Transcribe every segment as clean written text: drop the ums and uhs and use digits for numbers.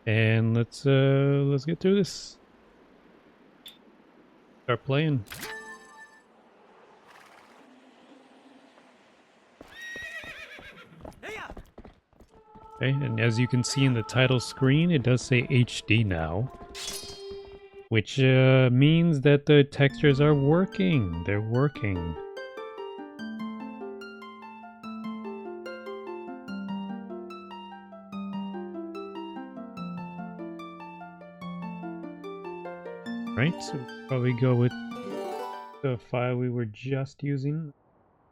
And let's get through this. Start playing. Okay, and as you can see in the title screen, it does say HD now, which means that the textures are working. They're working. Right, so we'll probably go with the file we were just using.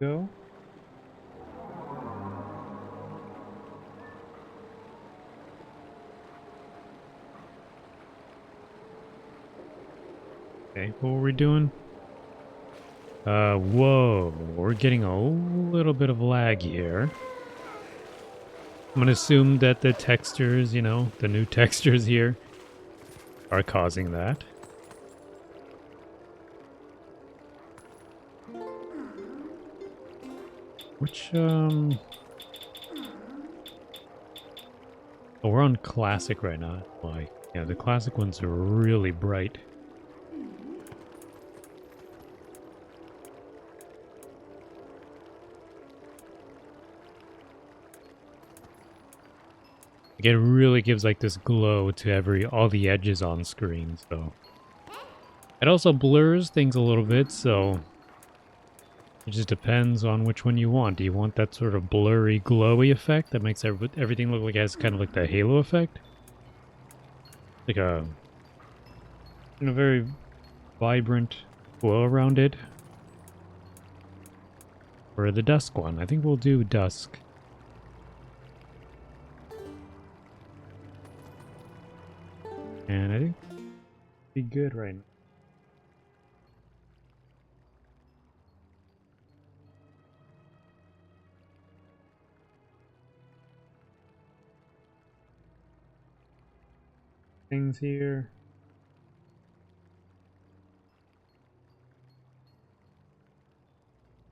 Go. Okay, what were we doing? Whoa, we're getting a little bit of lag here. I'm gonna assume that the textures, you know, the new textures here are causing that. Which, oh, we're on classic right now. Like, yeah, the classic ones are really bright. Like, it really gives like this glow to all the edges on screen, so. It also blurs things a little bit, so it just depends on which one you want. Do you want that sort of blurry, glowy effect that makes everything look like it has kind of like the halo effect? Like a, you know, very vibrant glow around it? Or the dusk one? I think we'll do dusk. And I think it'll be good right now. Things here.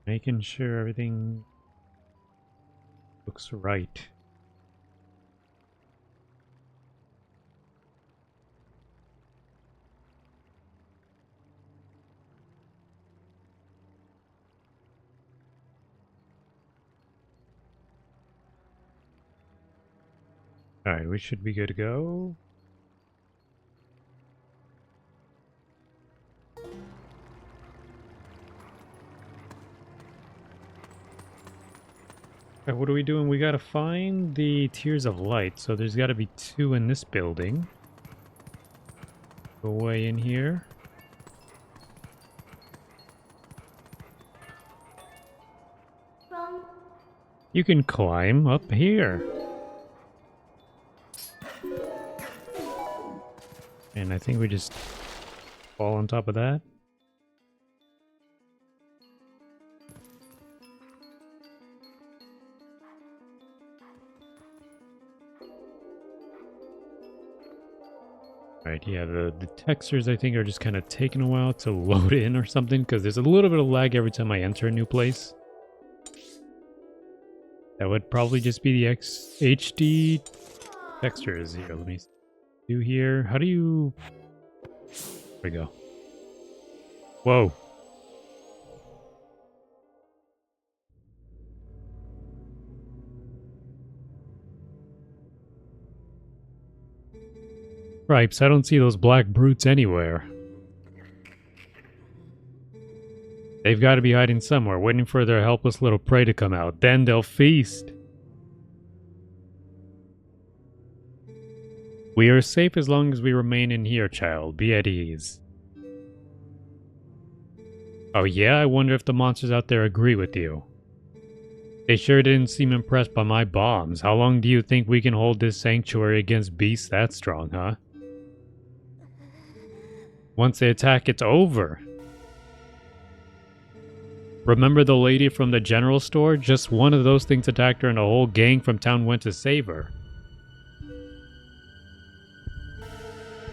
Making sure everything looks right. Alright, we should be good to go. Alright, what are we doing? We gotta find the Tears of Light, so there's gotta be 2 in this building. Go way in here. You can climb up here. And I think we just fall on top of that. Right, yeah, the textures I think are just kind of taking a while to load in or something, because there's a little bit of lag every time I enter a new place. That would probably just be the HD textures here. Let me do here. How do you... There we go. Whoa. Ripes, I don't see those black brutes anywhere. They've got to be hiding somewhere, waiting for their helpless little prey to come out. Then they'll feast. We are safe as long as we remain in here, child. Be at ease. Oh yeah? I wonder if the monsters out there agree with you. They sure didn't seem impressed by my bombs. How long do you think we can hold this sanctuary against beasts that strong, huh? Once they attack, it's over. Remember the lady from the general store? Just one of those things attacked her and a whole gang from town went to save her.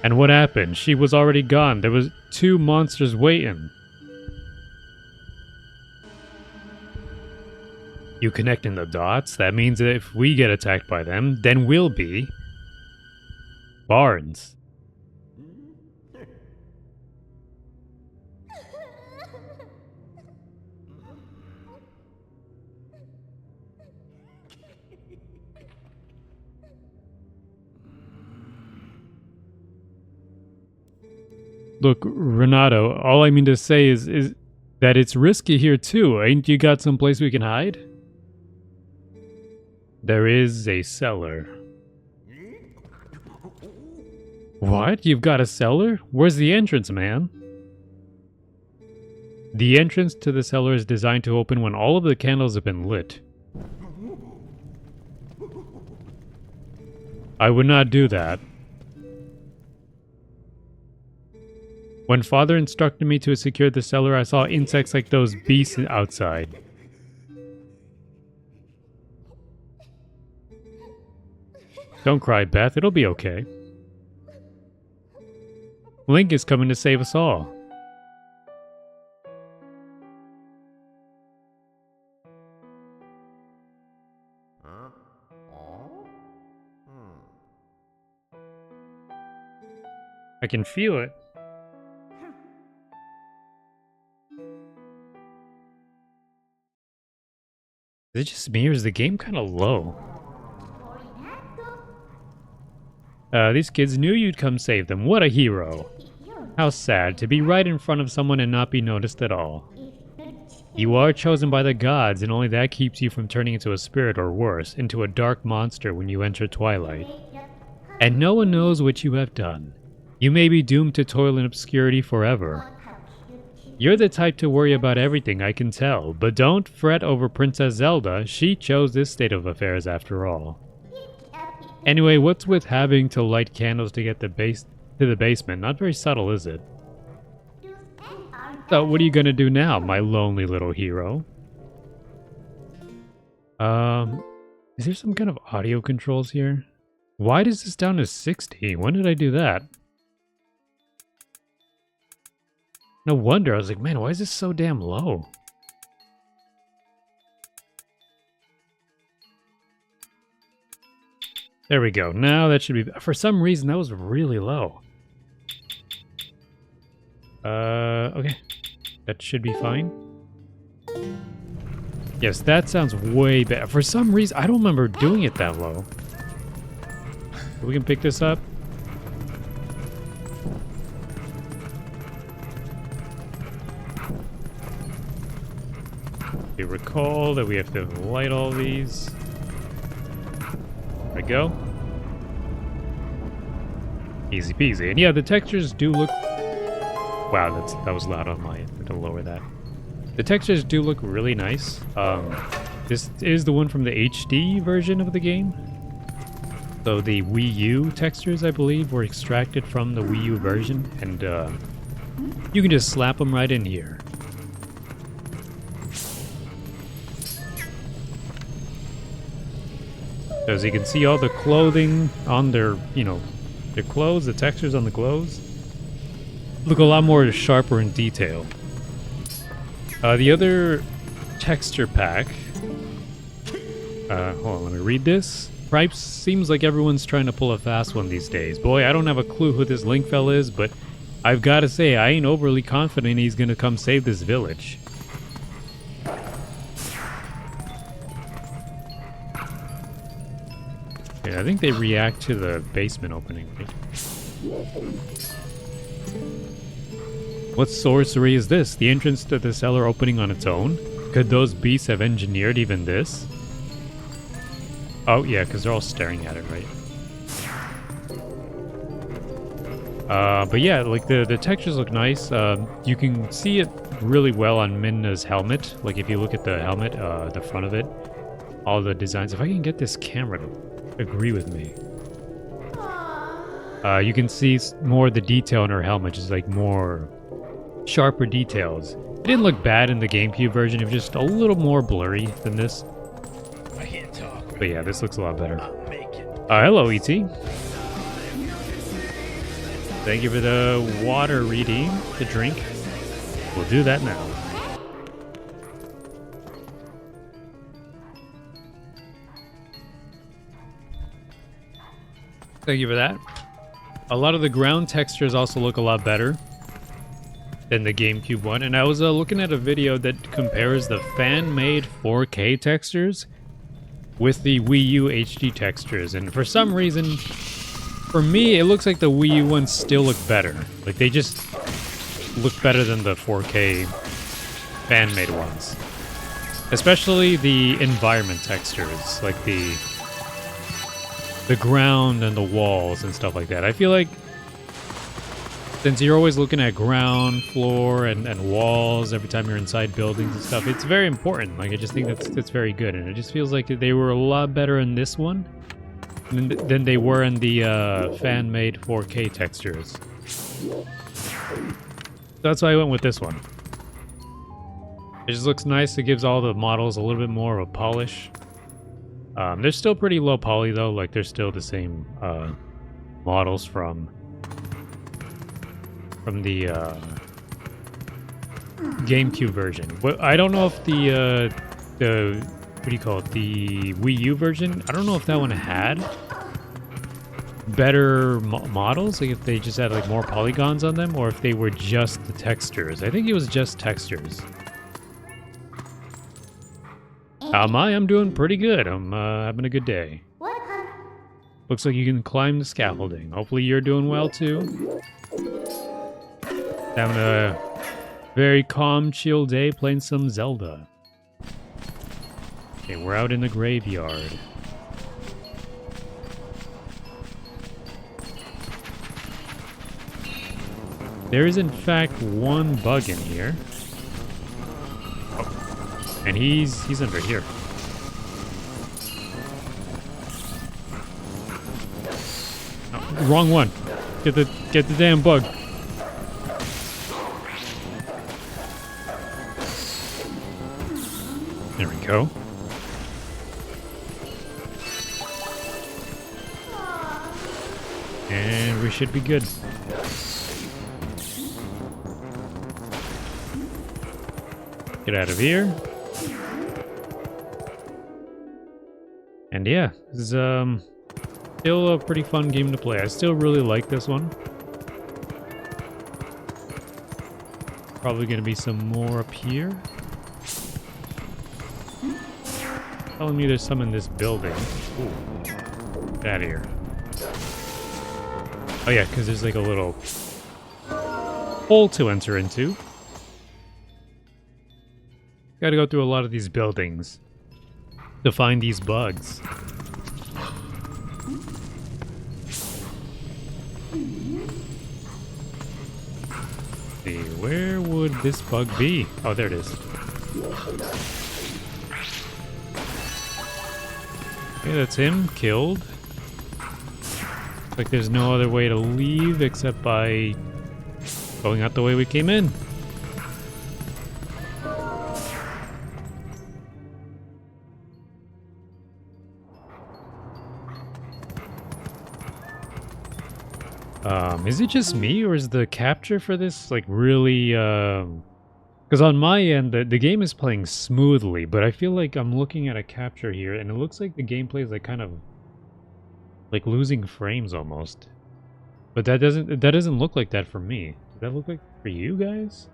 And what happened? She was already gone. There was 2 monsters waiting. You connecting the dots? That means that if we get attacked by them, then we'll be. Barns. Look, Renato, all I mean to say is that it's risky here too. Ain't you got some place we can hide? There is a cellar. What? You've got a cellar? Where's the entrance, man? The entrance to the cellar is designed to open when all of the candles have been lit. I would not do that. When Father instructed me to secure the cellar, I saw insects like those beasts outside. Don't cry, Beth. It'll be okay. Link is coming to save us all. I can feel it. Is it just me or is the game kind of low? These kids knew you'd come save them. What a hero. How sad to be right in front of someone and not be noticed at all. You are chosen by the gods, and only that keeps you from turning into a spirit or worse, into a dark monster when you enter Twilight. And no one knows what you have done. You may be doomed to toil in obscurity forever. You're the type to worry about everything, I can tell, but don't fret over Princess Zelda. She chose this state of affairs after all. Anyway, what's with having to light candles to get to the basement? Not very subtle, is it? So, what are you gonna do now, my lonely little hero? Is there some kind of audio controls here? Why does this down to 60? When did I do that? No wonder, I was like, man, why is this so damn low? There we go. Now that should be... For some reason, that was really low. Okay. That should be fine. Yes, that sounds way better. For some reason, I don't remember doing it that low. We can pick this up. We recall that we have to light all these. There we go. Easy peasy. And yeah, the textures do look... Wow, that was loud on my end. I have to lower that. The textures do look really nice. This is the one from the HD version of the game. So the Wii U textures, I believe, were extracted from the Wii U version. And you can just slap them right in here. So as you can see, all the clothing on their, their clothes, the textures on the clothes, look a lot more sharper in detail. The other texture pack, hold on, let me read this. Pripes seems like everyone's trying to pull a fast one these days. Boy, I don't have a clue who this Link fella is, but I've got to say, I ain't overly confident he's going to come save this village. I think they react to the basement opening, right? What sorcery is this? The entrance to the cellar opening on its own? Could those beasts have engineered even this? Oh, yeah, because they're all staring at it, right? But yeah, like the textures look nice. You can see it really well on Midna's helmet. Like if you look at the helmet, the front of it, all the designs. If I can get this camera to agree with me. You can see more of the detail in her helmet, just like more sharper details. It didn't look bad in the GameCube version, it was just a little more blurry than this. I can't talk. But yeah, this looks a lot better. Hello, E.T. Thank you for the water reading, the drink. We'll do that now. Thank you for that. A lot of the ground textures also look a lot better than the GameCube one. And I was looking at a video that compares the fan-made 4K textures with the Wii U HD textures. And for some reason, for me, it looks like the Wii U ones still look better. Like, they just look better than the 4K fan-made ones. Especially the environment textures, like the ground and the walls and stuff like that. I feel like since you're always looking at ground, floor, and walls every time you're inside buildings and stuff, it's very important. Like, I just think that's very good. And it just feels like they were a lot better in this one than they were in the fan-made 4K textures. That's why I went with this one. It just looks nice. It gives all the models a little bit more of a polish. They're still pretty low poly though. Like, they're still the same models from the GameCube version. But I don't know if the what do you call it? The Wii U version. I don't know if that one had better models. Like, if they just had like more polygons on them, or if they were just the textures. I think it was just textures. I'm doing pretty good. I'm having a good day. Looks like you can climb the scaffolding. Hopefully you're doing well too. Having a very calm, chill day playing some Zelda. Okay, we're out in the graveyard. There is in fact one bug in here. And he's under here. Oh, wrong one. Get the damn bug. There we go. And we should be good. Get out of here. And yeah, this is still a pretty fun game to play. I still really like this one. Probably gonna be some more up here. Telling me there's some in this building. Ooh. Get out of here. Oh yeah, because there's like a little hole to enter into. Gotta go through a lot of these buildings to find these bugs. See, where would this bug be? Oh, there it is. Okay, that's him, killed. Like there's no other way to leave except by going out the way we came in. Is it just me, or is the capture for this like really because on my end the game is playing smoothly, but I feel like I'm looking at a capture here and it looks like the gameplay is like kind of like losing frames almost. But that doesn't look like that for me. Does that look like for you guys?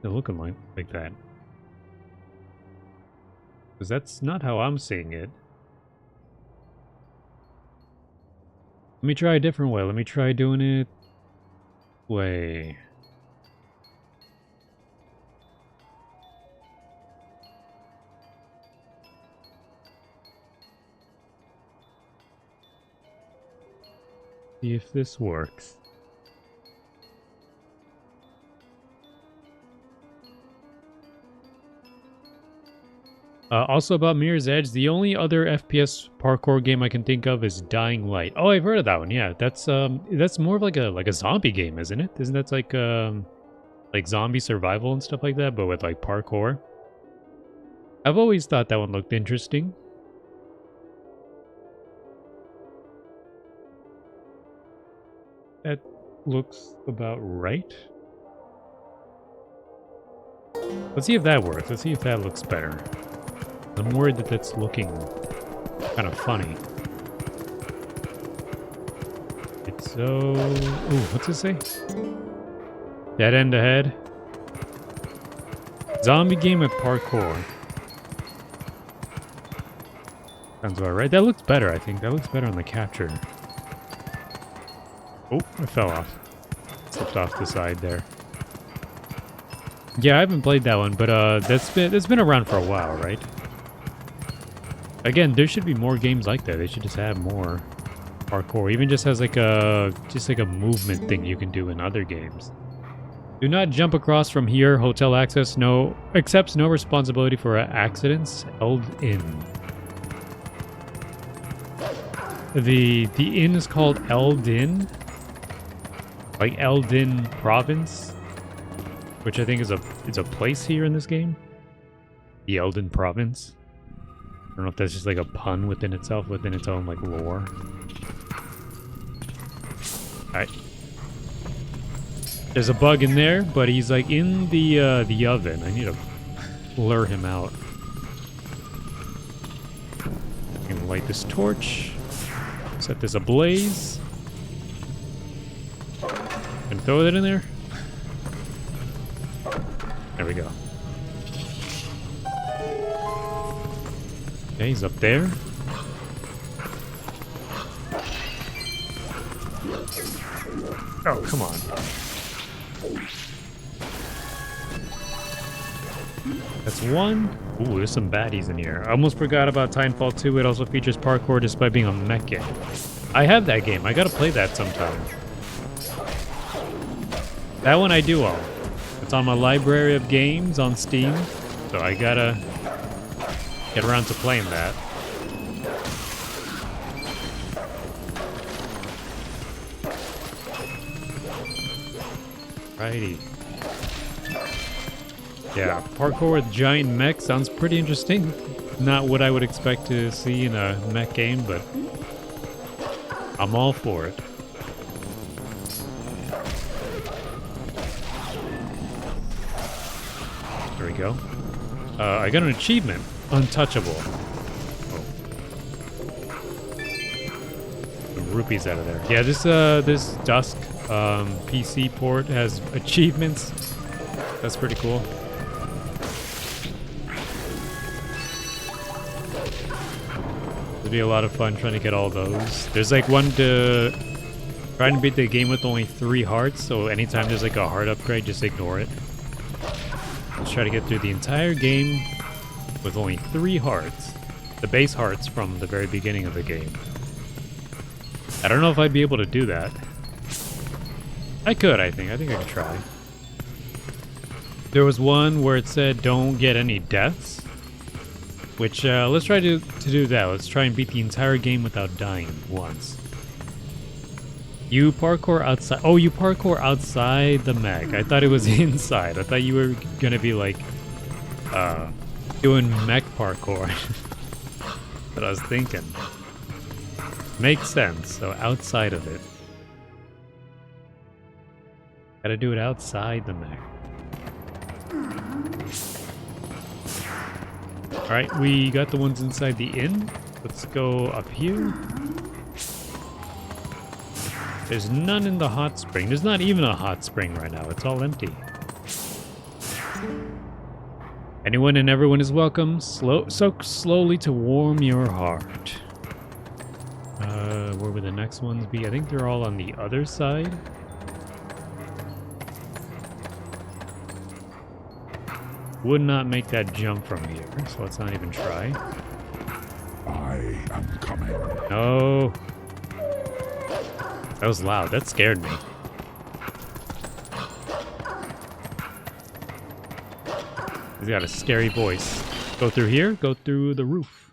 They're looking like that. Because that's not how I'm seeing it. Let me try a different way. Let me try doing it way. See if this works. Also about Mirror's Edge, the only other FPS parkour game I can think of is Dying Light. Oh, I've heard of that one. Yeah, that's more of like a zombie game, isn't it? Isn't that like zombie survival and stuff like that, but with like parkour? I've always thought that one looked interesting. That looks about right. Let's see if that works. Let's see if that looks better. I'm worried that that's looking kind of funny. It's so... Ooh, what's it say? Dead end ahead. Zombie game with parkour. Sounds about right. That looks better, I think. That looks better on the capture. Oh, I fell off. Slipped off the side there. Yeah, I haven't played that one, but that's been around for a while, right? Again, there should be more games like that. They should just have more parkour. Even just as like a movement thing you can do in other games. Do not jump across from here. Hotel access accepts no responsibility for accidents. Held in. The inn is called Eldin. Like Eldin Province, which I think is a place here in this game. The Eldin Province. I don't know if that's just like a pun within itself, within its own like lore. Alright. There's a bug in there, but he's like in the oven. I need to lure him out. I'm gonna light this torch. Set this ablaze. And throw it in there. There we go. Okay, he's up there. Oh, come on. That's one. Ooh, there's some baddies in here. I almost forgot about Timefall 2. It also features parkour despite being a mech game. I have that game. I gotta play that sometime. That one I do own. It's on my library of games on Steam. So I gotta get around to playing that. Righty. Yeah, parkour with giant mech sounds pretty interesting. Not what I would expect to see in a mech game, but I'm all for it. There we go. I got an achievement. Untouchable. Oh. The rupees out of there. Yeah, this Dusk PC port has achievements. That's pretty cool. It'll be a lot of fun trying to get all those. There's like one to try and beat the game with only 3 hearts, so anytime there's like a heart upgrade, just ignore it. Let's try to get through the entire game with only 3 hearts. The base hearts from the very beginning of the game. I don't know if I'd be able to do that. I could, I think. I think I could try. There was one where it said don't get any deaths. Which, let's try to do that. Let's try and beat the entire game without dying once. You parkour outside. Oh, you parkour outside the mech. I thought it was inside. I thought you were gonna be like, doing mech parkour. That's what I was thinking. Makes sense. So outside of it. Gotta do it outside the mech. Alright, we got the ones inside the inn. Let's go up here. There's none in the hot spring. There's not even a hot spring right now. It's all empty. Anyone and everyone is welcome. Soak slowly to warm your heart. Where would the next ones be? I think they're all on the other side. Would not make that jump from here, so let's not even try. I am coming. No. That was loud. That scared me. He's got a scary voice. Go through here, go through the roof.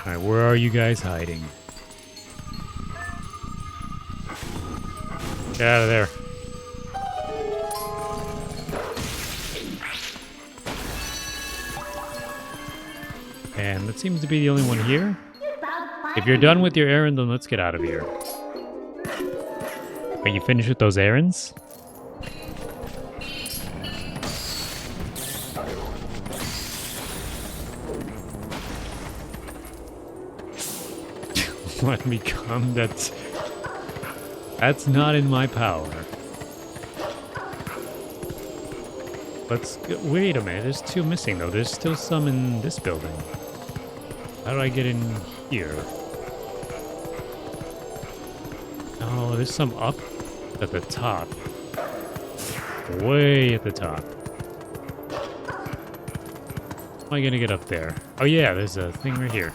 Alright, where are you guys hiding? Get out of there. And that seems to be the only one here. If you're done with your errand, then let's get out of here. Are you finished with those errands? won't let me come. That's not in my power. Wait a minute, there's 2 missing though. There's still some in this building. How do I get in here? Oh, there's some up at the top. Way at the top. How am I gonna get up there? Oh yeah, there's a thing right here.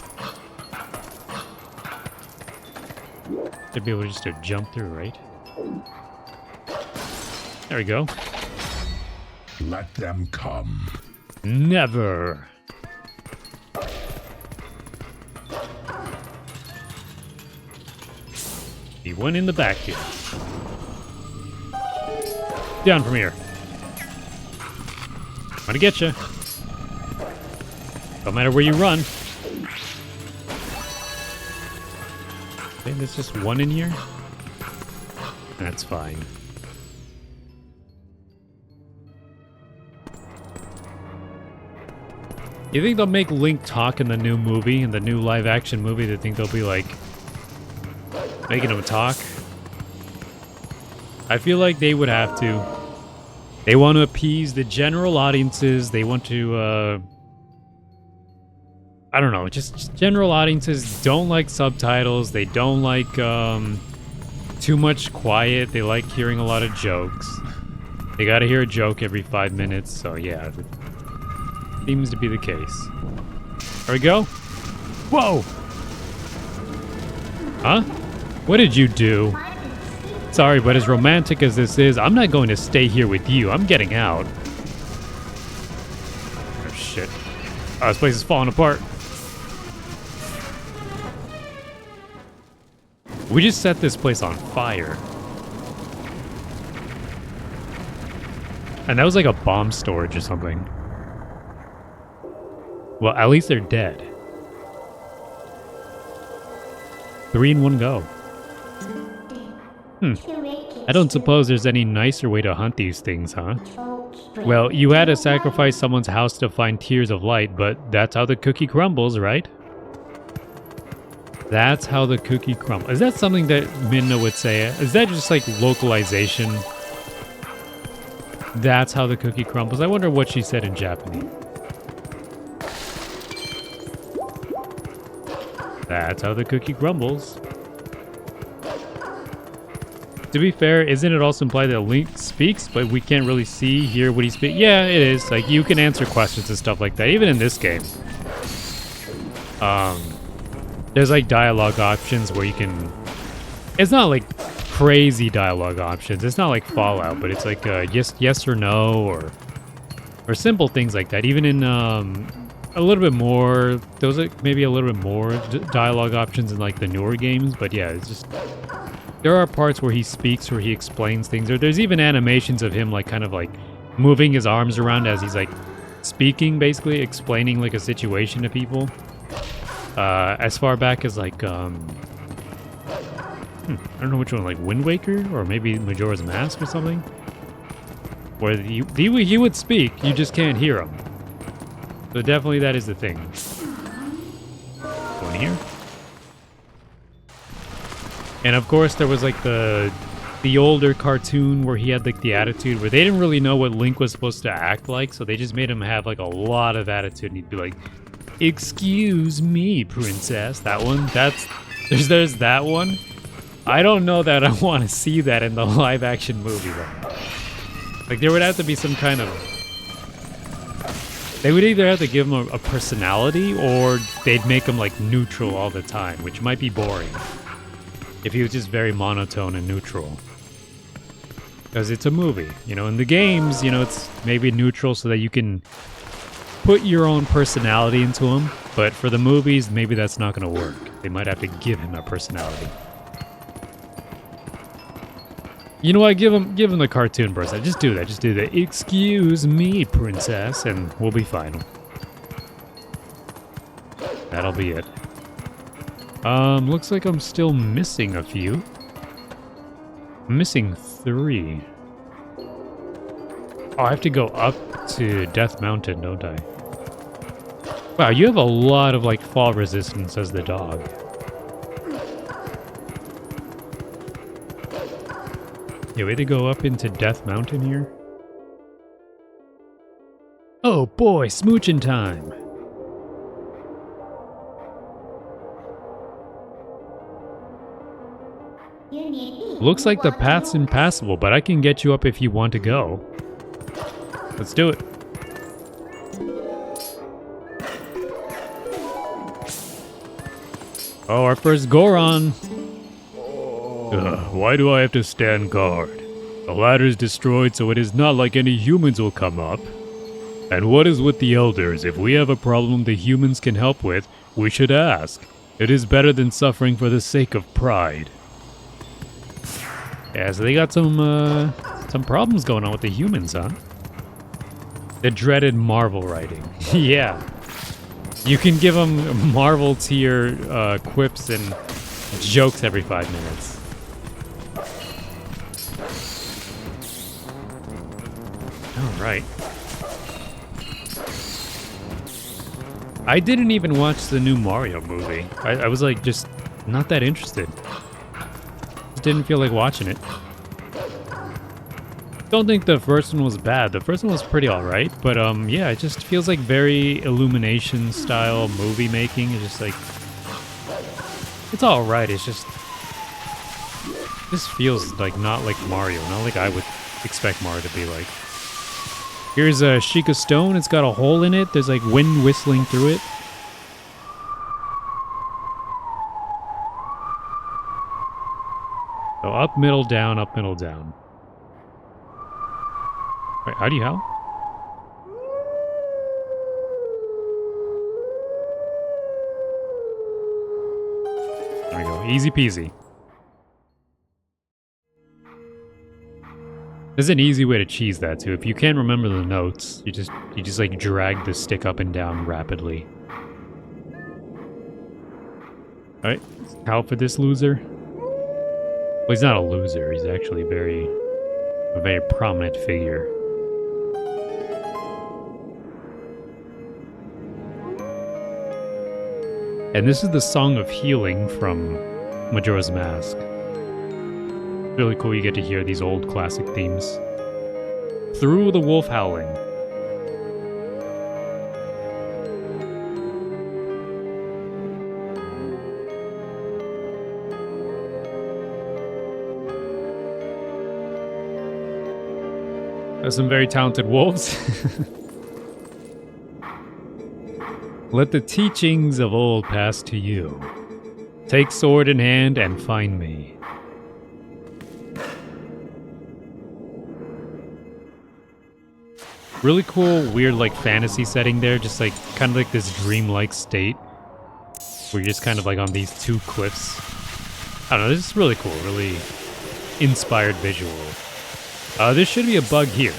Should be able just to jump through, right? There we go. Let them come. Never. The one in the back here. Down from here. I'm gonna get you. No matter where you run. Okay, there's just one in here. That's fine. You think they'll make Link talk in the new movie, in the new live-action movie? They think they'll be like making him talk? I feel like they would have to. They want to appease the general audiences. They want to, I don't know, just general audiences don't like subtitles. They don't like too much quiet. They like hearing a lot of jokes. They gotta hear a joke every 5 minutes, so yeah. Seems to be the case. There we go. Whoa! Huh? What did you do? Sorry, but as romantic as this is, I'm not going to stay here with you. I'm getting out. Oh, shit. Oh, this place is falling apart. We just set this place on fire. And that was like a bomb storage or something. Well, at least they're dead. 3 in one go. I don't suppose there's any nicer way to hunt these things, huh? Well, you had to sacrifice someone's house to find tears of light, but that's how the cookie crumbles, right? That's how the cookie crumbles. Is that something that Minna would say? Is that just like localization? That's how the cookie crumbles. I wonder what she said in Japanese. That's how the cookie crumbles. To be fair, isn't it also implied that Link speaks, but we can't really hear what he speaks? Yeah, it is. Like, you can answer questions and stuff like that, even in this game. There's like dialogue options where you can... It's not like crazy dialogue options. It's not like Fallout, but it's like yes or no, or simple things like that. Even in a little bit more, those are maybe a little bit more dialogue options in like the newer games, but yeah, it's just... There are parts where he speaks, where he explains things, or there's even animations of him like kind of like moving his arms around as he's like speaking, basically explaining like a situation to people. As far back as like I don't know which one, like Wind Waker or maybe Majora's Mask or something, where he would speak, you just can't hear him. So definitely that is the thing. One here. And of course there was like the older cartoon where he had like the attitude where they didn't really know what Link was supposed to act like, so they just made him have like a lot of attitude, and he'd be like, "Excuse me, princess." That one, there's that one. I don't know that I want to see that in the live action movie though. Like there would have to be some kind of... They would either have to give him a personality, or they'd make him like neutral all the time, which might be boring. If he was just very monotone and neutral. Because it's a movie, you know, in the games, you know, it's maybe neutral so that you can put your own personality into him, but for the movies, maybe that's not going to work. They might have to give him a personality. You know what, give him the cartoon person. Just do that, "Excuse me, princess," and we'll be fine. That'll be it. Looks like I'm still missing a few. I'm missing 3. Oh, I have to go up to Death Mountain, don't I? Wow, you have a lot of, like, fall resistance as the dog. Yeah, we had to go up into Death Mountain here. Oh boy, smooching time. Looks like the path's impassable, but I can get you up if you want to go. Let's do it. Oh, our first Goron. Why do I have to stand guard? The ladder is destroyed, so it is not like any humans will come up. And what is with the elders? If we have a problem the humans can help with, we should ask. It is better than suffering for the sake of pride. Yeah, so they got some problems going on with the humans, huh? The dreaded Marvel writing. Yeah. You can give them Marvel tier quips and jokes every 5 minutes. Alright. I didn't even watch the new Mario movie. I was like just not that interested. Just didn't feel like watching it. Don't think the first one was bad. The first one was pretty alright, but yeah, it just feels like very Illumination style movie making. It's just like it's alright. It's just this feels like not like Mario, not like I would expect Mario to be like. Here's a Sheikah Stone. It's got a hole in it. There's like wind whistling through it. So up, middle, down, up, middle, down. Wait, how do you howl? There we go. Easy peasy. There's an easy way to cheese that too. If you can't remember the notes, you just like drag the stick up and down rapidly. Alright, howl for this loser. Well, he's not a loser, he's actually a very prominent figure. And this is the Song of Healing from Majora's Mask. Really cool, you get to hear these old classic themes. Through the wolf howling. There's some very talented wolves. Let the teachings of old pass to you. Take sword in hand and find me. Really cool, weird, like, fantasy setting there. Just, like, kind of like this dreamlike state. Where you're just kind of, like, on these two cliffs. I don't know, this is really cool. Really inspired visual. There should be a bug here.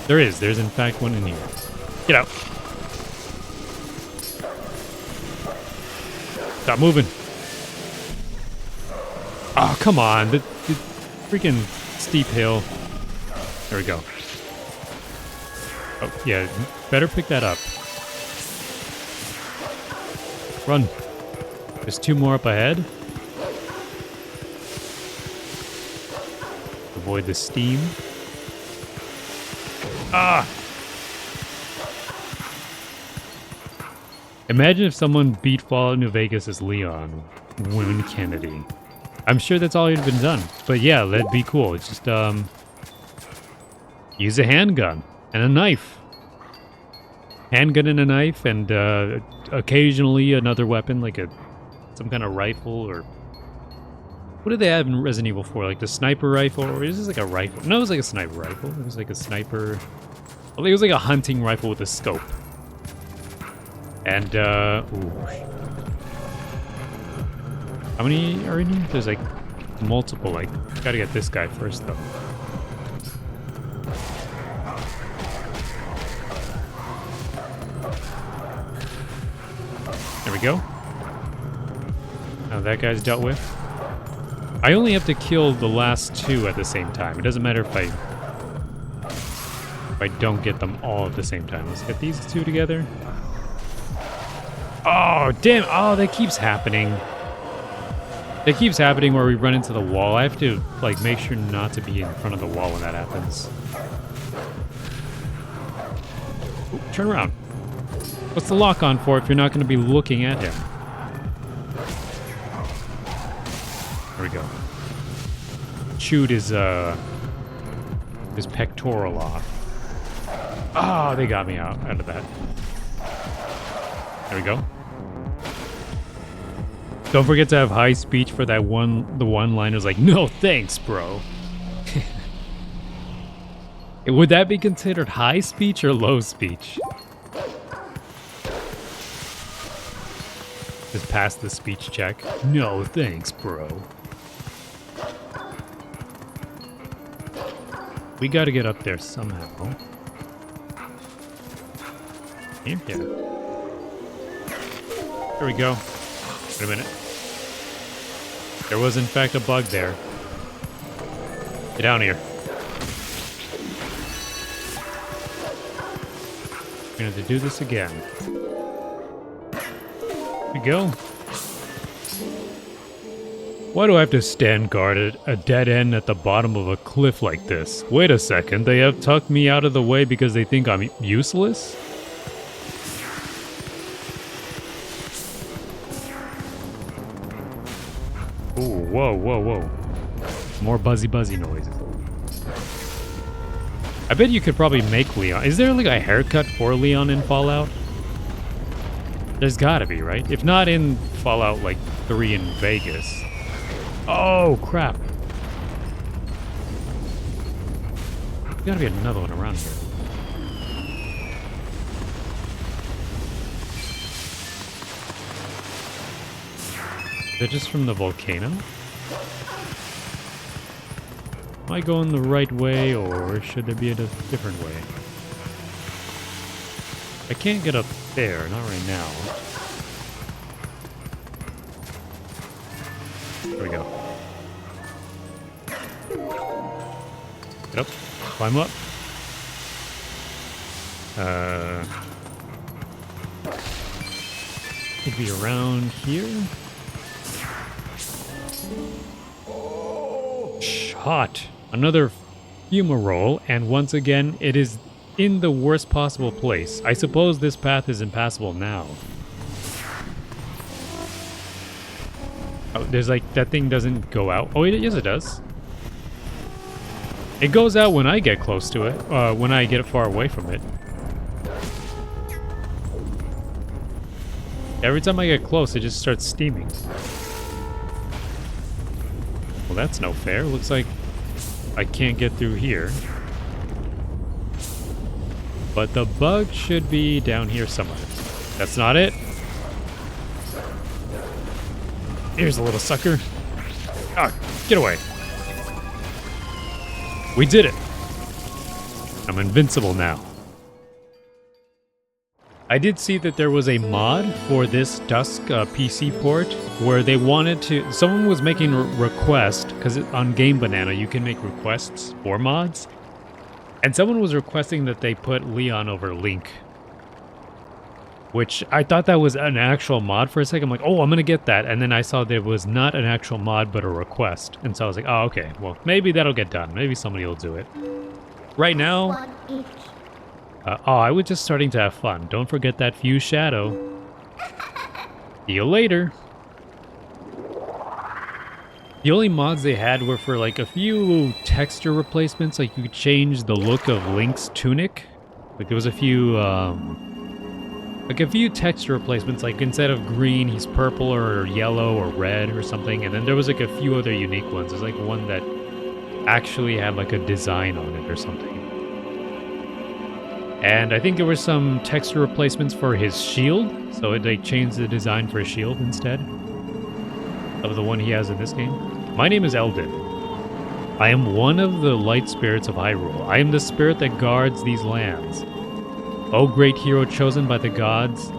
There is. There's, in fact, one in here. Get out. Stop moving. Oh, come on. The freaking steep hill. There we go. Oh, yeah. Better pick that up. Run. There's two more up ahead. Avoid the steam. Ah! Imagine if someone beat Fallout New Vegas as Leon, Wound Kennedy. I'm sure that's all had been done. But yeah, that'd be cool. It's just, use a handgun and a knife. Handgun and a knife, and occasionally another weapon, like some kind of rifle, or what did they have in Resident Evil 4? Like the sniper rifle, or is this like a rifle? No, it was like a sniper rifle. It was like a sniper. I think it was like a hunting rifle with a scope. And ooh. How many are in here? There's like multiple. Like, gotta get this guy first though. There we go. Now that guy's dealt with. I only have to kill the last two at the same time. It doesn't matter if I don't get them all at the same time. Let's get these two together. Oh, damn. Oh, that keeps happening. It keeps happening where we run into the wall. I have to, like, make sure not to be in front of the wall when that happens. Ooh, turn around. What's the lock on for if you're not going to be looking at him? There we go. Chewed his pectoral off. Ah, they got me out of that. There we go. Don't forget to have high speech for that one. The one-liner's like, no thanks, bro. Would that be considered high speech or low speech? Just pass the speech check. No thanks, bro. We gotta get up there somehow. Here? Yeah. There we go. Wait a minute. There was in fact a bug there. Get down here. We're gonna have to do this again. Here we go. Why do I have to stand guard at a dead end at the bottom of a cliff like this? Wait a second, they have tucked me out of the way because they think I'm useless? Ooh, whoa, whoa, whoa. More buzzy noises. I bet you could probably make Leon. Is there like a haircut for Leon in Fallout? There's gotta be, right? If not in Fallout like 3 in Vegas. Oh, crap. There's gotta be another one around here. Is that just from the volcano? Am I going the right way, or should there be a different way? I can't get up there, not right now. There we go. Get up. Climb up. Could be around here. Hot. Another fumarole, and once again, it is in the worst possible place. I suppose this path is impassable now. Oh, there's like, that thing doesn't go out. Oh, yes it does. It goes out when I get close to it, when I get far away from it. Every time I get close, it just starts steaming. Well, that's no fair. Looks like I can't get through here. But the bug should be down here somewhere. That's not it. Here's a little sucker. Ah, get away. We did it. I'm invincible now. I did see that there was a mod for this Dusk PC port where they wanted to... Someone was making a request, because on Game Banana you can make requests for mods. And someone was requesting that they put Leon over Link. Which I thought that was an actual mod for a second. I'm like, oh, I'm going to get that. And then I saw there was not an actual mod, but a request. And so I was like, oh, okay. Well, maybe that'll get done. Maybe somebody will do it. Right now... I was just starting to have fun. Don't forget that fuse shadow. See you later. The only mods they had were for like a few texture replacements. Like you could change the look of Link's tunic. Like there was a few texture replacements. Like instead of green, he's purple or yellow or red or something. And then there was like a few other unique ones. There's like one that actually had like a design on it or something. And I think there were some texture replacements for his shield, so they changed the design for a shield instead of the one he has in this game. My name is Eldin. I am one of the light spirits of Hyrule. I am the spirit that guards these lands. O great hero chosen by the gods,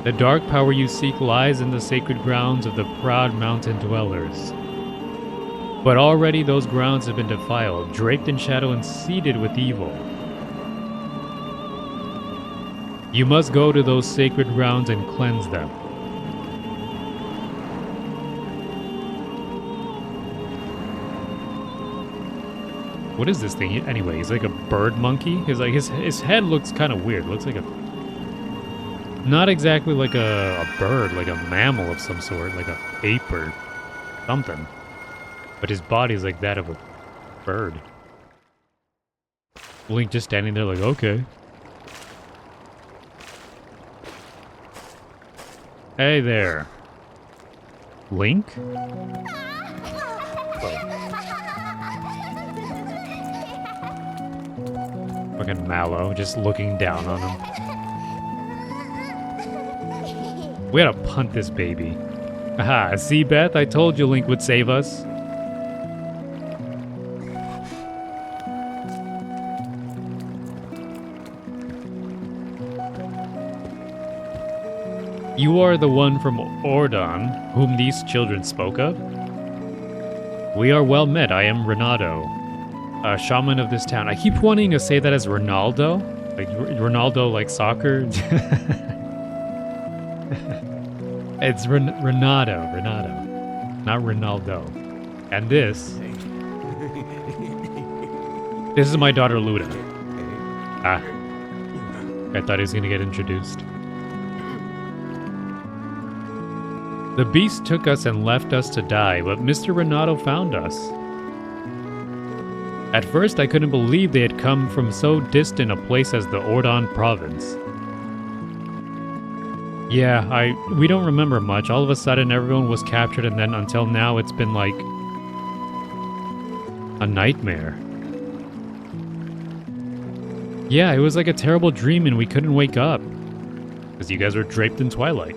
the dark power you seek lies in the sacred grounds of the proud mountain dwellers. But already those grounds have been defiled, draped in shadow and seeded with evil. You must go to those sacred grounds and cleanse them. What is this thing? Anyway, he's like a bird monkey. His head looks kind of weird. Looks like a not exactly like a bird, like a mammal of some sort, like a ape or something. But his body is like that of a bird. Link just standing there like, okay. Hey there. Link? Fucking Mallow, just looking down on him. We gotta punt this baby. Aha, see, Beth? I told you Link would save us. You are the one from Ordon, whom these children spoke of? We are well met. I am Renato, a shaman of this town. I keep wanting to say that as Ronaldo. Like, Ronaldo, like soccer. It's Renato, not Ronaldo. And this is my daughter Luda. Ah, I thought he was gonna get introduced. The beast took us and left us to die, but Mr. Renato found us. At first, I couldn't believe they had come from so distant a place as the Ordon province. Yeah, we don't remember much. All of a sudden, everyone was captured, and then until now, it's been like a nightmare. Yeah, it was like a terrible dream, and we couldn't wake up because you guys were draped in twilight.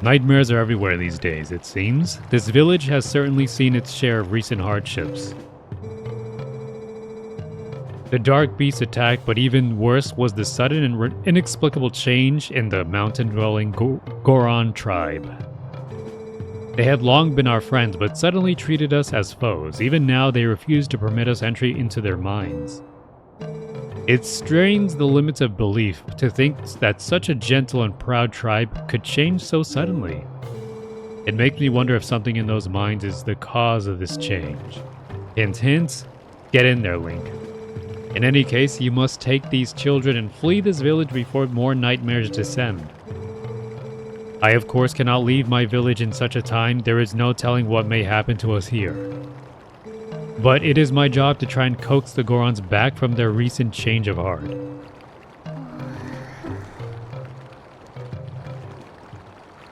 Nightmares are everywhere these days, it seems. This village has certainly seen its share of recent hardships. The dark beast attacked, but even worse was the sudden and inexplicable change in the mountain-dwelling Goron tribe. They had long been our friends, but suddenly treated us as foes. Even now, they refuse to permit us entry into their minds. It strains the limits of belief to think that such a gentle and proud tribe could change so suddenly. It makes me wonder if something in those minds is the cause of this change. Hint, hint, get in there, Link. In any case, you must take these children and flee this village before more nightmares descend. I, of course, cannot leave my village in such a time. There is no telling what may happen to us here. But it is my job to try and coax the Gorons back from their recent change of heart.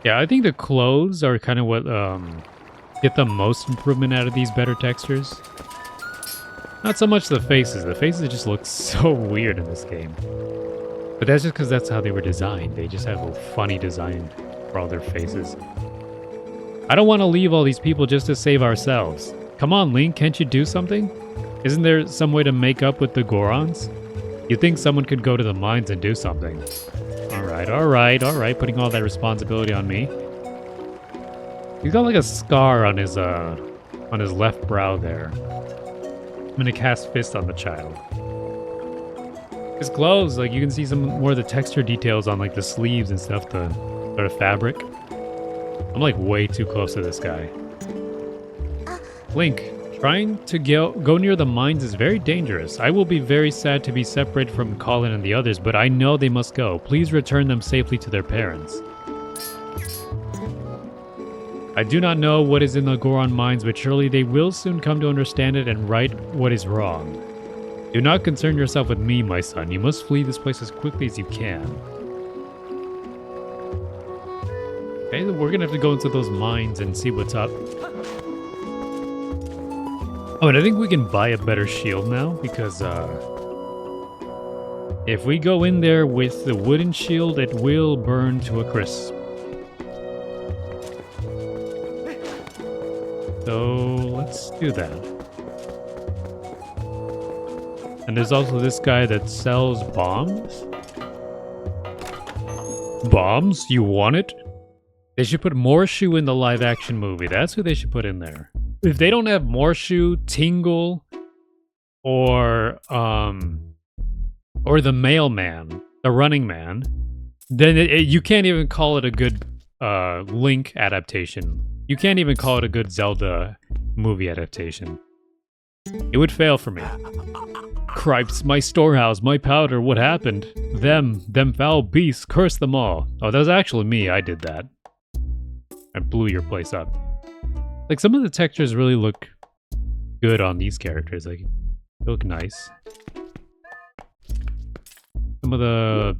Yeah, I think the clothes are kind of what get the most improvement out of these better textures. Not so much the faces. The faces just look so weird in this game. But that's just because that's how they were designed. They just have a funny design for all their faces. I don't want to leave all these people just to save ourselves. Come on, Link, can't you do something? Isn't there some way to make up with the Gorons? You'd think someone could go to the mines and do something. Alright, putting all that responsibility on me. He's got like a scar on his left brow there. I'm gonna cast Fist on the child. His clothes, like you can see some more of the texture details on like the sleeves and stuff, the sort of fabric. I'm like way too close to this guy. Link, trying to go near the mines is very dangerous. I will be very sad to be separated from Colin and the others, but I know they must go. Please return them safely to their parents. I do not know what is in the Goron mines, but surely they will soon come to understand it and right what is wrong. Do not concern yourself with me, my son. You must flee this place as quickly as you can. Okay, we're gonna have to go into those mines and see what's up. Oh, and I think we can buy a better shield now, because if we go in there with the wooden shield, it will burn to a crisp. So let's do that. And there's also this guy that sells bombs. Bombs? You want it? They should put Morshu in the live action movie. That's who they should put in there. If they don't have Morshu, Tingle, or the mailman, the running man, then you can't even call it a good Link adaptation. You can't even call it a good Zelda movie adaptation. It would fail for me. Cripes, my storehouse, my powder, what happened? Them foul beasts, curse them all. Oh, that was actually me, I did that. I blew your place up. Like, some of the textures really look good on these characters. Like, they look nice. Some of the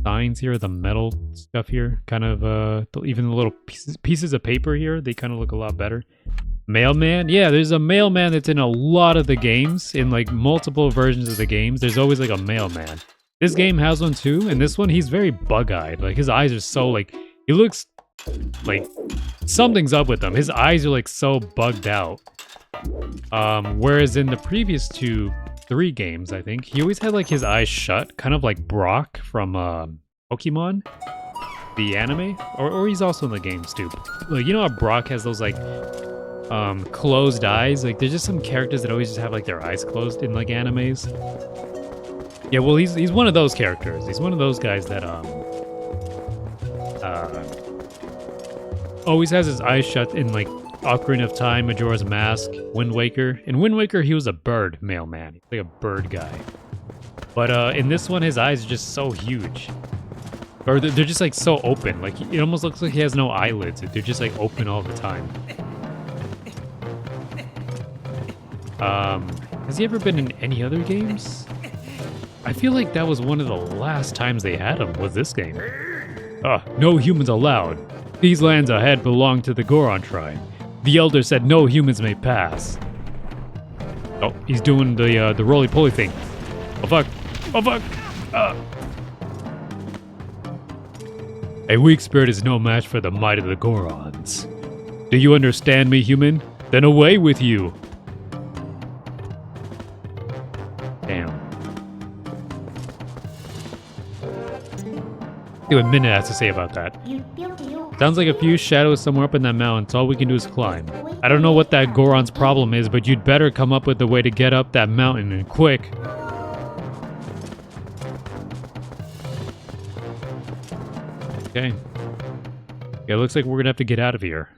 signs here, the metal stuff here, kind of, even the little pieces of paper here, they kind of look a lot better. Mailman? Yeah, there's a mailman that's in a lot of the games, in like multiple versions of the games. There's always like a mailman. This game has one too, and this one, he's very bug-eyed. Like, his eyes are so like, he looks like something's up with him. His eyes are like so bugged out. Whereas in the previous 3 games, I think, he always had like his eyes shut, kind of like Brock from Pokemon, the anime, or he's also in the games too. Like, you know how Brock has those like closed eyes? Like, there's just some characters that always just have like their eyes closed in like animes. Yeah, well, he's one of those characters. He's one of those guys that always has his eyes shut in like Ocarina of Time, Majora's Mask, Wind Waker. In Wind Waker, he was a bird mailman. He's like a bird guy. But in this one, his eyes are just so huge. Or they're just like so open. Like, it almost looks like he has no eyelids. They're just like open all the time. Has he ever been in any other games? I feel like that was one of the last times they had him, was this game. No humans allowed. These lands ahead belong to the Goron tribe. The elder said no humans may pass. Oh, he's doing the roly-poly thing. Oh fuck. Oh fuck. A weak spirit is no match for the might of the Gorons. Do you understand me, human? Then away with you. Damn. See what Minna has to say about that. Sounds like a few shadows somewhere up in that mountain, so all we can do is climb. I don't know what that Goron's problem is, but you'd better come up with a way to get up that mountain, and quick. Okay. Yeah, it looks like we're gonna have to get out of here.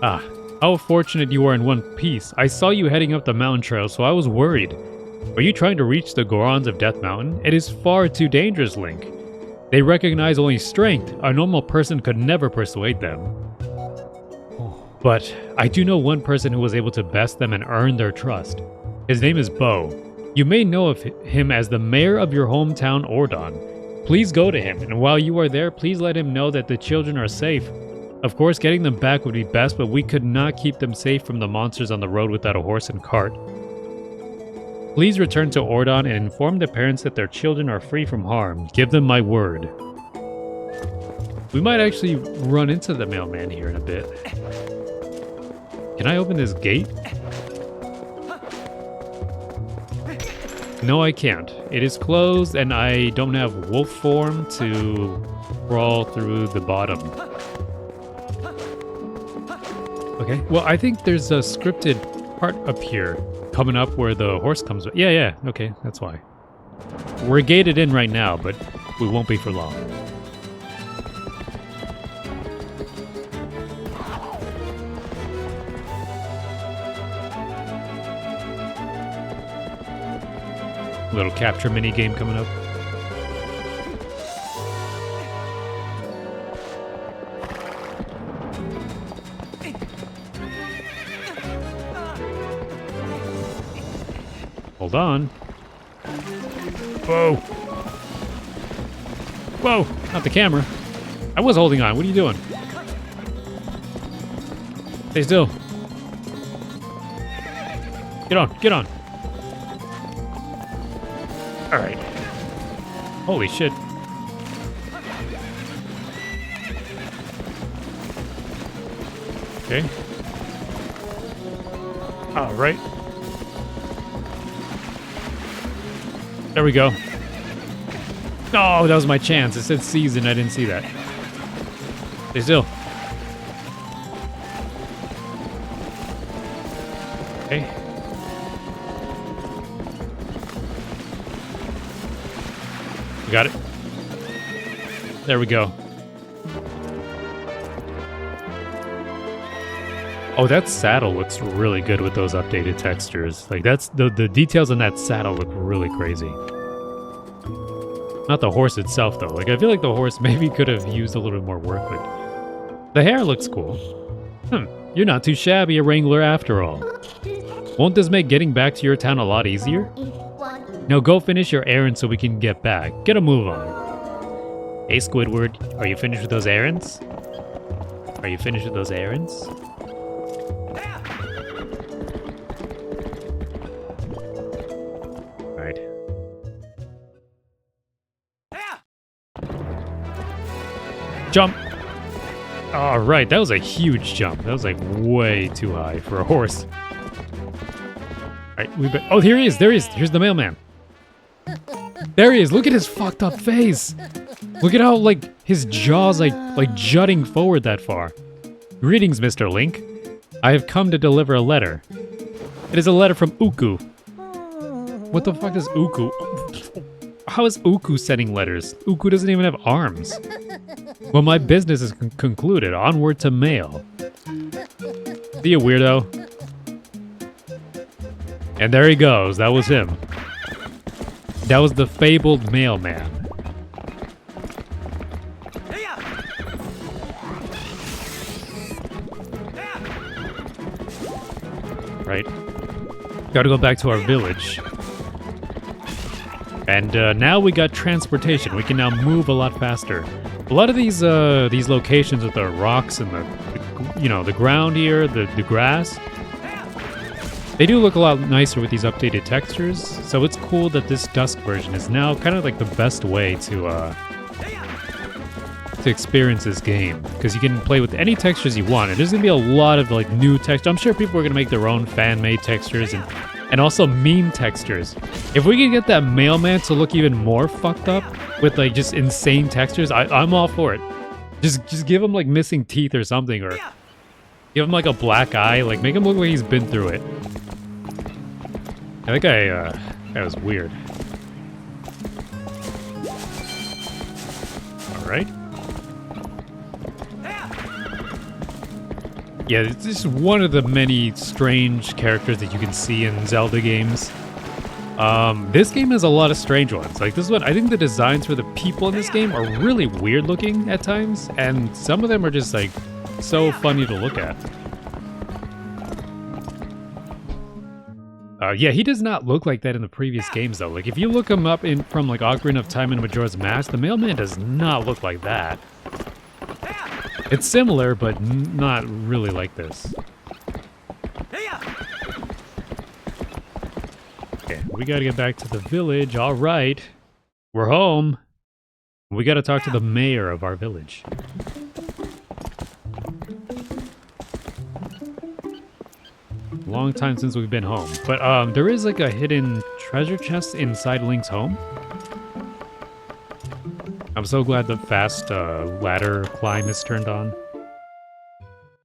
Ah, how fortunate you are in one piece. I saw you heading up the mountain trail, so I was worried. Are you trying to reach the Gorons of Death Mountain? It is far too dangerous, Link. They recognize only strength. A normal person could never persuade them. But I do know one person who was able to best them and earn their trust. His name is Bo. You may know of him as the mayor of your hometown, Ordon. Please go to him, and while you are there, please let him know that the children are safe. Of course, getting them back would be best, but we could not keep them safe from the monsters on the road without a horse and cart. Please return to Ordon and inform the parents that their children are free from harm. Give them my word. We might actually run into the mailman here in a bit. Can I open this gate? No, I can't. It is closed and I don't have wolf form to crawl through the bottom. Okay, well, I think there's a scripted part up here coming up where the horse comes. Yeah, okay, that's why. We're gated in right now, but we won't be for long. Little capture mini game coming up. Hold on. Whoa. Whoa, not the camera. I was holding on. What are you doing? Stay still. Get on, get on. All right. Holy shit. Okay. All right. There we go. Oh, that was my chance. It said season. I didn't see that. Stay still. Okay. Got it. There we go. Oh, that saddle looks really good with those updated textures. Like, that's the details on that saddle look really crazy. Not the horse itself, though. Like, I feel like the horse maybe could have used a little bit more work, but the hair looks cool. You're not too shabby a wrangler after all. Won't this make getting back to your town a lot easier? Now go finish your errand so we can get back. Get a move on. Hey, Squidward, are you finished with those errands? Are you finished with those errands? Alright. Jump! Alright, that was a huge jump. That was like way too high for a horse. Alright, oh, here he is! There he is! Here's the mailman. There he is! Look at his fucked up face! Look at how, like, his jaw's like jutting forward that far. Greetings, Mr. Link. I have come to deliver a letter. It is a letter from Uku. What the fuck is Uku? How is Uku sending letters? Uku doesn't even have arms. Well, my business is concluded. Onward to mail. See you, weirdo. And there he goes. That was him. That was the fabled mailman. Right. Gotta go back to our village. And now we got transportation. We can now move a lot faster. A lot of these locations with the rocks and the ground here, the grass, they do look a lot nicer with these updated textures. So it's cool that this Dusk version is now kind of like the best way to experience this game, because you can play with any textures you want. And there's gonna be a lot of like new textures. I'm sure people are gonna make their own fan-made textures and also meme textures. If we can get that mailman to look even more fucked up with like just insane textures, I'm all for it. Just give him like missing teeth or something, or give him like a black eye, like make him look like he's been through it. I think that was weird. All right. Yeah, this is one of the many strange characters that you can see in Zelda games. This game has a lot of strange ones. Like this one, I think the designs for the people in this game are really weird looking at times, and some of them are just like so funny to look at. Yeah, he does not look like that in the previous games though. Like if you look him up from like Ocarina of Time and Majora's Mask, the mailman does not look like that. It's similar, but not really like this. Okay, we gotta get back to the village. All right, we're home. We gotta talk to the mayor of our village. Long time since we've been home, but there is like a hidden treasure chest inside Link's home. I'm so glad the fast ladder climb is turned on.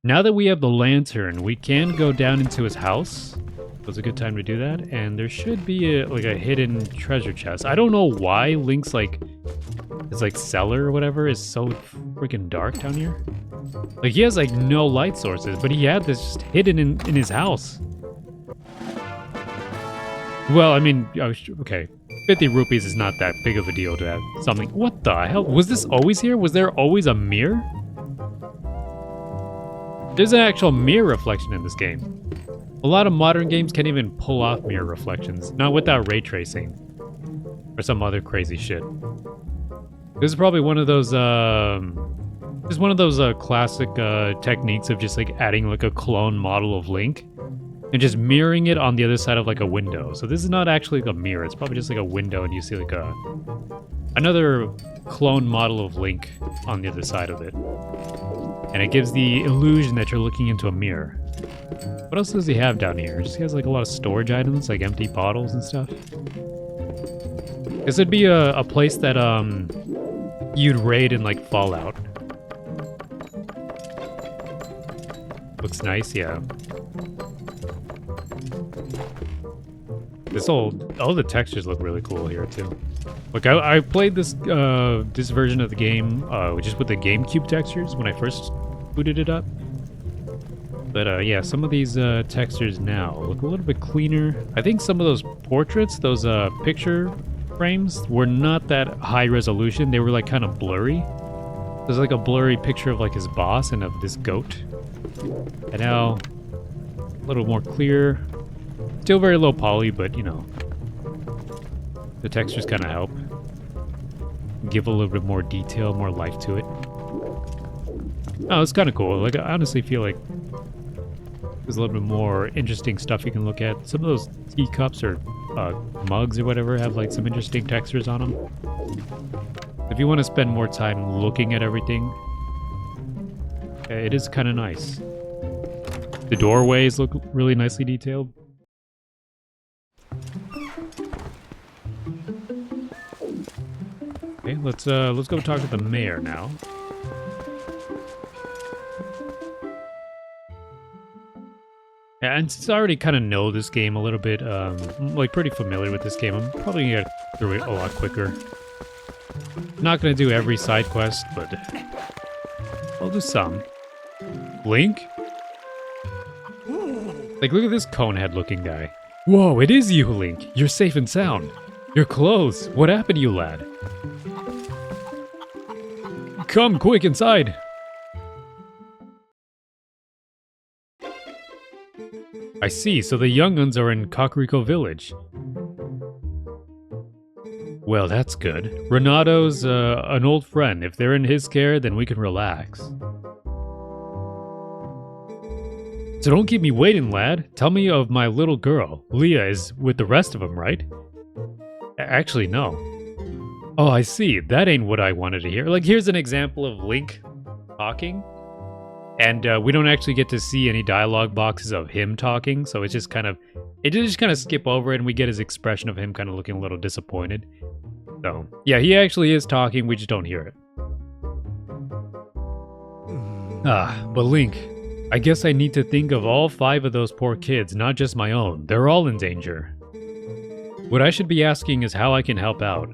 Now that we have the lantern, we can go down into his house. It was a good time to do that, and there should be like a hidden treasure chest. I don't know why Link's like his like cellar or whatever is so freaking dark down here. Like he has like no light sources, but he had this just hidden in his house. Well, I mean, okay. 50 rupees is not that big of a deal to have something. What the hell? Was this always here? Was there always a mirror? There's an actual mirror reflection in this game. A lot of modern games can't even pull off mirror reflections, not without ray tracing or some other crazy shit. This is probably one of those, just one of those classic techniques of just like adding like a clone model of Link and just mirroring it on the other side of like a window. So this is not actually like a mirror. It's probably just like a window and you see like another clone model of Link on the other side of it. And it gives the illusion that you're looking into a mirror. What else does he have down here? He just has like a lot of storage items, like empty bottles and stuff. This would be a place that you'd raid in like Fallout. Looks nice, yeah. All the textures look really cool here too. Look, I played this this version of the game just with the GameCube textures when I first booted it up. But yeah, some of these textures now look a little bit cleaner. I think some of those portraits, those picture frames, were not that high resolution. They were like kind of blurry. There's like a blurry picture of like his boss and of this goat. And now a little more clear. Still very low poly, but you know, the textures kind of help. Give a little bit more detail, more life to it. Oh, it's kind of cool. Like, I honestly feel like there's a little bit more interesting stuff you can look at. Some of those teacups or mugs or whatever have like some interesting textures on them. If you want to spend more time looking at everything, it is kind of nice. The doorways look really nicely detailed. Okay, let's go talk to the mayor now. Yeah, and since I already kind of know this game a little bit, I'm like pretty familiar with this game, I'm probably gonna get through it a lot quicker. Not gonna do every side quest, but I'll do some. Link? Like, look at this conehead looking guy. Whoa, it is you, Link. You're safe and sound. You're close. What happened to you, lad? Come quick inside. I see, so the younguns are in Kakariko Village. Well, that's good. Renato's an old friend. If they're in his care, then we can relax. So don't keep me waiting, lad. Tell me of my little girl. Leah is with the rest of them, right? Actually, no. Oh, I see. That ain't what I wanted to hear. Like, here's an example of Link talking. And we don't actually get to see any dialogue boxes of him talking, so it's just kind of... It just kind of skip over it, and we get his expression of him kind of looking a little disappointed. So, yeah, he actually is talking, we just don't hear it. But Link, I guess I need to think of all 5 of those poor kids, not just my own. They're all in danger. What I should be asking is how I can help out.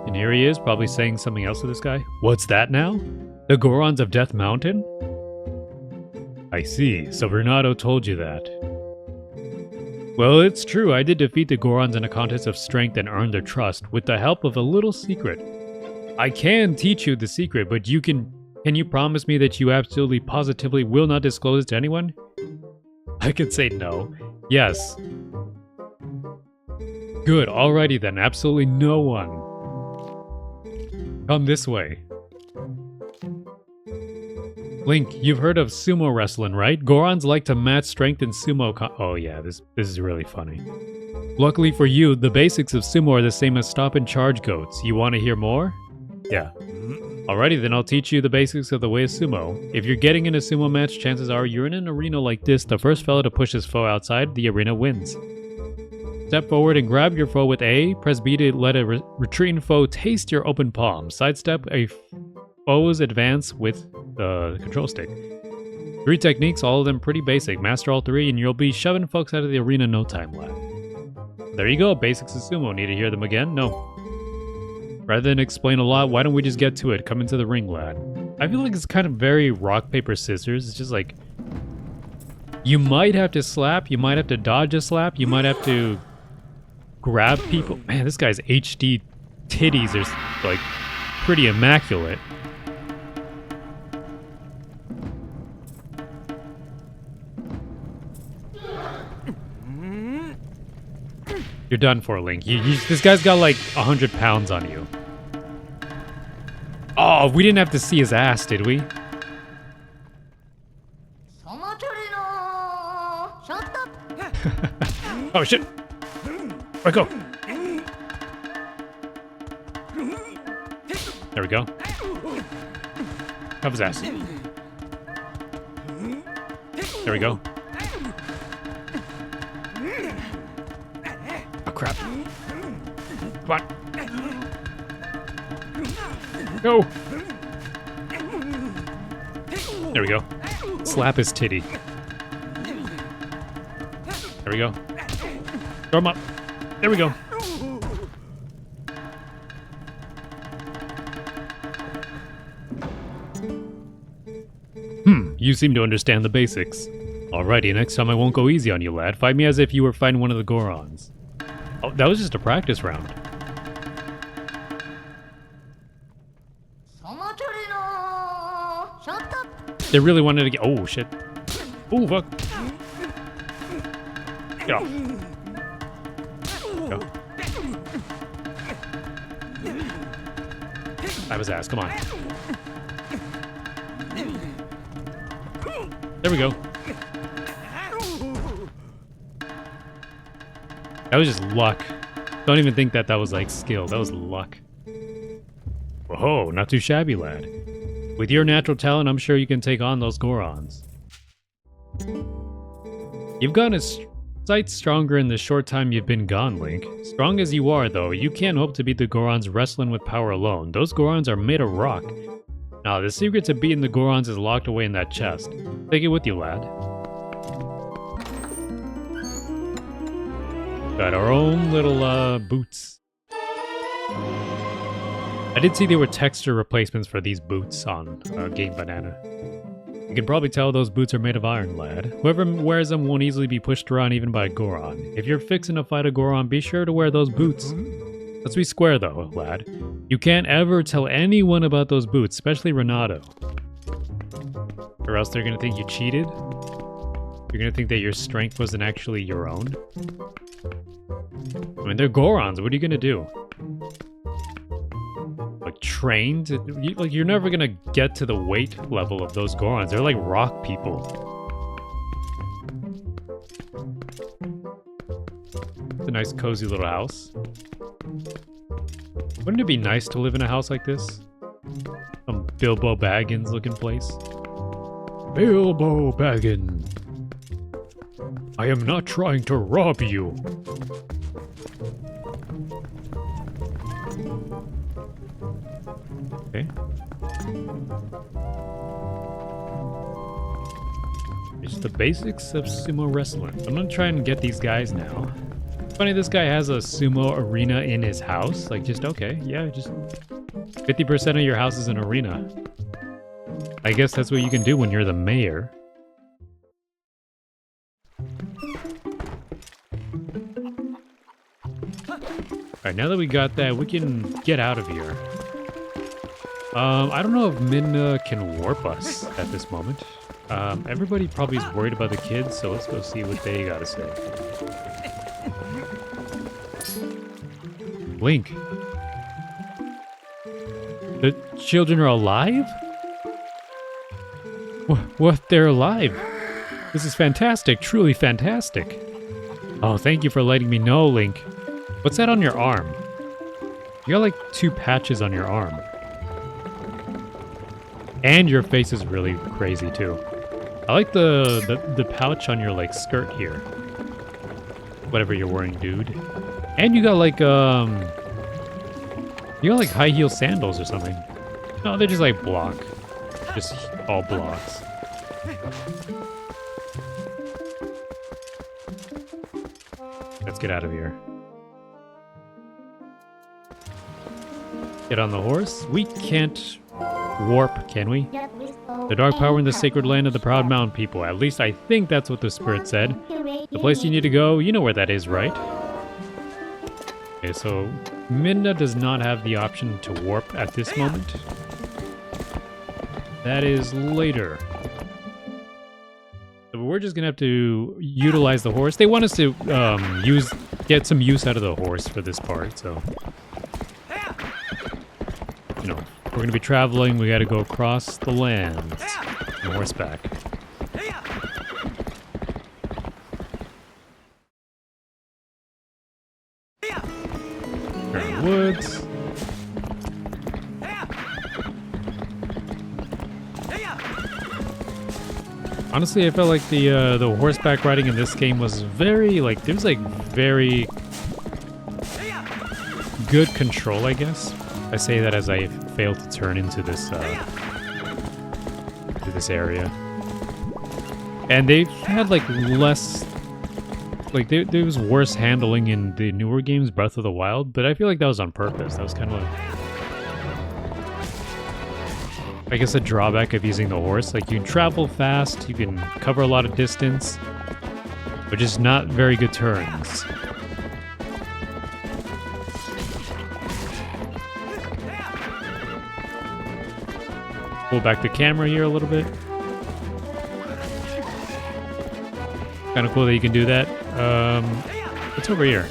And here he is, probably saying something else to this guy. What's that now? The Gorons of Death Mountain? I see, so Renato told you that. Well, it's true, I did defeat the Gorons in a contest of strength and earn their trust, with the help of a little secret. I can teach you the secret, but can you promise me that you absolutely positively will not disclose it to anyone? I could say no. Yes. Good, alrighty then, absolutely no one. Come this way. Link, you've heard of sumo wrestling, right? Gorons like to match strength in sumo oh yeah, this is really funny. Luckily for you, the basics of sumo are the same as stop and charge goats. You want to hear more? Yeah. Alrighty, then I'll teach you the basics of the way of sumo. If you're getting in a sumo match, chances are you're in an arena like this. The first fellow to push his foe outside the arena wins. Step forward and grab your foe with A. Press B to let a retreating foe taste your open palm. Sidestep a foe's advance with the control stick. 3 techniques, all of them pretty basic. Master all 3 and you'll be shoving folks out of the arena in no time, lad. There you go, basics of sumo. Need to hear them again? No. Rather than explain a lot, why don't we just get to it? Come into the ring, lad. I feel like it's kind of very rock, paper, scissors. It's just like... You might have to slap, you might have to dodge a slap, you might have to grab people. Man, this guy's HD titties are like pretty immaculate. You're done for, Link. This guy's got like 100 pounds on you. Oh, we didn't have to see his ass, did we? Oh shit! Where'd go? There we go. Have his ass. There we go. Oh crap. Come on. Go! There we go. Slap his titty. There we go. Throw him up. There we go. You seem to understand the basics. Alrighty, next time I won't go easy on you, lad. Fight me as if you were fighting one of the Gorons. Oh, that was just a practice round. They really wanted to get... Oh, shit. Oh, fuck. Get off. Go. That was ass. Come on. There we go. That was just luck. Don't even think that was like skill. That was luck. Whoa, not too shabby, lad. With your natural talent, I'm sure you can take on those Gorons. You've gotten a sight stronger in the short time you've been gone, Link. Strong as you are, though, you can't hope to beat the Gorons wrestling with power alone. Those Gorons are made of rock. Now, the secret to beating the Gorons is locked away in that chest. Take it with you, lad. Got our own little, boots. I did see there were texture replacements for these boots on Game Banana. You can probably tell those boots are made of iron, lad. Whoever wears them won't easily be pushed around even by a Goron. If you're fixing to fight a Goron, be sure to wear those boots. Let's be square though, lad. You can't ever tell anyone about those boots, especially Renato. Or else they're gonna think you cheated. You're gonna think that your strength wasn't actually your own. I mean, they're Gorons, what are you gonna do? Like, trained? Like, you're never gonna get to the weight level of those Gorons. They're like rock people. It's a nice cozy little house. Wouldn't it be nice to live in a house like this? Some Bilbo Baggins looking place. Bilbo Baggins. I am not trying to rob you. Okay. It's the basics of sumo wrestling. I'm gonna try and get these guys now. Funny, this guy has a sumo arena in his house. Like, just, okay, yeah, just 50% of your house is an arena. I guess that's what you can do when you're the mayor. Alright, now that we got that, we can get out of here. I don't know if Minna can warp us at this moment. Everybody probably is worried about the kids, so let's go see what they gotta say. Link. The children are alive? What? They're alive? This is fantastic, truly fantastic. Oh, thank you for letting me know, Link. What's that on your arm? You got like 2 patches on your arm. And your face is really crazy too. I like the pouch on your like skirt here. Whatever you're wearing, dude. And you got like high heel sandals or something. No, they're just like block. Just all blocks. Let's get out of here. Get on the horse. We can't warp, can we? The dark power in the sacred land of the proud mountain people. At least I think that's what the spirit said. The place you need to go, you know where that is, right? Okay, so Minna does not have the option to warp at this moment. That is later. So we're just gonna have to utilize the horse. They want us to get some use out of the horse for this part, so you know, we're gonna be traveling, we gotta go across the land on horseback. Woods. Honestly, I felt like the horseback riding in this game was very there's very good control, I guess. I say that as I fail to turn into this area. And they had less there was worse handling in the newer games, Breath of the Wild, but I feel like that was on purpose. That was kind of I guess a drawback of using the horse. Like, you can travel fast, you can cover a lot of distance, but just not very good turns. Pull back the camera here a little bit. Kind of cool that you can do that. What's over here?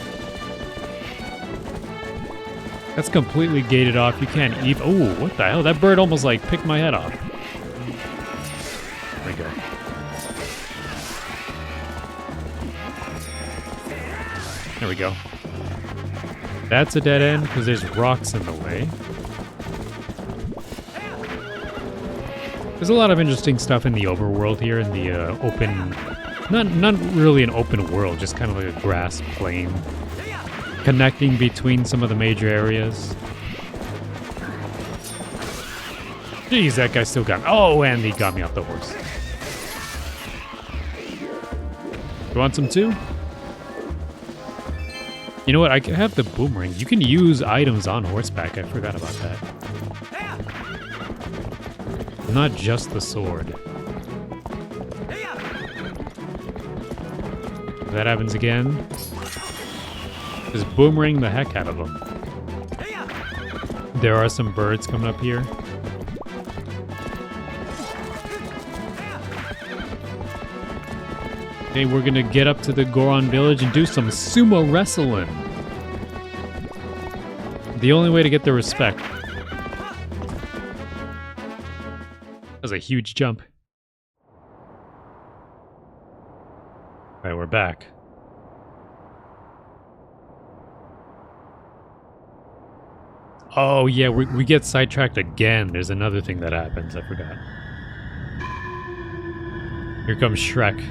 That's completely gated off. You can't even... Oh, what the hell? That bird almost, like, picked my head off. There we go. There we go. That's a dead end because there's rocks in the way. There's a lot of interesting stuff in the overworld here, in the open... Not really an open world, just kind of like a grass plain. Connecting between some of the major areas. Jeez, that guy still got me. Oh, and he got me off the horse. You want some too? You know what? I have the boomerang. You can use items on horseback. I forgot about that. Not just the sword. If that happens again, just boomerang the heck out of them. There are some birds coming up here. Okay, we're gonna get up to the Goron village and do some sumo wrestling. The only way to get the respect. That was a huge jump. Alright, we're back. Oh yeah, we get sidetracked again. There's another thing that happens. I forgot. Here comes Shrek.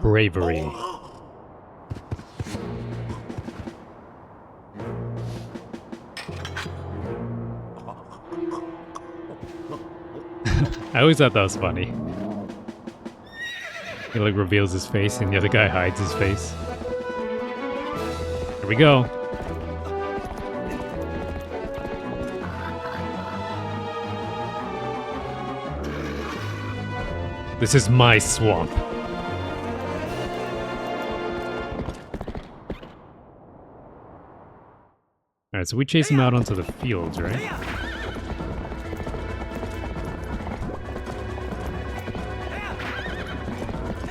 Bravery. I always thought that was funny. He like reveals his face and the other guy hides his face. Here we go. This is my swamp. Alright, so we chase him out onto the fields, right?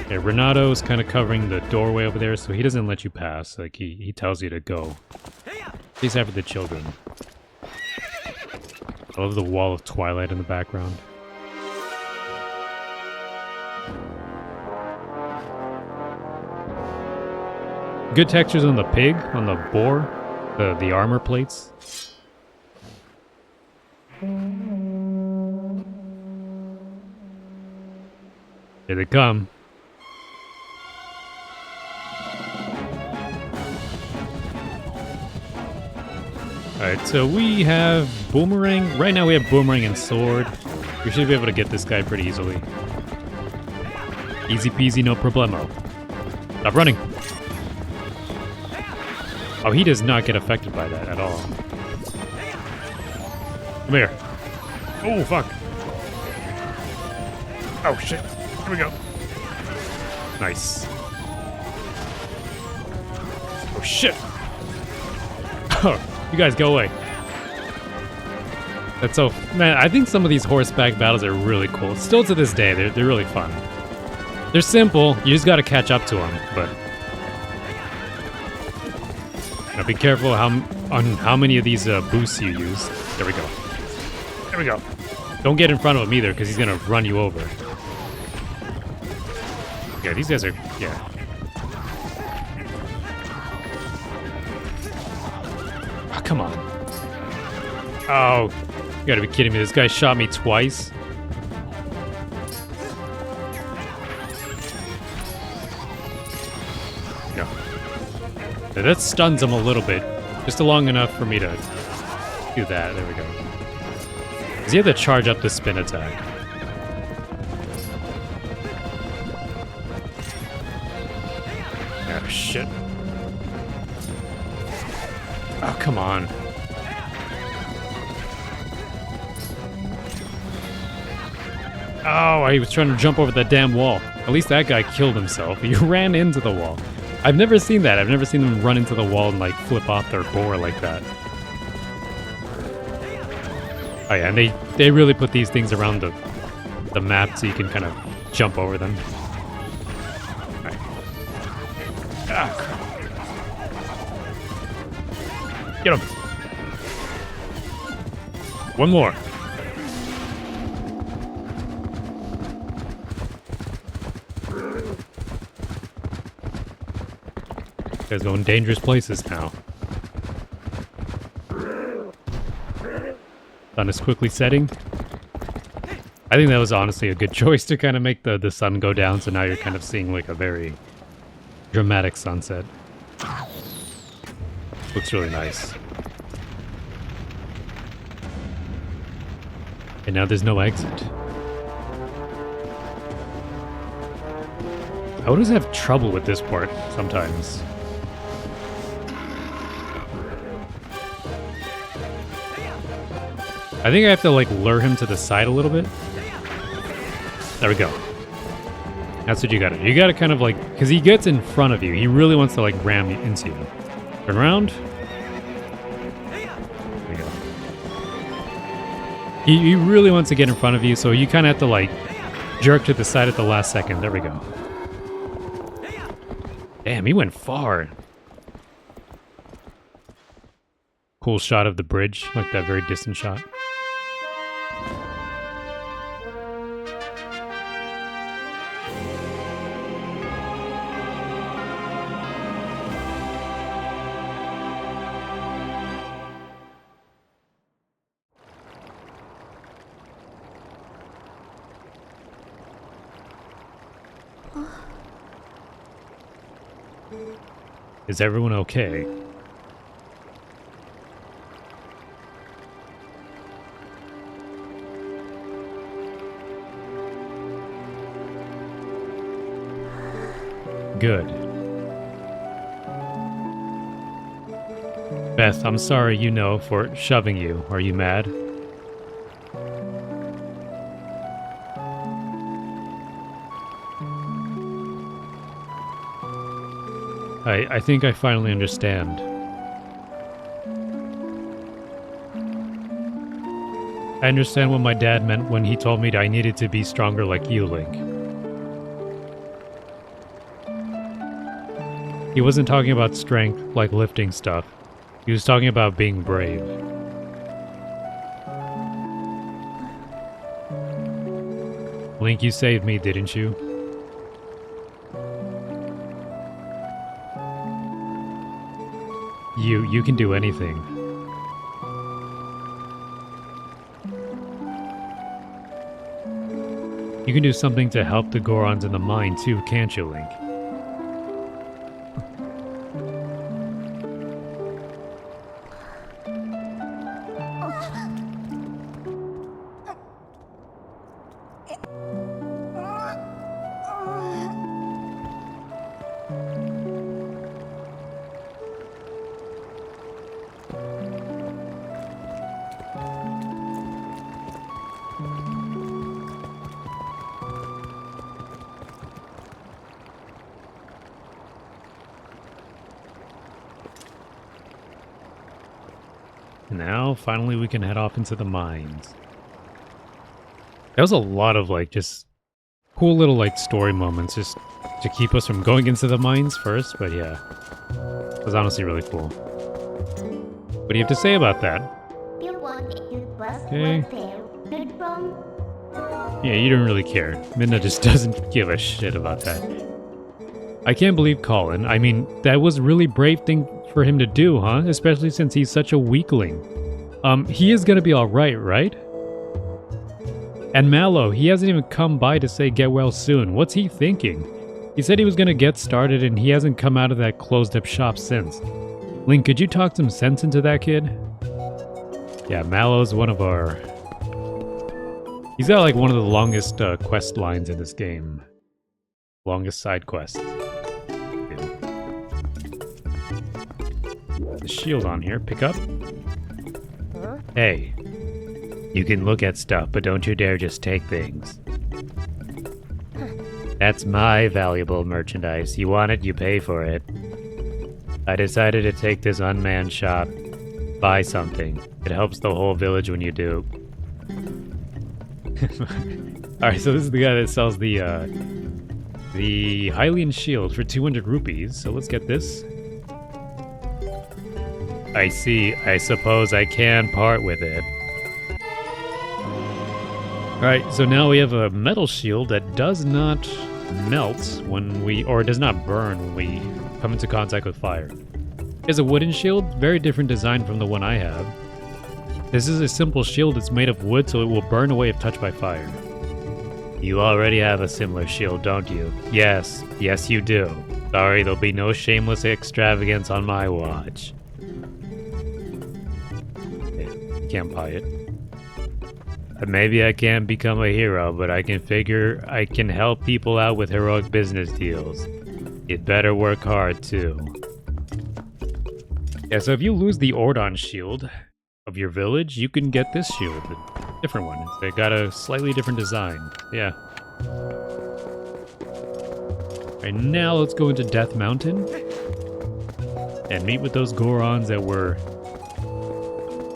Yeah, Renato's kind of covering the doorway over there, so he doesn't let you pass. Like, he tells you to go. He's after the children. I love the wall of Twilight in the background. Good textures on the pig, on the boar. The armor plates. Here they come. Alright, so we have boomerang. Right now we have boomerang and sword. We should be able to get this guy pretty easily. Easy peasy, no problemo. Stop running. Oh, he does not get affected by that at all. Come here. Oh, fuck. Oh, shit. Here we go. Nice. Oh, shit. Oh, you guys go away. That's so... Man, I think some of these horseback battles are really cool. Still to this day, they're really fun. They're simple. You just gotta catch up to them, but... Now be careful on how many of these boosts you use. There we go. There we go. Don't get in front of him either, because he's gonna run you over. Yeah, these guys are... Yeah. Oh, come on. Oh, you gotta be kidding me. This guy shot me twice. That stuns him a little bit. Just long enough for me to do that. There we go. Because you have to charge up the spin attack. Oh, shit. Oh, come on. Oh, he was trying to jump over that damn wall. At least that guy killed himself. He ran into the wall. I've never seen that. I've never seen them run into the wall and, like, flip off their boar like that. Oh, yeah, and they really put these things around the map so you can kind of jump over them. Right. Ah, crap. Get him. One more. Guys going dangerous places now. Sun is quickly setting. I think that was honestly a good choice to kind of make the sun go down, so now you're kind of seeing like a very dramatic sunset. Looks really nice. And now there's no exit. I always have trouble with this part sometimes. I think I have to like lure him to the side a little bit. There we go. That's what you gotta do. You gotta kind of like, because he gets in front of you. He really wants to like ram into you. Turn around. There we go. He really wants to get in front of you, so you kind of have to like jerk to the side at the last second. There we go. Damn, he went far. Cool shot of the bridge, like that very distant shot. Is everyone okay? Good. Beth, I'm sorry, you know, for shoving you. Are you mad? I think I finally understand. I understand what my dad meant when he told me that I needed to be stronger like you, Link. He wasn't talking about strength, like lifting stuff. He was talking about being brave. Link, you saved me, didn't you? You can do anything. You can do something to help the Gorons in the mine too, can't you, Link? Now, finally, we can head off into the mines. That was a lot of, like, just cool little, like, story moments just to keep us from going into the mines first, but yeah. It was honestly really cool. What do you have to say about that? Okay. Yeah, you don't really care. Minna just doesn't give a shit about that. I can't believe Colin. I mean, that was a really brave thing for him to do, huh? Especially since he's such a weakling. He is gonna be alright, right? And Mallow, he hasn't even come by to say get well soon. What's he thinking? He said he was gonna get started and he hasn't come out of that closed up shop since. Link, could you talk some sense into that kid? Yeah, Mallow's one of our... He's got like one of the longest quest lines in this game. Longest side quests. The shield on here, pick up. Hey, you can look at stuff, but don't you dare just take things. That's my valuable merchandise. You want it, you pay for it. I decided to take this unmanned shop. Buy something. It helps the whole village when you do. Alright, so this is the guy that sells the Hylian shield for 200 rupees. So let's get this. I see. I suppose I can part with it. Alright, so now we have a metal shield that does not melt when we, or does not burn when we come into contact with fire. It's a wooden shield, very different design from the one I have. This is a simple shield that's made of wood, so it will burn away if touched by fire. You already have a similar shield, don't you? Yes, yes you do. Sorry, there'll be no shameless extravagance on my watch. Can't buy it. Maybe I can't become a hero, but I can figure I can help people out with heroic business deals. You'd better work hard, too. Yeah, so if you lose the Ordon shield of your village, you can get this shield. A different one. It's got a slightly different design. Yeah. Alright, now let's go into Death Mountain and meet with those Gorons that were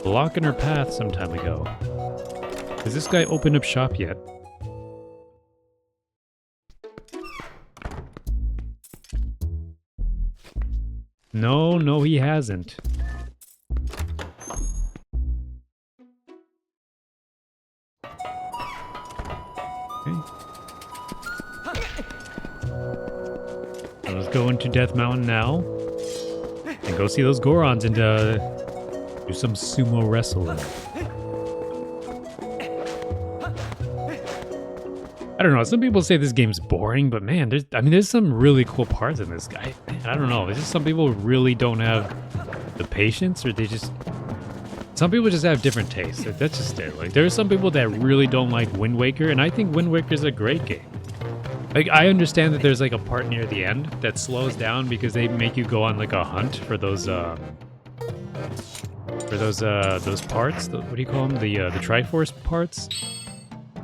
blocking our path some time ago. Has this guy opened up shop yet? No, he hasn't. Okay. So let's go into Death Mountain now and go see those Gorons and do some sumo wrestling. I don't know, some people say this game's boring, but man, there's some really cool parts in this guy. Man, I don't know, it's just some people really don't have the patience, or some people just have different tastes. That's just it. Like, there are some people that really don't like Wind Waker, and I think Wind Waker is a great game. Like, I understand that there's like a part near the end that slows down because they make you go on like a hunt for those parts. What do you call them? The Triforce parts.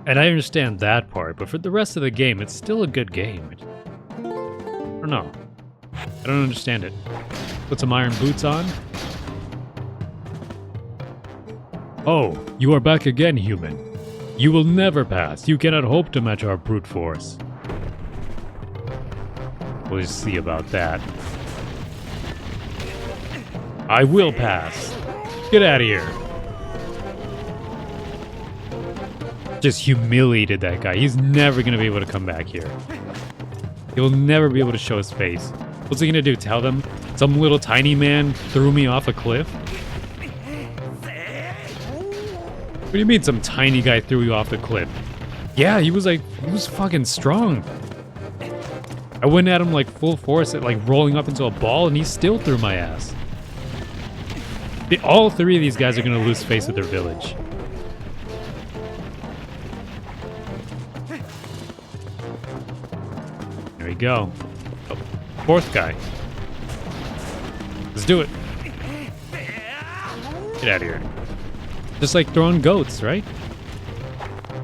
And I understand that part, but for the rest of the game, it's still a good game. I don't know. I don't understand it. Put some iron boots on. Oh, you are back again, human. You will never pass. You cannot hope to match our brute force. We'll just see about that. I will pass. Get out of here. Just humiliated that guy. He's never going to be able to come back here. He'll never be able to show his face. What's he going to do? Tell them some little tiny man threw me off a cliff? What do you mean some tiny guy threw you off the cliff? Yeah, he was fucking strong. I went at him like full force, like rolling up into a ball, and he still threw my ass. All three of these guys are going to lose face with their village. There we go. Oh, fourth guy. Let's do it. Get out of here. Just like throwing goats, right?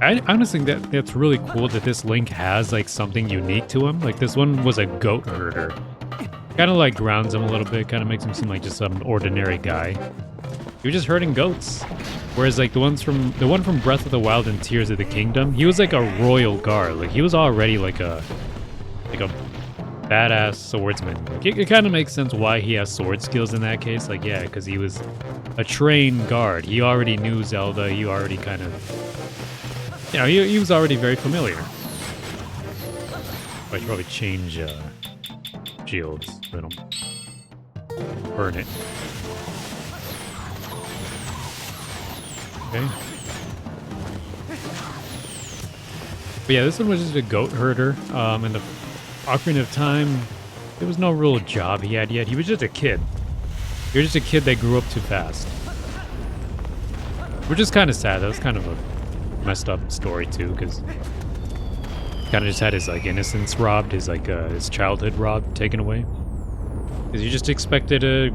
I honestly think that's really cool that this Link has like something unique to him. Like this one was a goat herder. Kind of like grounds him a little bit. Kind of makes him seem like just some ordinary guy. He was just herding goats. Whereas like the one from Breath of the Wild and Tears of the Kingdom, he was like a royal guard. Like he was already like a badass swordsman. Like, it kind of makes sense why he has sword skills in that case. Like, yeah, because he was a trained guard. He already knew Zelda. He already kind of, you know, he was already very familiar. I should probably change shields so they don't burn it. Okay. But yeah, this one was just a goat herder, and Ocarina of Time, there was no real job he had yet. He was just a kid. He was just a kid that grew up too fast. Which is kind of sad. That was kind of a messed up story too, because kind of just had his like innocence robbed, his like his childhood robbed, taken away. Because you just expected to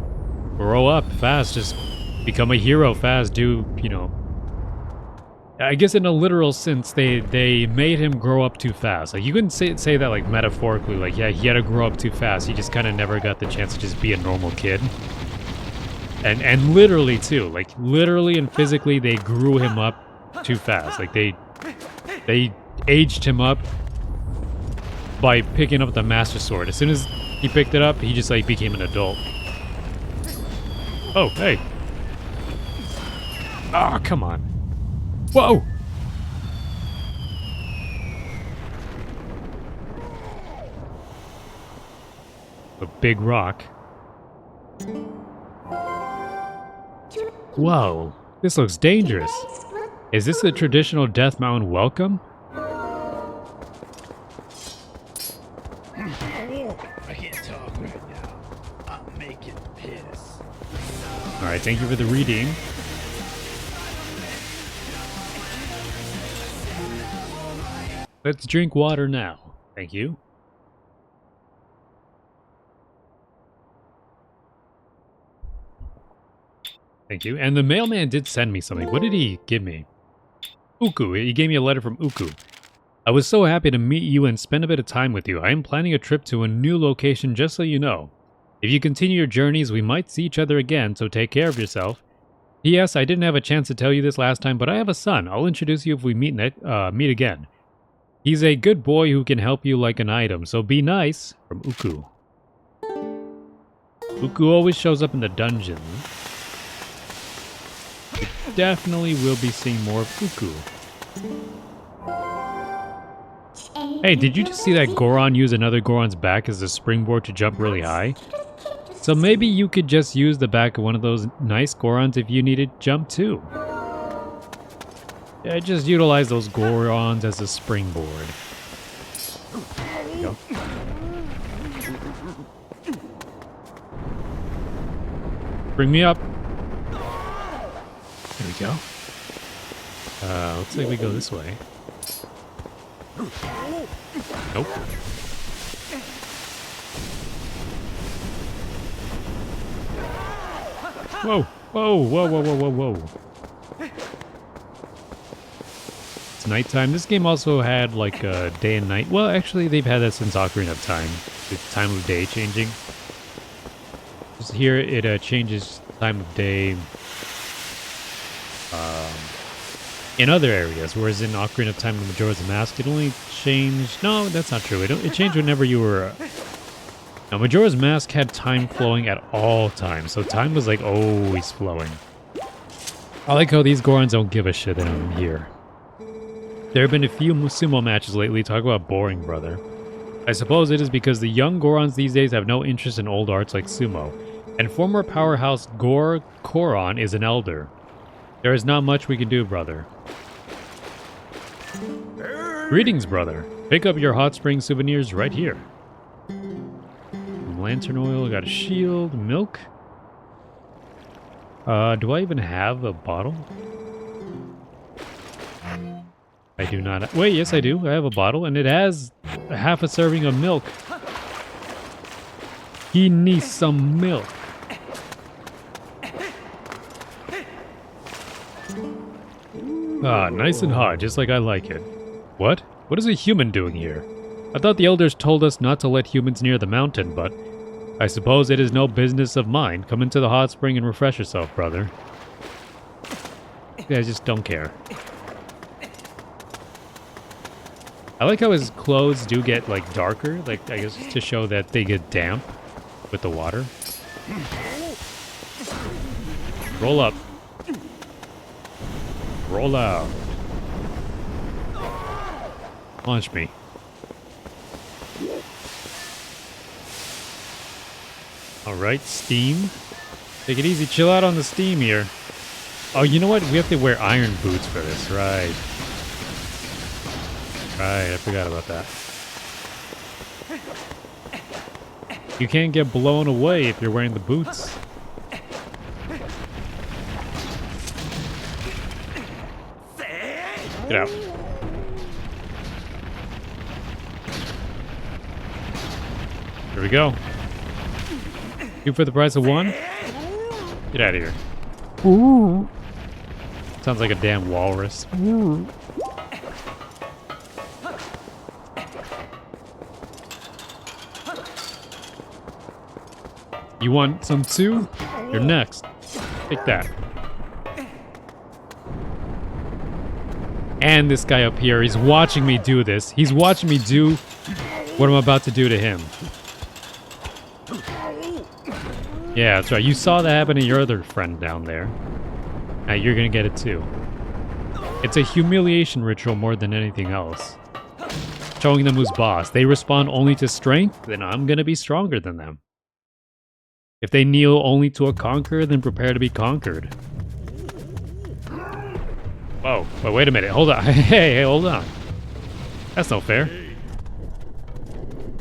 grow up fast, just become a hero fast, do, you know. I guess in a literal sense, they made him grow up too fast. Like, you couldn't say that, like, metaphorically, like, yeah, he had to grow up too fast. He just kind of never got the chance to just be a normal kid. And literally, too. Like, literally and physically, they grew him up too fast. Like, they aged him up by picking up the Master Sword. As soon as he picked it up, he just, like, became an adult. Oh, hey. Ah, come on. Whoa! A big rock. Whoa, this looks dangerous. Is this a traditional Death Mountain welcome? I can't talk right now. I'm making piss. Alright, thank you for the reading. Let's drink water now. Thank you. Thank you. And the mailman did send me something. What did he give me? Uku. He gave me a letter from Uku. I was so happy to meet you and spend a bit of time with you. I am planning a trip to a new location, just so you know. If you continue your journeys, we might see each other again, so take care of yourself. P.S. I didn't have a chance to tell you this last time, but I have a son. I'll introduce you if we meet again. He's a good boy who can help you like an item, so be nice. From Uku. Uku always shows up in the dungeon. We definitely will be seeing more of Uku. Hey, did you just see that Goron use another Goron's back as a springboard to jump really high? So maybe you could just use the back of one of those nice Gorons if you needed to jump too. Yeah, just utilize those Gorons as a springboard. There you go. Bring me up. There we go. Looks like we go this way. Nope. Whoa! Whoa! Whoa! Whoa! Whoa! Whoa! Whoa! It's nighttime. This game also had like day and night. Well, actually, they've had that since Ocarina of Time. The time of day changing. Just here, it changes time of day in other areas, whereas in Ocarina of Time and Majora's Mask, it only changed... No, that's not true. It changed whenever you were... Now, Majora's Mask had time flowing at all times, so time was like always flowing. I like how these Gorons don't give a shit that I'm here. There have been a few sumo matches lately. Talk about boring, brother. I suppose it is because the young Gorons these days have no interest in old arts like sumo, and former powerhouse Goron is an elder. There is not much we can do, brother. Greetings, brother. Pick up your hot spring souvenirs right here. Lantern oil, got a shield, milk. Do I even have a bottle? I do not. Wait, yes I do. I have a bottle, and it has half a serving of milk. He needs some milk. Ah, nice and hot, just like I like it. What? What is a human doing here? I thought the elders told us not to let humans near the mountain, but I suppose it is no business of mine. Come into the hot spring and refresh yourself, brother. Yeah, I just don't care. I like how his clothes do get, like, darker, like, I guess to show that they get damp with the water. Roll up. Roll out. Launch me. Alright, steam. Take it easy, chill out on the steam here. Oh, you know what? We have to wear iron boots for this, right. Right, I forgot about that. You can't get blown away if you're wearing the boots. Get out. Here we go. Two for the price of one? Get out of here. Ooh. Sounds like a damn walrus. Ooh. You want some too? You're next. Take that. And this guy up here, he's watching me do this. He's watching me do what I'm about to do to him. Yeah, that's right. You saw that happen to your other friend down there. Now you're gonna get it too. It's a humiliation ritual more than anything else. Showing them who's boss. They respond only to strength, then I'm gonna be stronger than them. If they kneel only to a conqueror, then prepare to be conquered. Whoa, wait a minute. Hold on. Hey, hold on. That's not fair.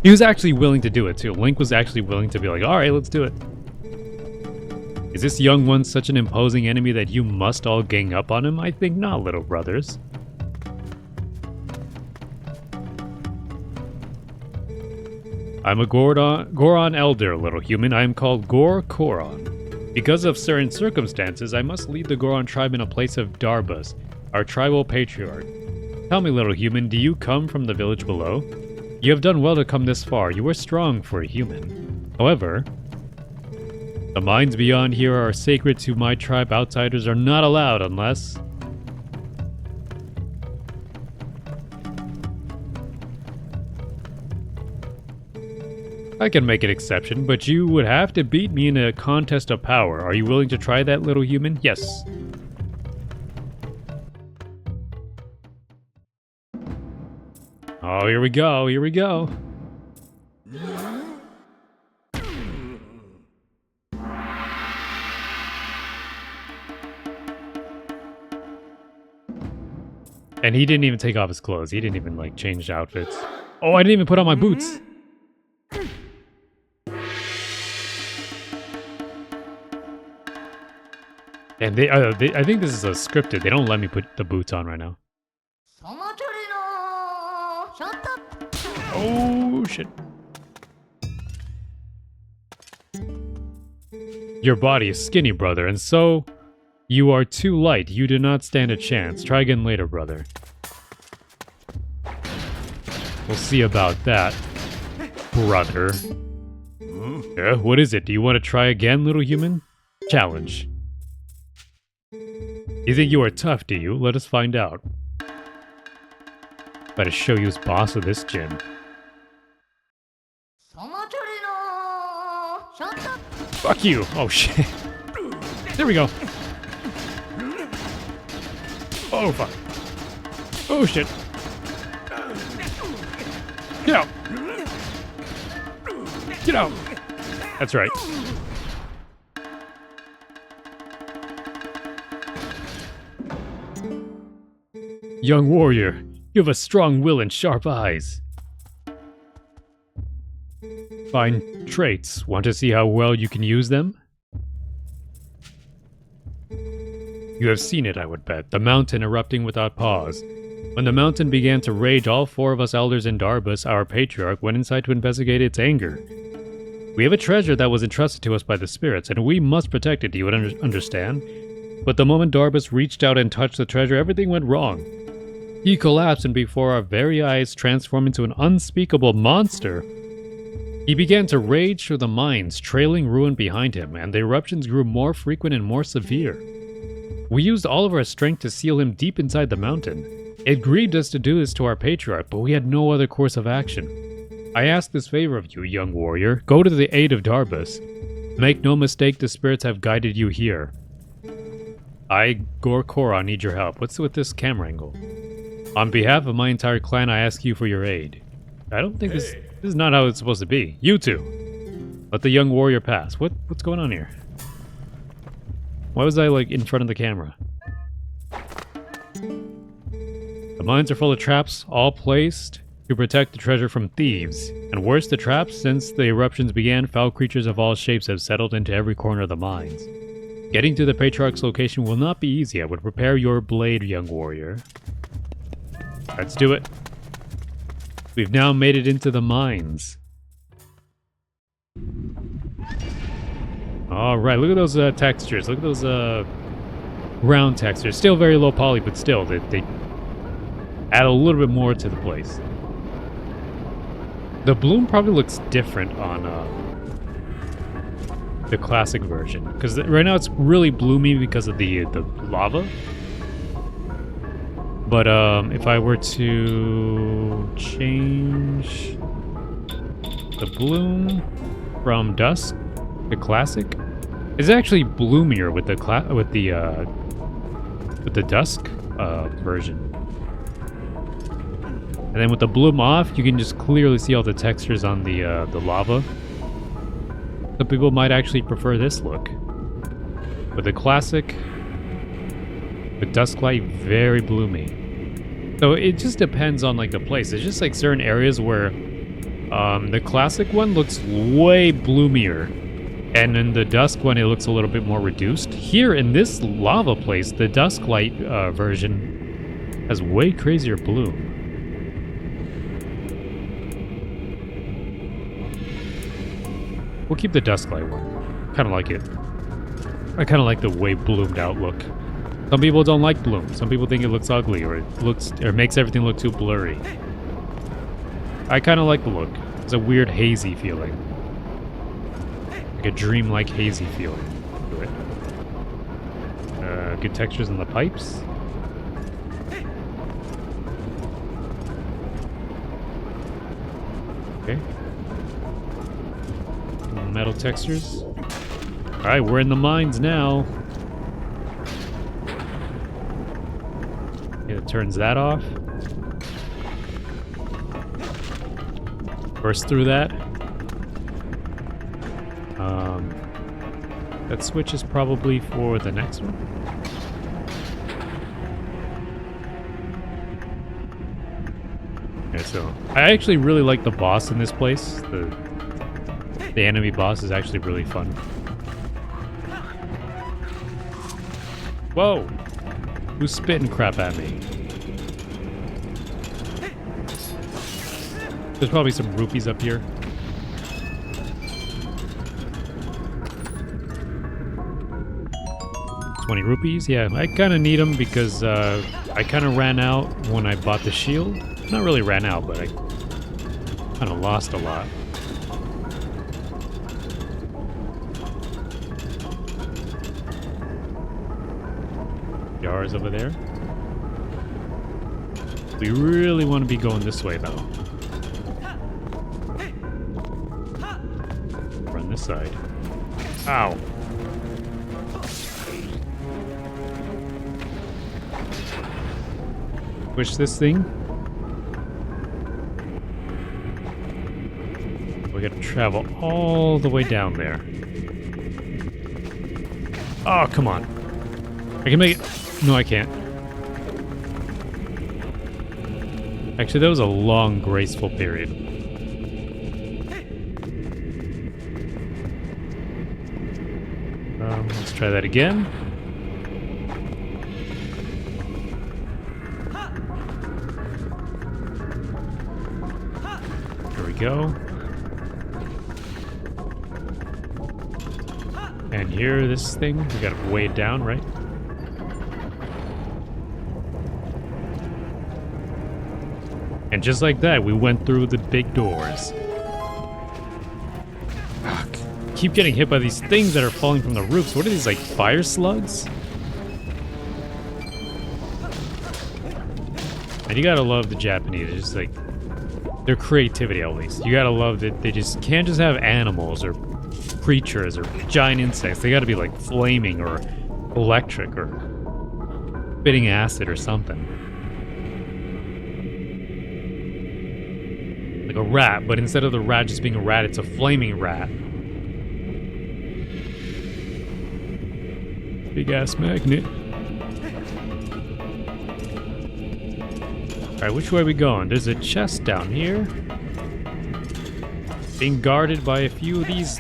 He was actually willing to do it too. Link was actually willing to be like, alright, let's do it. Is this young one such an imposing enemy that you must all gang up on him? I think not, little brothers. I'm a Goron elder, little human. I am called Goron. Because of certain circumstances, I must lead the Goron tribe in a place of Darbus, our tribal patriarch. Tell me, little human, do you come from the village below? You have done well to come this far. You are strong for a human. However, the mines beyond here are sacred to my tribe. Outsiders are not allowed unless... I can make an exception, but you would have to beat me in a contest of power. Are you willing to try that, little human? Yes. Oh, here we go, here we go. And he didn't even take off his clothes. He didn't even, like, change outfits. Oh, I didn't even put on my boots. And I think this is a scripted. They don't let me put the boots on right now. Oh, shit. Your body is skinny, brother, and so you are too light. You do not stand a chance. Try again later, brother. We'll see about that, brother. Yeah, what is it? Do you want to try again, little human? Challenge. You think you are tough, do you? Let us find out. Better show you who's boss of this gym. Fuck you! Oh shit. There we go. Oh fuck. Oh shit. Get out! Get out! That's right. Young warrior, you have a strong will and sharp eyes. Fine traits. Want to see how well you can use them? You have seen it, I would bet. The mountain erupting without pause. When the mountain began to rage, all four of us elders in Darbus, our patriarch, went inside to investigate its anger. We have a treasure that was entrusted to us by the spirits, and we must protect it, you would understand? But the moment Darbus reached out and touched the treasure, everything went wrong. He collapsed and before our very eyes transformed into an unspeakable monster. He began to rage through the mines, trailing ruin behind him, and the eruptions grew more frequent and more severe. We used all of our strength to seal him deep inside the mountain. It grieved us to do this to our patriarch, but we had no other course of action. I ask this favor of you, young warrior. Go to the aid of Darbus. Make no mistake, the spirits have guided you here. I, Goron, need your help. What's with this camera angle? On behalf of my entire clan, I ask you for your aid. I don't think this is not how it's supposed to be. You two! Let the young warrior pass. What's going on here? Why was I, like, in front of the camera? The mines are full of traps, all placed to protect the treasure from thieves. And worse, the traps. Since the eruptions began, foul creatures of all shapes have settled into every corner of the mines. Getting to the Patriarch's location will not be easy. I would prepare your blade, young warrior. Let's do it. We've now made it into the mines. Alright, look at those textures. Look at those ground textures. Still very low poly, but still, they add a little bit more to the place. The bloom probably looks different on the classic version, because right now it's really bloomy because of the lava. But if I were to change the bloom from Dusk to Classic, it's actually bloomier with the Dusk version. And then with the bloom off, you can just clearly see all the textures on the lava. Some people might actually prefer this look. With the Classic, with Dusklight, very bloomy. So it just depends on like the place. There's just like certain areas where the Classic one looks way bloomier, and in the Dusk one it looks a little bit more reduced. Here in this lava place, the Dusklight version has way crazier bloom. We'll keep the Dusklight one. Kind of like it. I kind of like the way bloomed out look. Some people don't like bloom. Some people think it looks ugly, or it makes everything look too blurry. I kind of like the look. It's a weird hazy feeling. Like a dreamlike hazy feeling to it. Good textures on the pipes. Okay. Metal textures. Alright, we're in the mines now. Okay, it turns that off. Burst through that. That switch is probably for the next one. Okay, so I actually really like the boss in this place. The enemy boss is actually really fun. Whoa! Who's spitting crap at me? There's probably some rupees up here. $20. Yeah, I kind of need them because I kind of ran out when I bought the shield. Not really ran out, but I kind of lost a lot. Jars over there. We really want to be going this way, though. Run this side. Ow. Push this thing. We gotta travel all the way down there. Oh, come on. I can make it. No, I can't. Actually, that was a long, graceful period. Let's try that again. Here we go. And here, this thing, we gotta weigh it down, right? And just like that, we went through the big doors. Ugh, keep getting hit by these things that are falling from the roofs. What are these, like fire slugs? And you gotta love the Japanese. It's just like their creativity, at least. You gotta love that they just can't just have animals or creatures or giant insects. They gotta be like flaming or electric or spitting acid or something. Like a rat, but instead of the rat just being a rat, it's a flaming rat. Big ass magnet. Alright, which way are we going? There's a chest down here. Being guarded by a few of these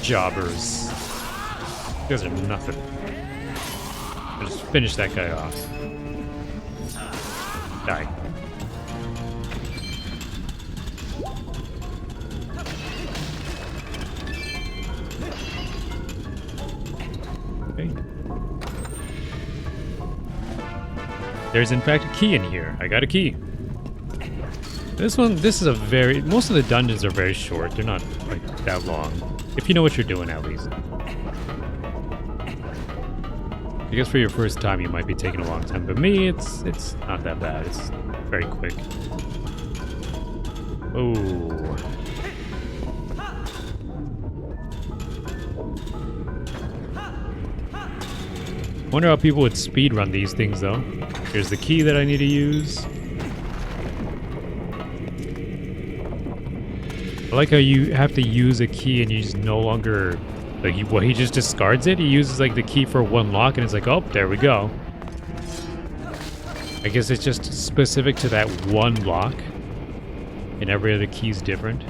jobbers. You guys are nothing. I'll just finish that guy off. Die. Okay. There's in fact a key in here. I got a key. This is a most of the dungeons are very short. They're not like that long. If you know what you're doing at least. I guess for your first time you might be taking a long time, but me it's not that bad. It's very quick. Oh. Wonder how people would speedrun these things though. Here's the key that I need to use. I like how you have to use a key and you just no longer, like, he just discards it. He uses like the key for one lock and it's like, oh, there we go. I guess it's just specific to that one lock and every other key's different.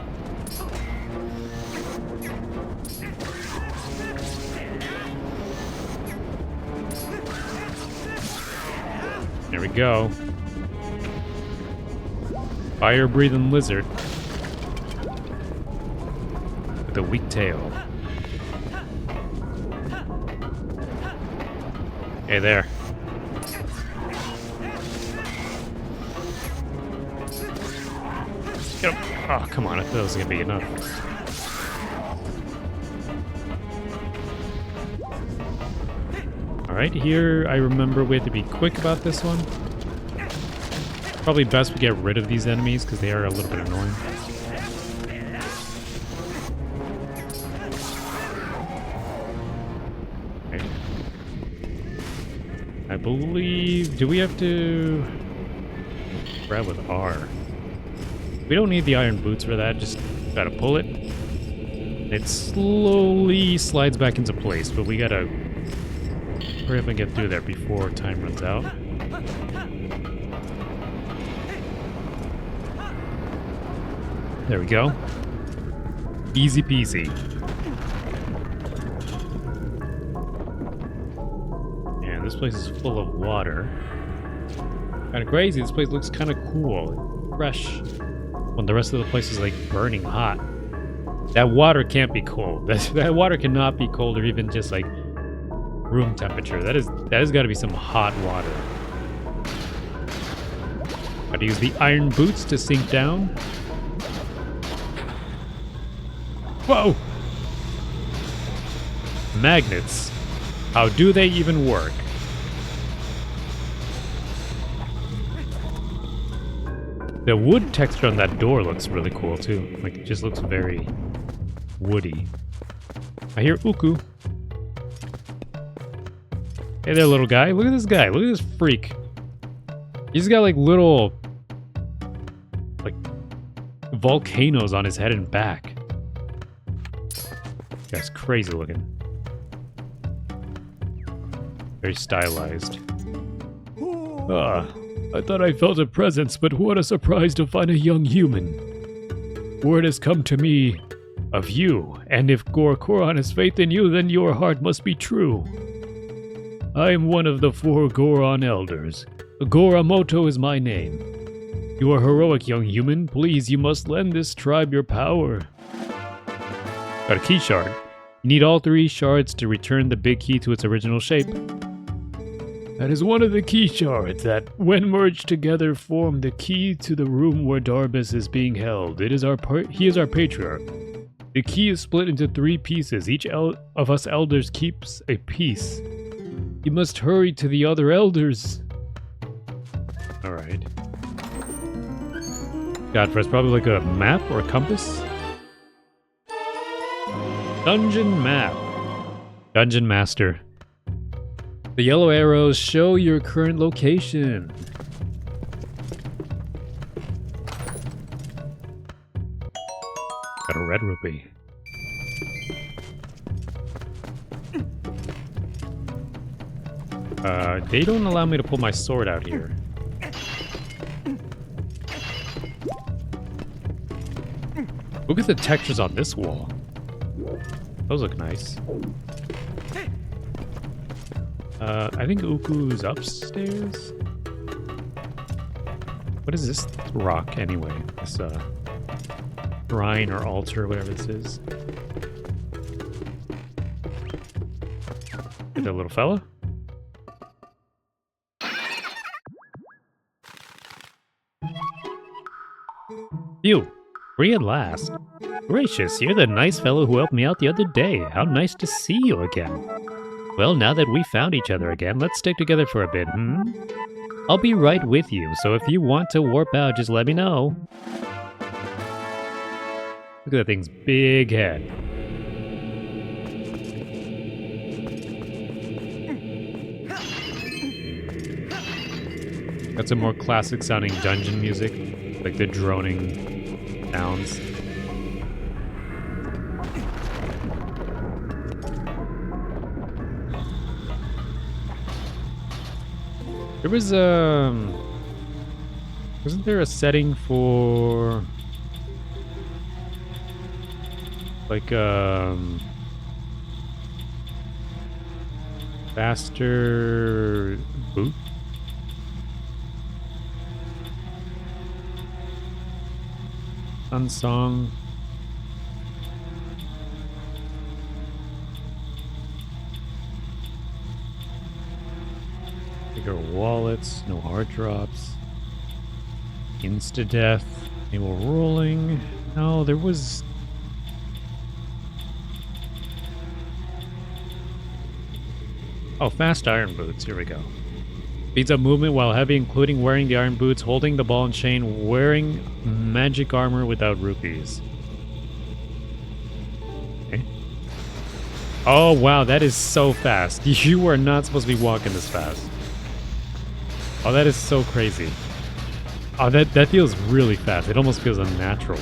There we go. Fire-breathing lizard. With a weak tail. Hey there. Get him. Oh, come on. I thought that was going to be enough. Alright, here I remember we have to be quick about this one. Probably best we get rid of these enemies because they are a little bit annoying. Okay. I believe... Do we have to... grab with R? We don't need the iron boots for that, just gotta pull it. It slowly slides back into place, but we gotta hurry up and get through there before time runs out. There we go. Easy peasy. And this place is full of water. Kind of crazy. This place looks kind of cool, fresh, when the rest of the place is like burning hot. That water can't be cold. That water cannot be cold or even just like room temperature. That has got to be some hot water. Gotta use the iron boots to sink down. Whoa! Magnets. How do they even work? The wood texture on that door looks really cool too. Like, it just looks very woody. I hear Uku. Hey there, little guy. Look at this guy. Look at this freak. He's got like little, like, volcanoes on his head and back. That's crazy looking. Very stylized. Ah, I thought I felt a presence, but what a surprise to find a young human. Word has come to me of you, and if Gorkoran has faith in you, then your heart must be true. I am one of the 4 Goron elders. Goramoto is my name. You are heroic, young human. Please, you must lend this tribe your power. Got a key shard. You need all 3 shards to return the big key to its original shape. That is one of the key shards that, when merged together, form the key to the room where Darbus is being held. He is our patriarch. The key is split into 3 pieces. Each of us elders keeps a piece. You must hurry to the other elders. Alright. God, first, probably like a map or a compass? Dungeon map. Dungeon master. The yellow arrows show your current location. Got a red rupee. They don't allow me to pull my sword out here. Look at the textures on this wall. Those look nice. I think Uku's upstairs. What is this rock anyway? This shrine or altar, whatever this is. Get that little fella. Phew, free at last. Gracious, you're the nice fellow who helped me out the other day. How nice to see you again. Well, now that we found each other again, let's stick together for a bit, I'll be right with you, so if you want to warp out, just let me know. Look at that thing's big head. Got some more classic sounding dungeon music, like the droning sounds. There was wasn't there a setting for like faster boot? Unsong. Bigger wallets, no hard drops. Insta-death. They were rolling. No, there was... Oh, fast iron boots. Here we go. Speeds up movement while heavy, including wearing the iron boots, holding the ball and chain, wearing magic armor without rupees. Okay. Oh, wow, that is so fast. You are not supposed to be walking this fast. Oh, that is so crazy. Oh, that feels really fast. It almost feels unnatural.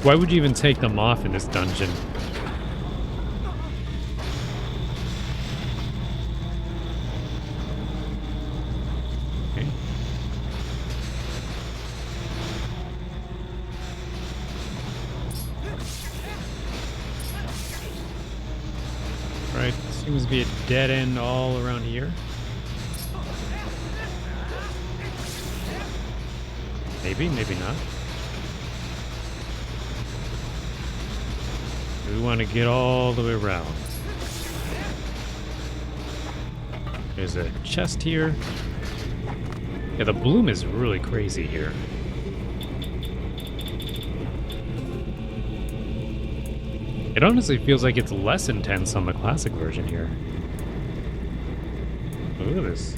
Why would you even take them off in this dungeon? Okay. Right, seems to be a dead end all around here. Maybe, maybe not. We want to get all the way around. There's a chest here. Yeah, the bloom is really crazy here. It honestly feels like it's less intense on the classic version here. Look at this.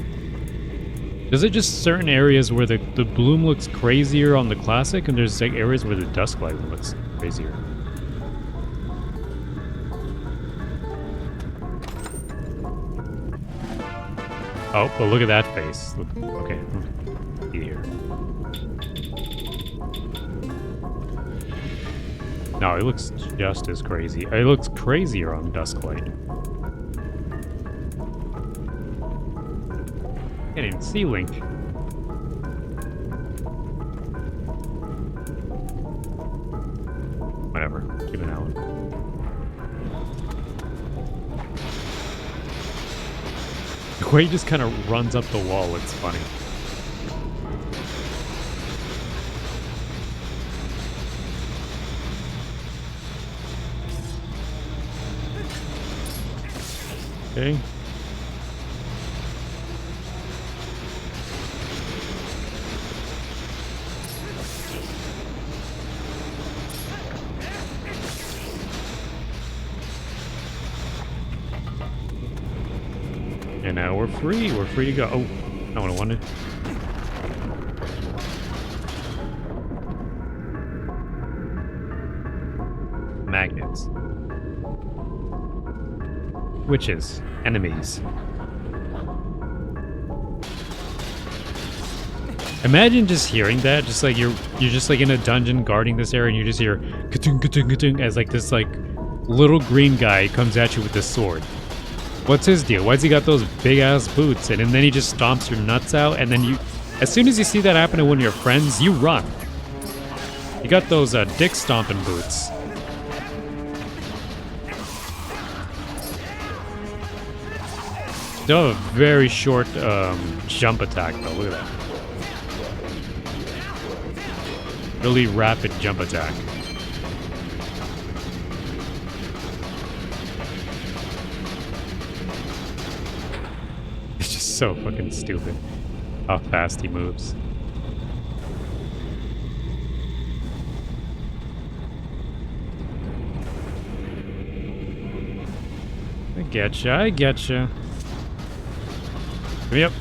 Is it just certain areas where the bloom looks crazier on the classic, and there's like areas where the dusk light looks crazier? Oh, but look at that face. Look, okay, here. No, it looks just as crazy. It looks crazier on Dusklight. Can't even see Link. Whatever. Keep an eye on. The way he just kind of runs up the wall looks funny. Okay. And now we're free. We're free to go. Oh, not what I wanted. Magnets. Witches. Enemies. Imagine just hearing that, just like you're just like in a dungeon guarding this area and you just hear ka-tung, ka-tung, ka-tung, as like this like little green guy comes at you with this sword. What's his deal? Why's he got those big ass boots? And then he just stomps your nuts out, and then you, as soon as you see that happen to one of your friends, you run. You got those dick stomping boots. Still have a very short jump attack though. Look at that. Really rapid jump attack. It's just so fucking stupid how fast he moves. I getcha, I getcha. Yep.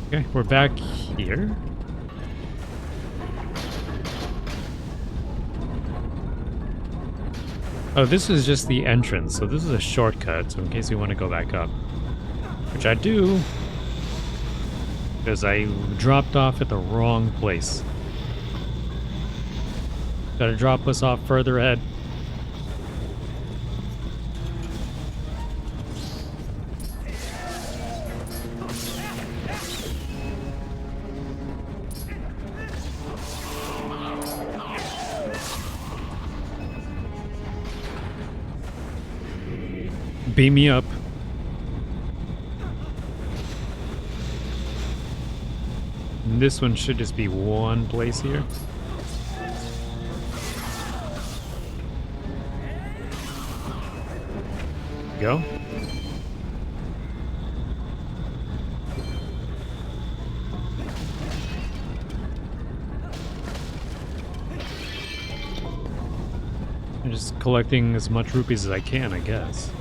Okay, we're back here. Oh, this is just the entrance, so this is a shortcut, so in case we want to go back up. Which I do, because I dropped off at the wrong place. Gotta drop us off further ahead. Beam me up. And this one should just be one place here. Go. I'm just collecting as much rupees as I can, I guess.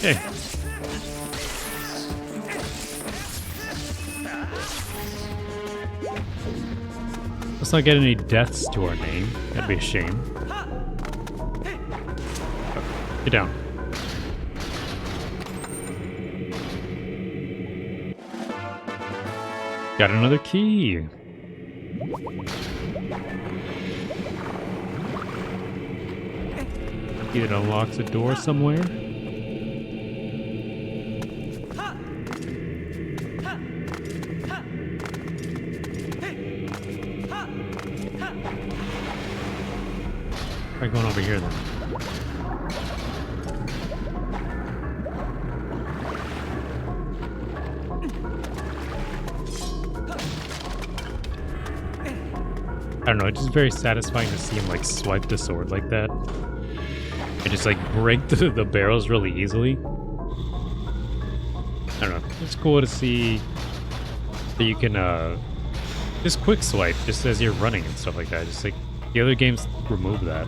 Okay. Let's not get any deaths to our name. That'd be a shame. Get down. Got another key. Key that unlocks a door somewhere. Try going over here then. I don't know, it's just very satisfying to see him like swipe the sword like that. And just like break the barrels really easily. I don't know, it's cool to see that you can just quick swipe just as you're running and stuff like that. Just like the other games remove that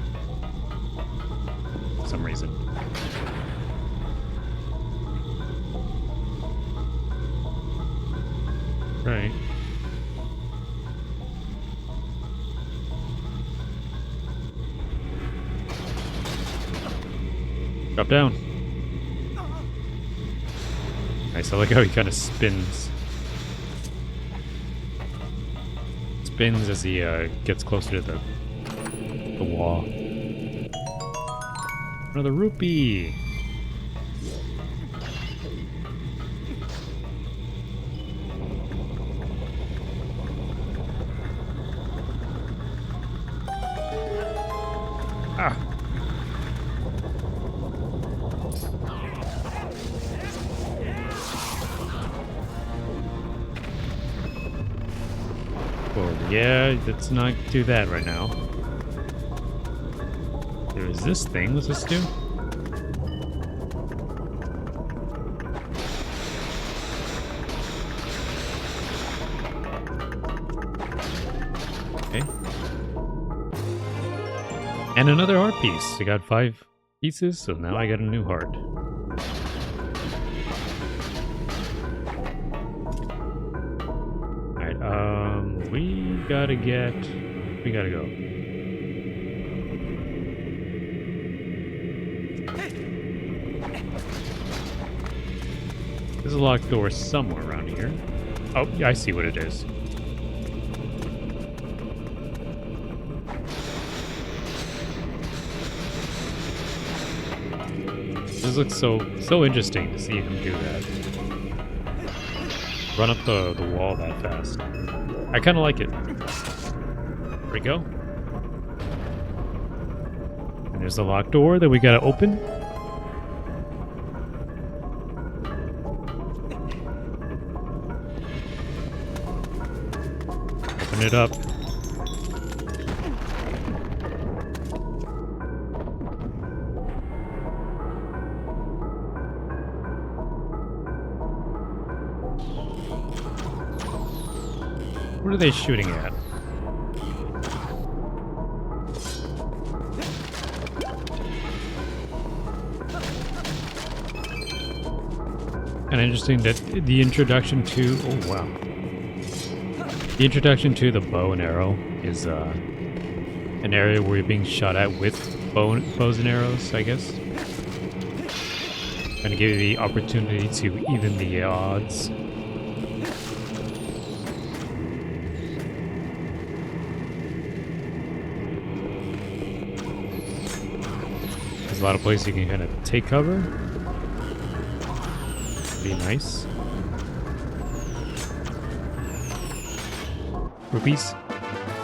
for some reason. Right. Drop down. Nice, I like how he kind of spins. Spins as he gets closer to the wall. Another rupee. Ah. Well, yeah, let's not do that right now. There is this thing. What's this do? Okay. And another heart piece. I got 5 pieces, so now I got a new heart. We gotta go. There's a locked door somewhere around here. Oh, yeah, I see what it is. This looks so interesting to see him do that. Run up the wall that fast. I kind of like it. There we go. And there's the locked door that we gotta open. Open it up. What are they shooting at? And interesting that the introduction to... Oh, wow. The introduction to the bow and arrow is an area where you're being shot at with bows and arrows, I guess. Trying to give you the opportunity to even the odds. There's a lot of places you can kind of take cover. Be nice. Rupees.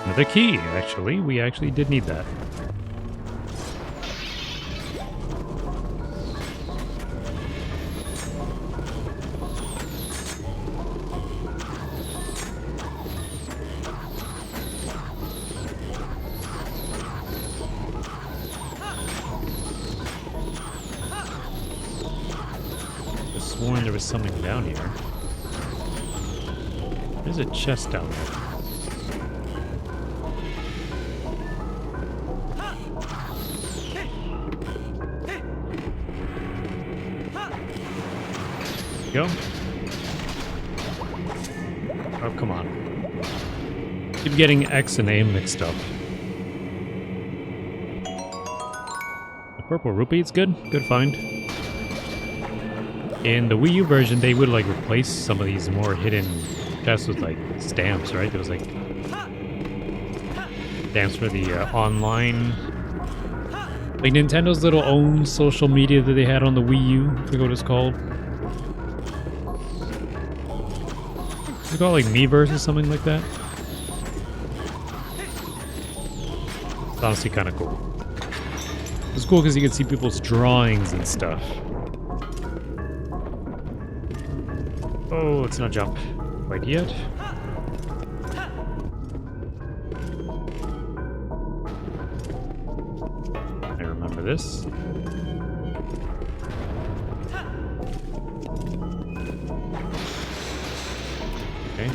Another key, actually. We actually did need that. Sworn there was something down here. There's a chest down there. Go. Oh, come on. Keep getting X and A mixed up. The purple rupee, it's good. Good find. In the Wii U version, they would like replace some of these more hidden chests with like stamps, right? There was like stamps for the online, like Nintendo's little own social media that they had on the Wii U. I forget what it's called. Is it called like Miiverse or something like that? It's honestly kind of cool. It's cool because you can see people's drawings and stuff. Oh, let's not jump quite yet. I remember this. Okay.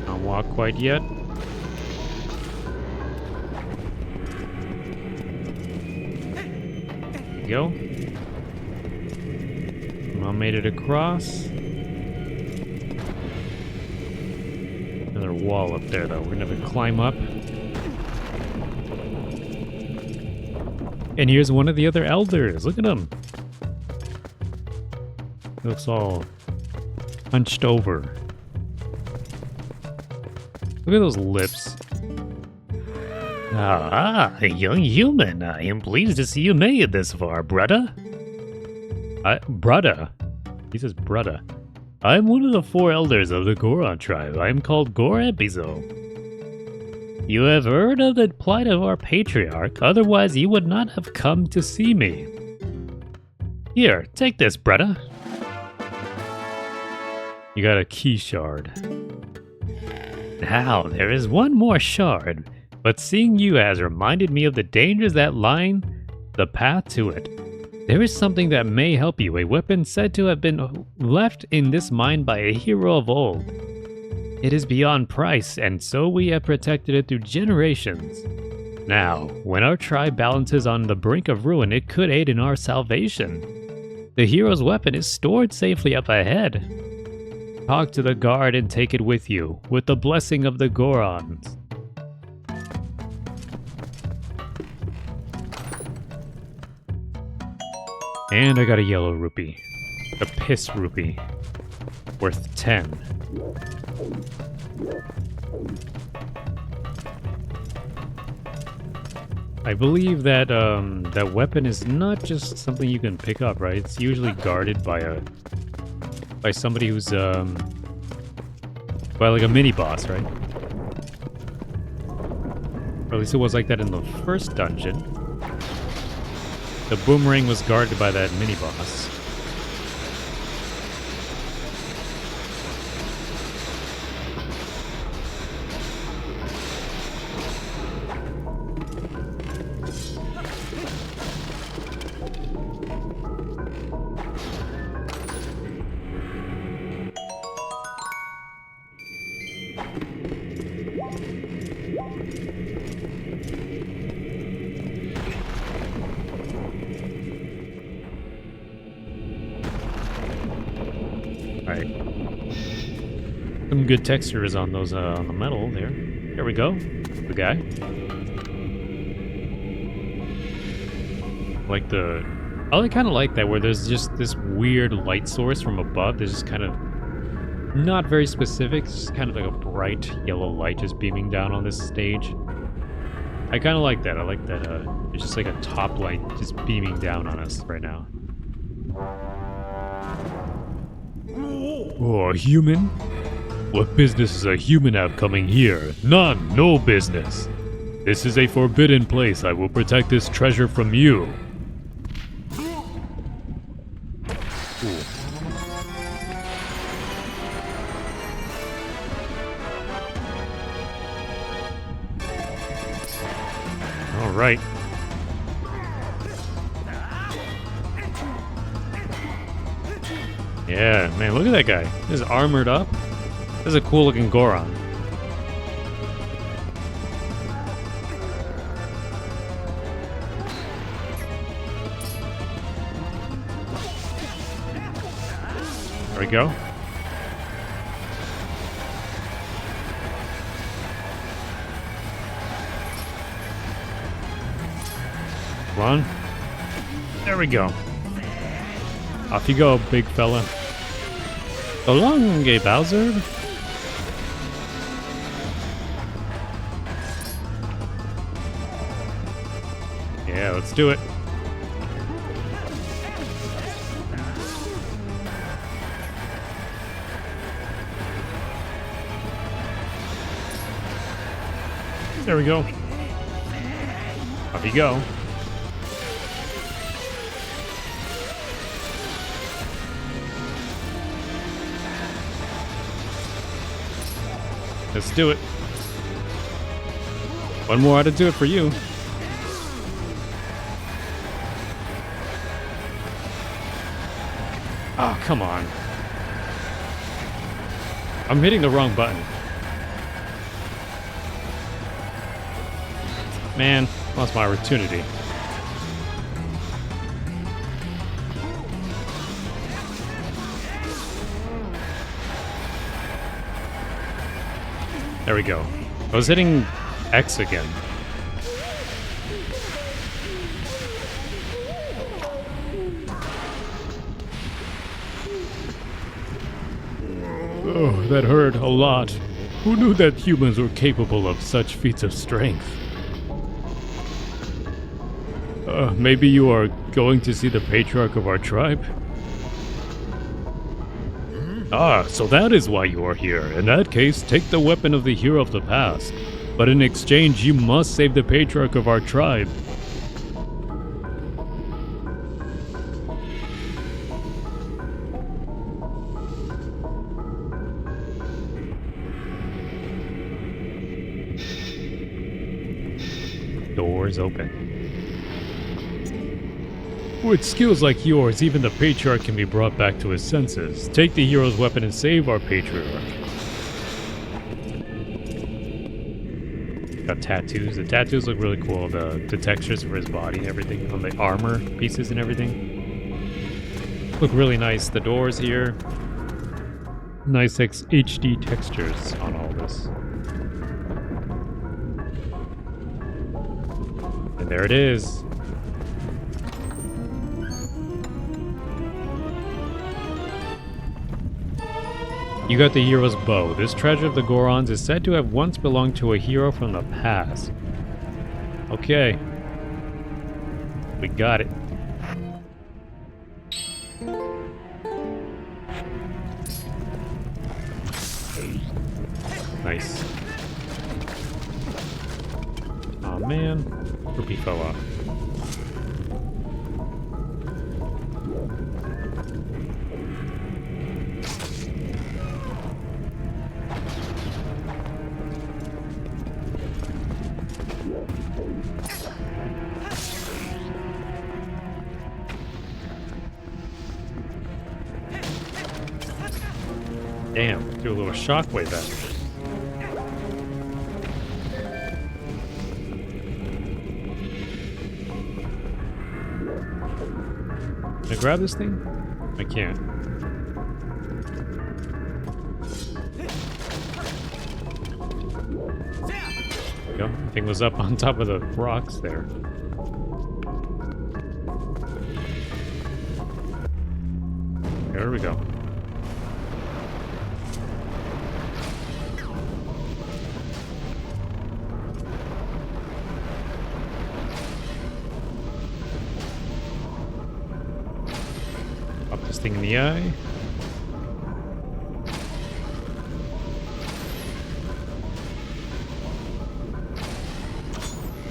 Not walk quite yet. There you go. Mom made it across. Another wall up there, though. We're gonna have to climb up. And here's one of the other elders. Look at him. Looks all hunched over. Look at those lips. Ah, a young human. I am pleased to see you made it this far, brudda. Brudda? He says brudda. I'm one of the 4 elders of the Goron tribe. I am called Gore Epizo. You have heard of the plight of our patriarch, otherwise you would not have come to see me. Here, take this, brudda. You got a key shard. Now, there is one more shard, but seeing you has reminded me of the dangers that line the path to it. There is something that may help you, a weapon said to have been left in this mine by a hero of old. It is beyond price, and so we have protected it through generations. Now, when our tribe balances on the brink of ruin, it could aid in our salvation. The hero's weapon is stored safely up ahead. Talk to the guard and take it with you, with the blessing of the Gorons. And I got a yellow rupee. A piss rupee. Worth 10. I believe that that weapon is not just something you can pick up, right? It's usually guarded by somebody who's by like a mini boss, right? Or at least it was like that in the first dungeon. The boomerang was guarded by that mini boss. Alright. Some good textures on those on the metal there. There we go. The guy. Like the... I kind of like that where there's just this weird light source from above. There's just kind of not very specific. It's just kind of like a bright yellow light just beaming down on this stage. I kind of like that. I like that it's just like a top light just beaming down on us right now. Oh, a human? What business is a human have coming here? None, no business. This is a forbidden place. I will protect this treasure from you. Ooh. All right. Yeah, man, look at that guy. He's armored up. This is a cool looking Goron. There we go. Come on. There we go. Off you go, big fella. So long, Bowser. Yeah, let's do it. There we go. Off you go. Let's do it. One more ought to do it for you. Oh, come on. I'm hitting the wrong button. Man, lost my opportunity. There we go. I was hitting X again. Oh, that hurt a lot. Who knew that humans were capable of such feats of strength? Maybe you are going to see the patriarch of our tribe? Ah, so that is why you are here. In that case, take the weapon of the hero of the past. But in exchange, you must save the patriarch of our tribe. Doors open. With skills like yours, even the patriarch can be brought back to his senses. Take the hero's weapon and save our patriarch. Got tattoos. The tattoos look really cool. The textures for his body and everything, on the armor pieces and everything. Look really nice. The doors here. nice HD textures on all this. And there it is. You got the hero's bow. This treasure of the Gorons is said to have once belonged to a hero from the past. Okay. We got it. Nice. Oh man. Rupee fell off. Damn, do a little shockwave at it. Can I grab this thing? I can't. There we go. The thing was up on top of the rocks there. There we go. Thing in the eye.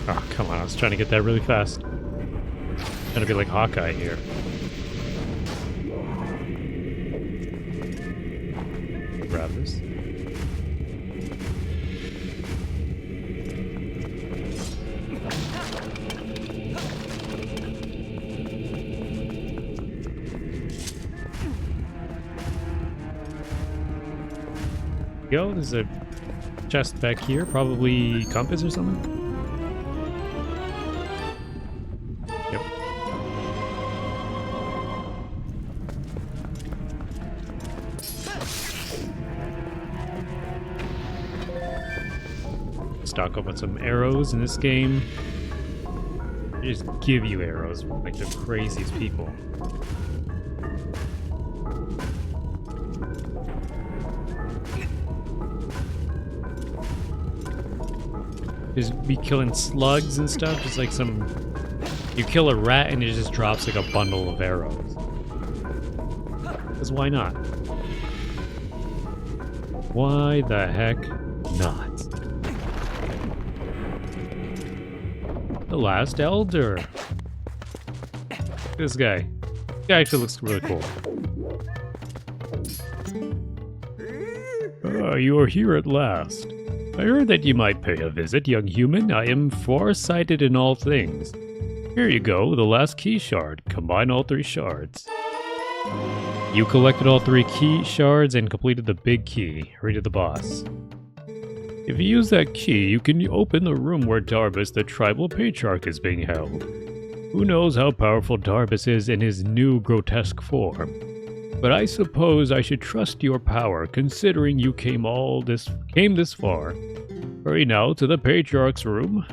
Oh, come on. I was trying to get that really fast. Trying to be like Hawkeye here. Grab this. Go. There's a chest back here, probably compass or something. Yep. Stock up on some arrows in this game. They just give you arrows like the craziest people. Just be killing slugs and stuff, just like some... You kill a rat and it just drops like a bundle of arrows. Because why not? Why the heck not? The Last Elder. Look at this guy. This guy actually looks really cool. You are here at last. I heard that you might pay a visit, young human. I am far-sighted in all things. Here you go, the last key shard. Combine all 3 shards. You collected all 3 key shards and completed the big key. Hurry to the boss. If you use that key, you can open the room where Darbus, the tribal patriarch, is being held. Who knows how powerful Darbus is in his new grotesque form? But I suppose I should trust your power, considering you came this far. Hurry now to the Patriarch's room.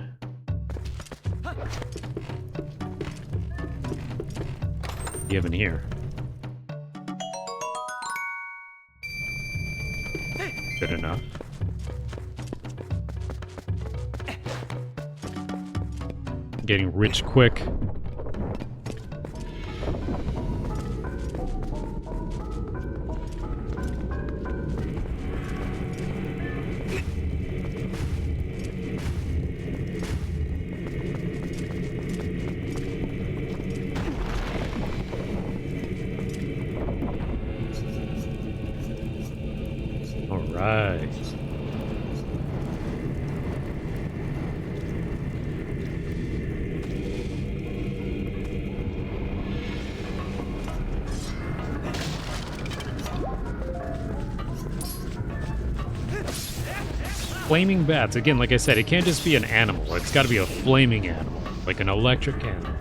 What do you have in here? Good enough. Getting rich quick. Right. Flaming bats. Again, like I said, it can't just be an animal. It's got to be a flaming animal, like an electric animal.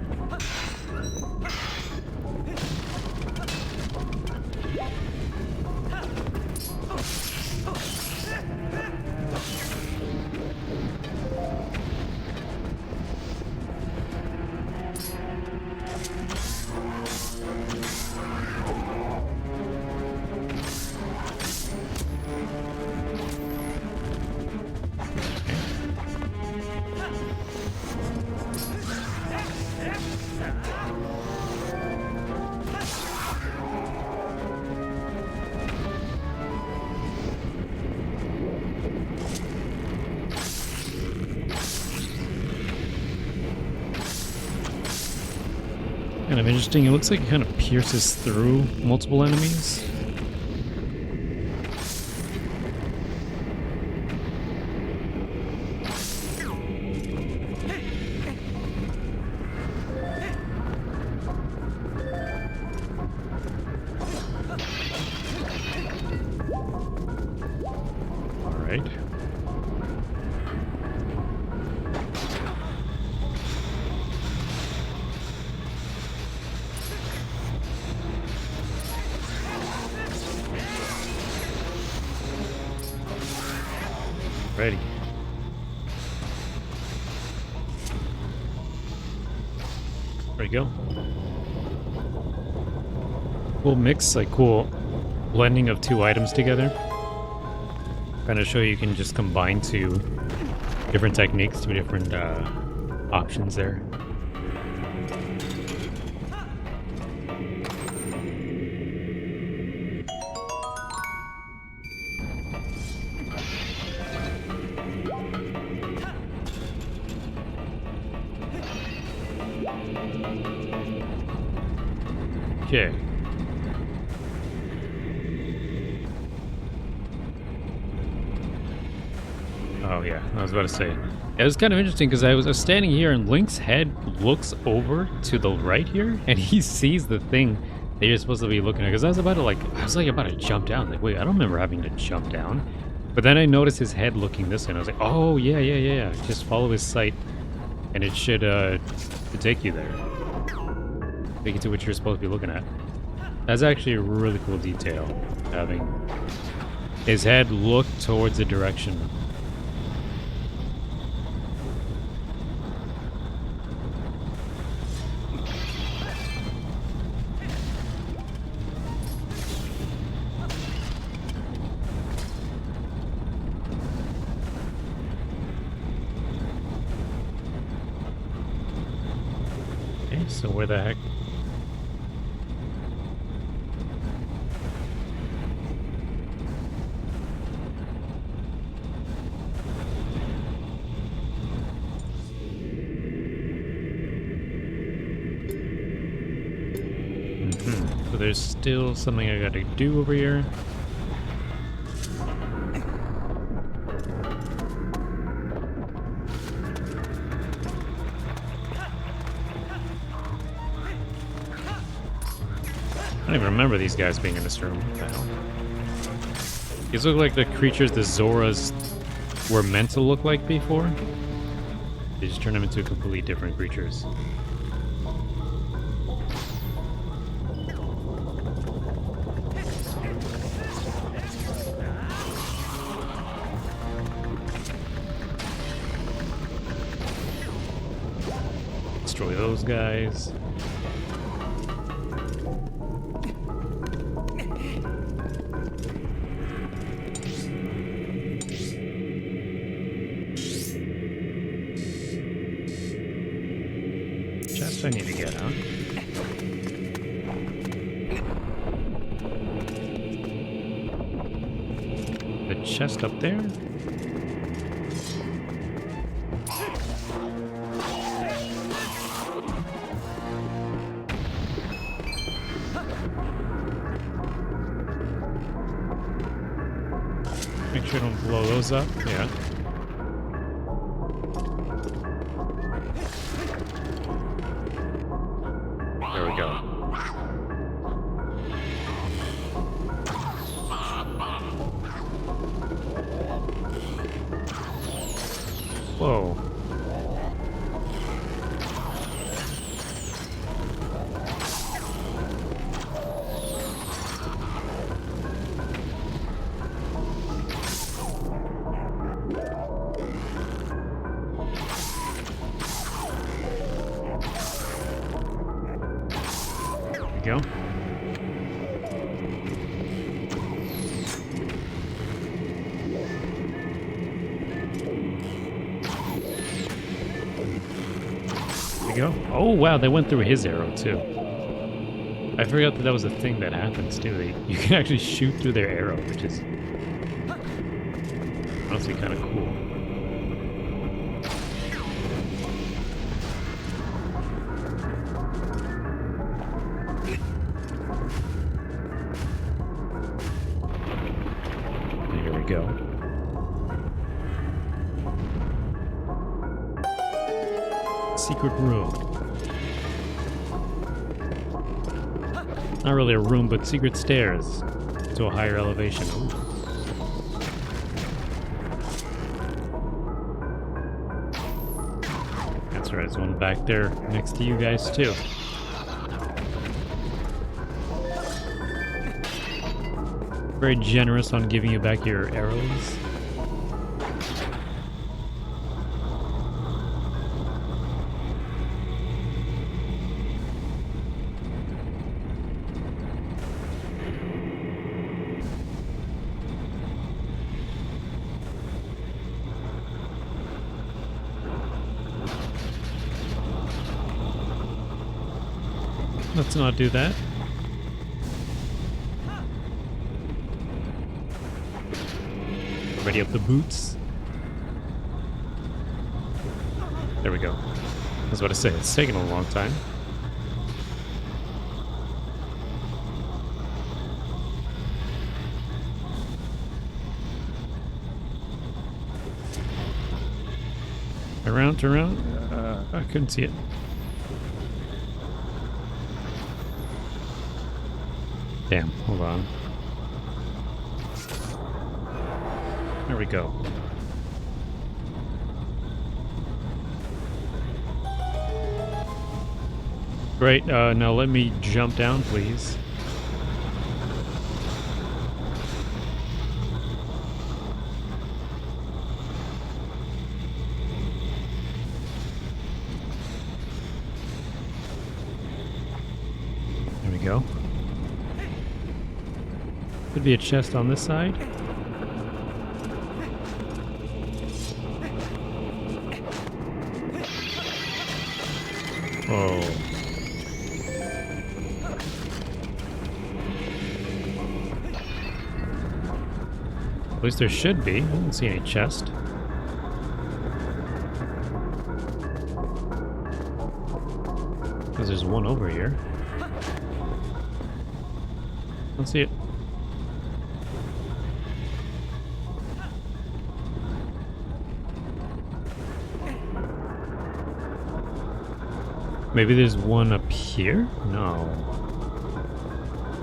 of interesting. It looks like it kind of pierces through multiple enemies. Alright. Ready. There we go. Cool mix, like cool blending of two items together. Kind of show you can just combine two different techniques, two different options there. Okay. Oh yeah, I was about to say. It was kind of interesting because I was standing here and Link's head looks over to the right here and he sees the thing that you're supposed to be looking at. Because I was about to jump down. Like, wait, I don't remember having to jump down. But then I noticed his head looking this way and I was like, oh yeah. Just follow his sight and it should take you there. Take you to what you're supposed to be looking at. That's actually a really cool detail, having his head look towards the direction. Okay, so where the heck? So there's still something I gotta do over here. I don't even remember these guys being in this room. What the hell? These look like the creatures the Zoras were meant to look like before. They just turned them into completely different creatures. Destroy those guys. Chest I need to get, huh? The chest up there? Make sure I don't blow those up. Yeah. There we go. Whoa. Go. There we go. Oh wow, they went through his arrow too. I forgot that that was a thing that happens too. You can actually shoot through their arrow, which is honestly kind of cool. go. Secret room. Not really a room, but secret stairs to a higher elevation. Ooh. That's right, there's one back there next to you guys too. Very generous on giving you back your arrows. Let's not do that. Ready up the boots. There we go. I was about to say, it's taken a long time. Around, around. I couldn't see it. Damn, hold on. There we go. Great, now let me jump down, please. There we go. Could be a chest on this side. Oh. At least there should be. I don't see any chest. Because there's one over here. Don't see it. Maybe there's one up here? No.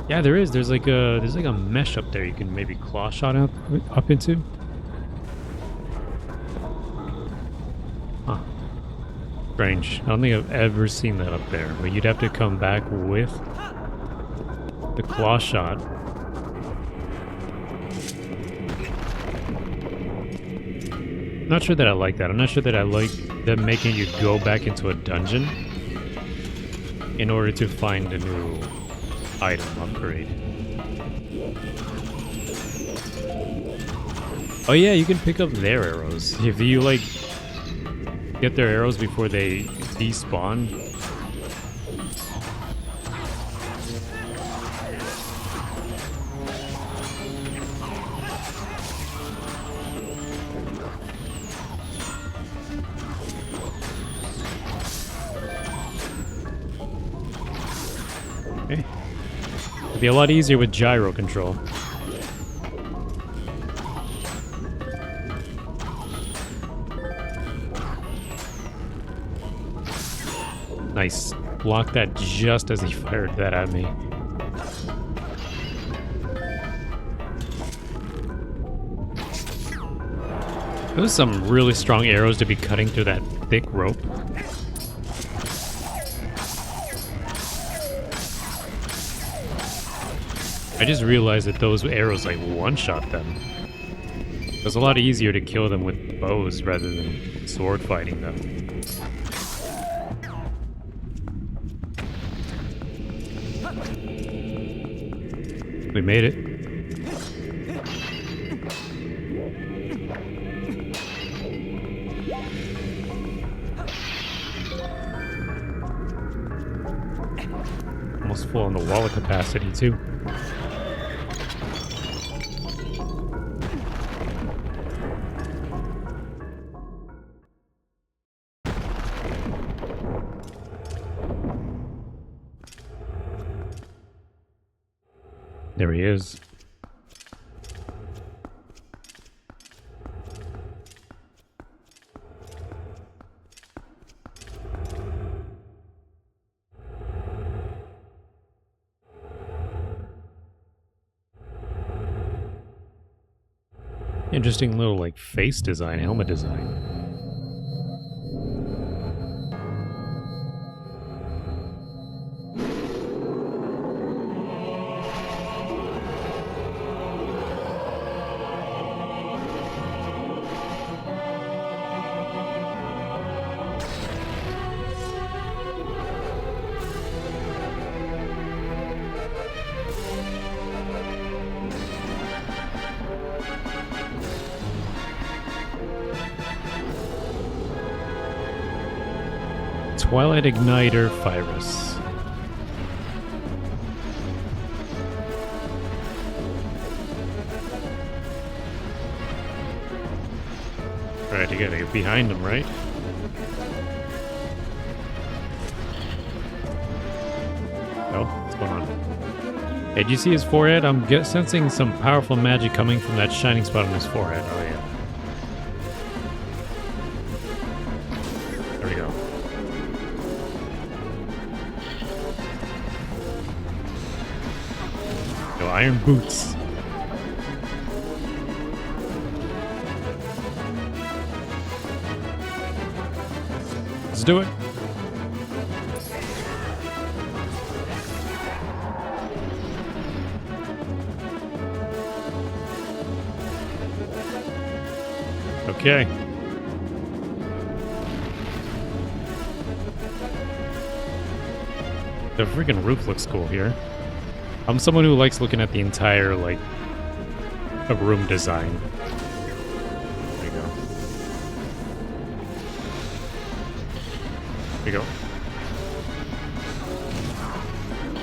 Yeah, there is. There's like a mesh up there you can maybe claw shot up into. Huh. Strange. I don't think I've ever seen that up there, but you'd have to come back with the claw shot. Not sure that I like that. I'm not sure that I like them making you go back into a dungeon in order to find a new item upgrade. Oh yeah, you can pick up their arrows. If you like get their arrows before they despawn. Okay. It'd be a lot easier with gyro control. Nice. Blocked that just as he fired that at me. Those are some really strong arrows to be cutting through that thick rope. I just realized that those arrows like one-shot them. It was a lot easier to kill them with bows rather than sword fighting them. We made it. Almost full on the wallet capacity too. There he is. Interesting little like face design, helmet design. Twilight Igniter Virus. Alright, you gotta get behind him, right? Oh, what's going on? Hey, do you see his forehead? I'm sensing some powerful magic coming from that shining spot on his forehead. Oh yeah. There we go. No iron boots. Let's do it. Okay. The freaking roof looks cool here. I'm someone who likes looking at the entire, like, a room design. There you go. There you go.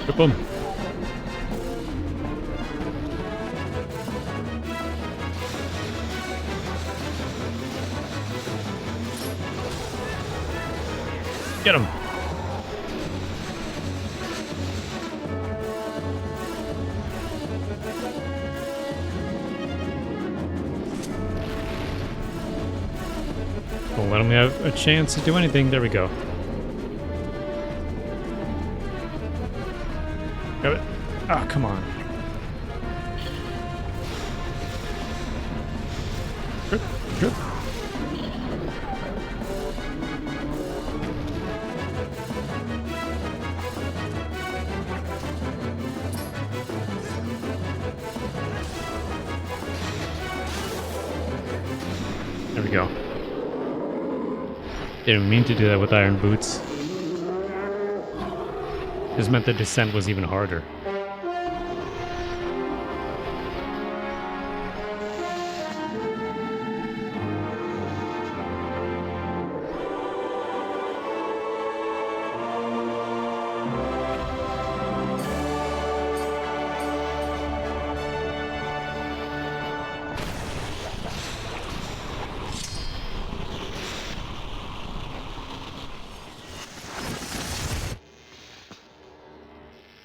Whip 'em. Get him. Don't let him have a chance to do anything. There we go. Got it. Ah, come on. Trip, trip. There we go. Didn't mean to do that with iron boots. This meant the descent was even harder.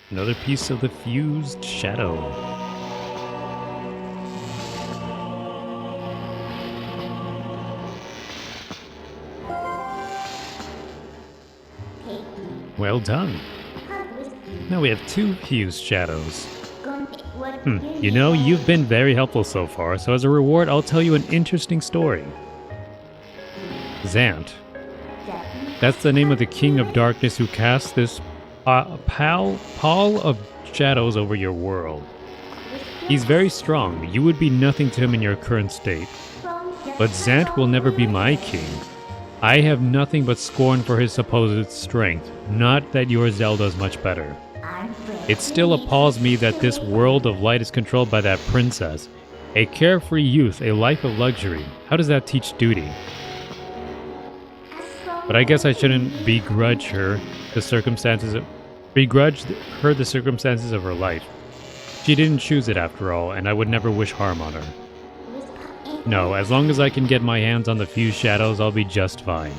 Another piece of the fused shadow. Well done. Now we have 2 fused shadows. You know, you've been very helpful so far, so as a reward, I'll tell you an interesting story. Zant. That's the name of the King of Darkness who cast this pall of shadows over your world. He's very strong. You would be nothing to him in your current state. But Zant will never be my king. I have nothing but scorn for his supposed strength. Not that your Zelda's much better. It still appalls me that this world of light is controlled by that princess. A carefree youth, a life of luxury. How does that teach duty? But I guess I shouldn't begrudge her the circumstances of her life. She didn't choose it after all, and I would never wish harm on her. No, as long as I can get my hands on the fused shadows, I'll be just fine.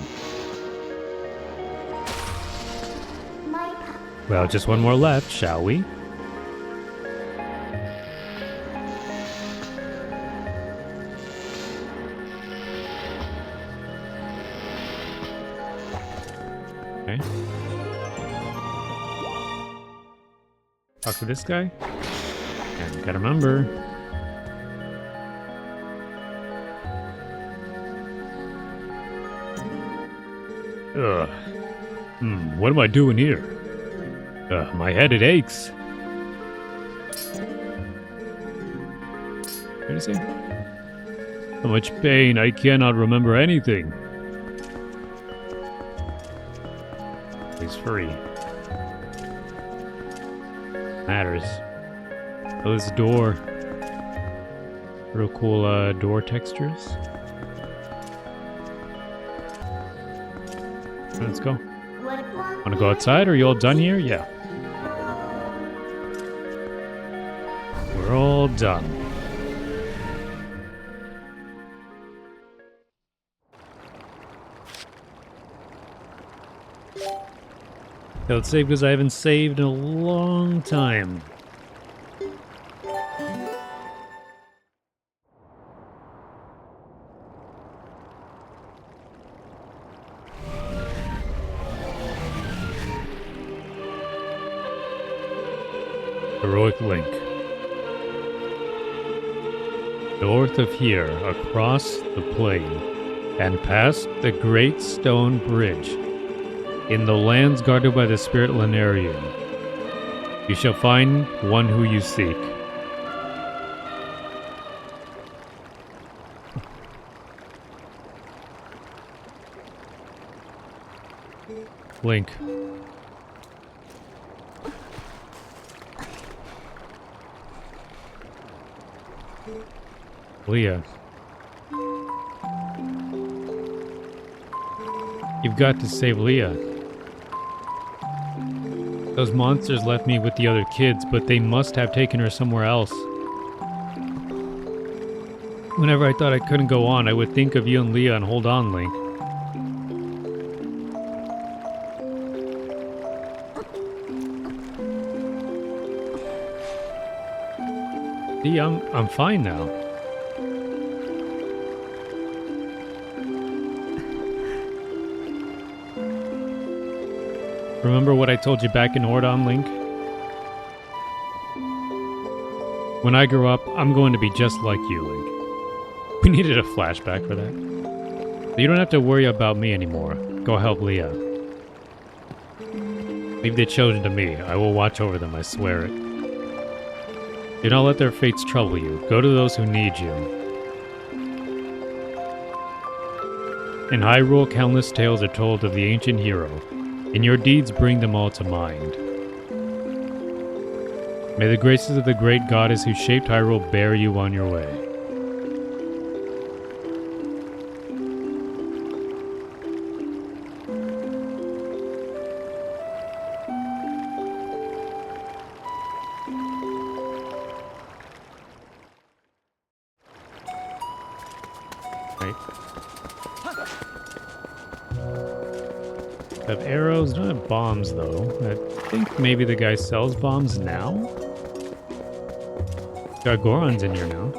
Well, just one more left, shall we? Okay. Talk to this guy. And you gotta remember, Ugh. What am I doing here? My head, it aches. What did he say? So much pain, I cannot remember anything. He's free. Matters. Oh, this door. Real cool door textures. Let's go. Wanna go outside? Are you all done here? Yeah. We're all done. Okay, let's save because I haven't saved in a long time. Heroic Link. North of here, across the plain, and past the great stone bridge, in the lands guarded by the spirit Lanarian, you shall find one who you seek. Link. Leah. You've got to save Leah. Those monsters left me with the other kids, but they must have taken her somewhere else. Whenever I thought I couldn't go on, I would think of you and Leah and hold on, Link. See, I'm fine now. Remember what I told you back in Ordon, Link? When I grow up, I'm going to be just like you, Link. We needed a flashback for that. You don't have to worry about me anymore. Go help Leah. Leave the children to me. I will watch over them, I swear it. Do not let their fates trouble you. Go to those who need you. In Hyrule, countless tales are told of the ancient hero, and your deeds bring them all to mind. May the graces of the great goddess who shaped Hyrule bear you on your way. Have arrows, don't have bombs though. I think maybe the guy sells bombs now? Got Gorons in here now.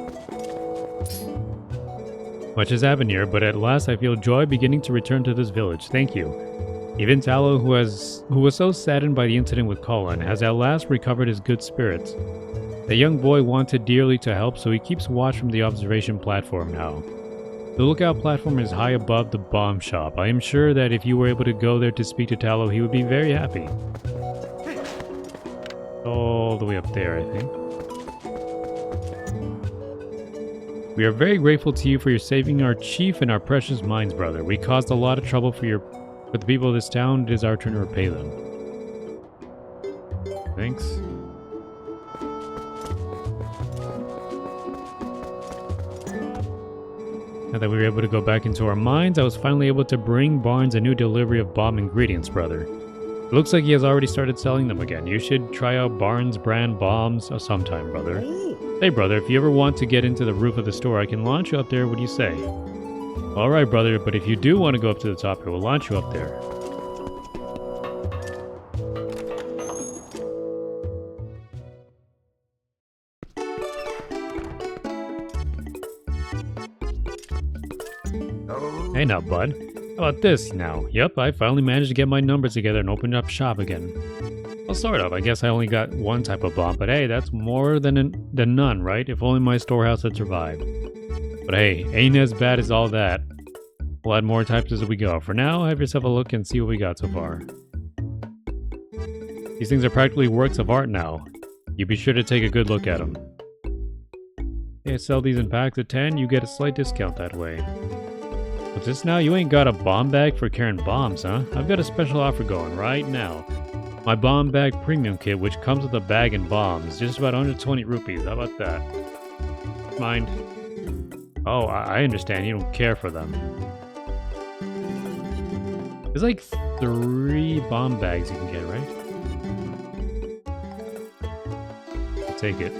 Much has happened here, but at last I feel joy beginning to return to this village. Thank you. Even Tallow, who was so saddened by the incident with Colin, has at last recovered his good spirits. The young boy wanted dearly to help, so he keeps watch from the observation platform now. The lookout platform is high above the bomb shop. I am sure that if you were able to go there to speak to Tallow, he would be very happy. All the way up there, I think. We are very grateful to you for your saving our chief and our precious mines, brother. We caused a lot of trouble for the people of this town. It is our turn to repay them. Thanks. Now that we were able to go back into our mines, I was finally able to bring Barnes a new delivery of bomb ingredients, brother. It looks like he has already started selling them again. You should try out Barnes brand bombs sometime, brother. Hey, brother, if you ever want to get into the roof of the store, I can launch you up there. What do you say? Alright, brother, but if you do want to go up to the top, I will launch you up there. Hey now, bud. How about this now? Yep, I finally managed to get my numbers together and open up shop again. Well, sort of. I guess I only got one type of bomb, but hey, that's more than none, right? If only my storehouse had survived. But hey, ain't as bad as all that. We'll add more types as we go. For now, have yourself a look and see what we got so far. These things are practically works of art now. You be sure to take a good look at them. Okay, sell these in packs of 10, you get a slight discount that way. What's this now? You ain't got a bomb bag for carrying bombs, huh? I've got a special offer going right now. My bomb bag premium kit, which comes with a bag and bombs, just about 120 rupees. How about that? Mind? Oh, I understand. You don't care for them. There's like 3 bomb bags you can get, right? I'll take it.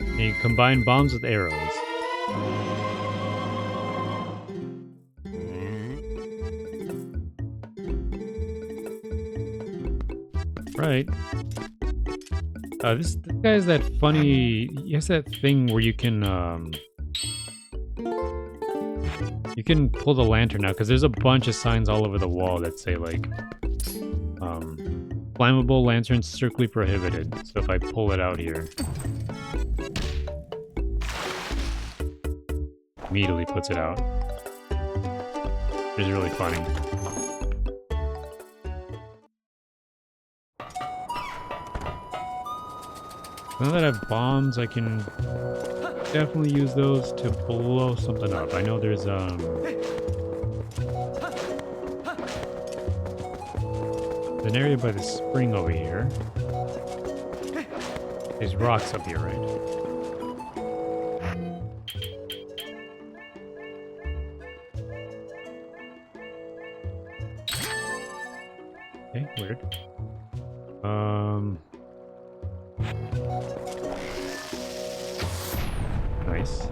And you combine bombs with arrows. Right. This guy's that funny. He has that thing where you can pull the lantern out because there's a bunch of signs all over the wall that say like flammable lanterns strictly prohibited. So if I pull it out here, immediately puts it out. Which is really funny. Now that I have bombs, I can definitely use those to blow something up. I know there's an area by the spring over here. There's rocks up here, right? Okay, weird. Nice.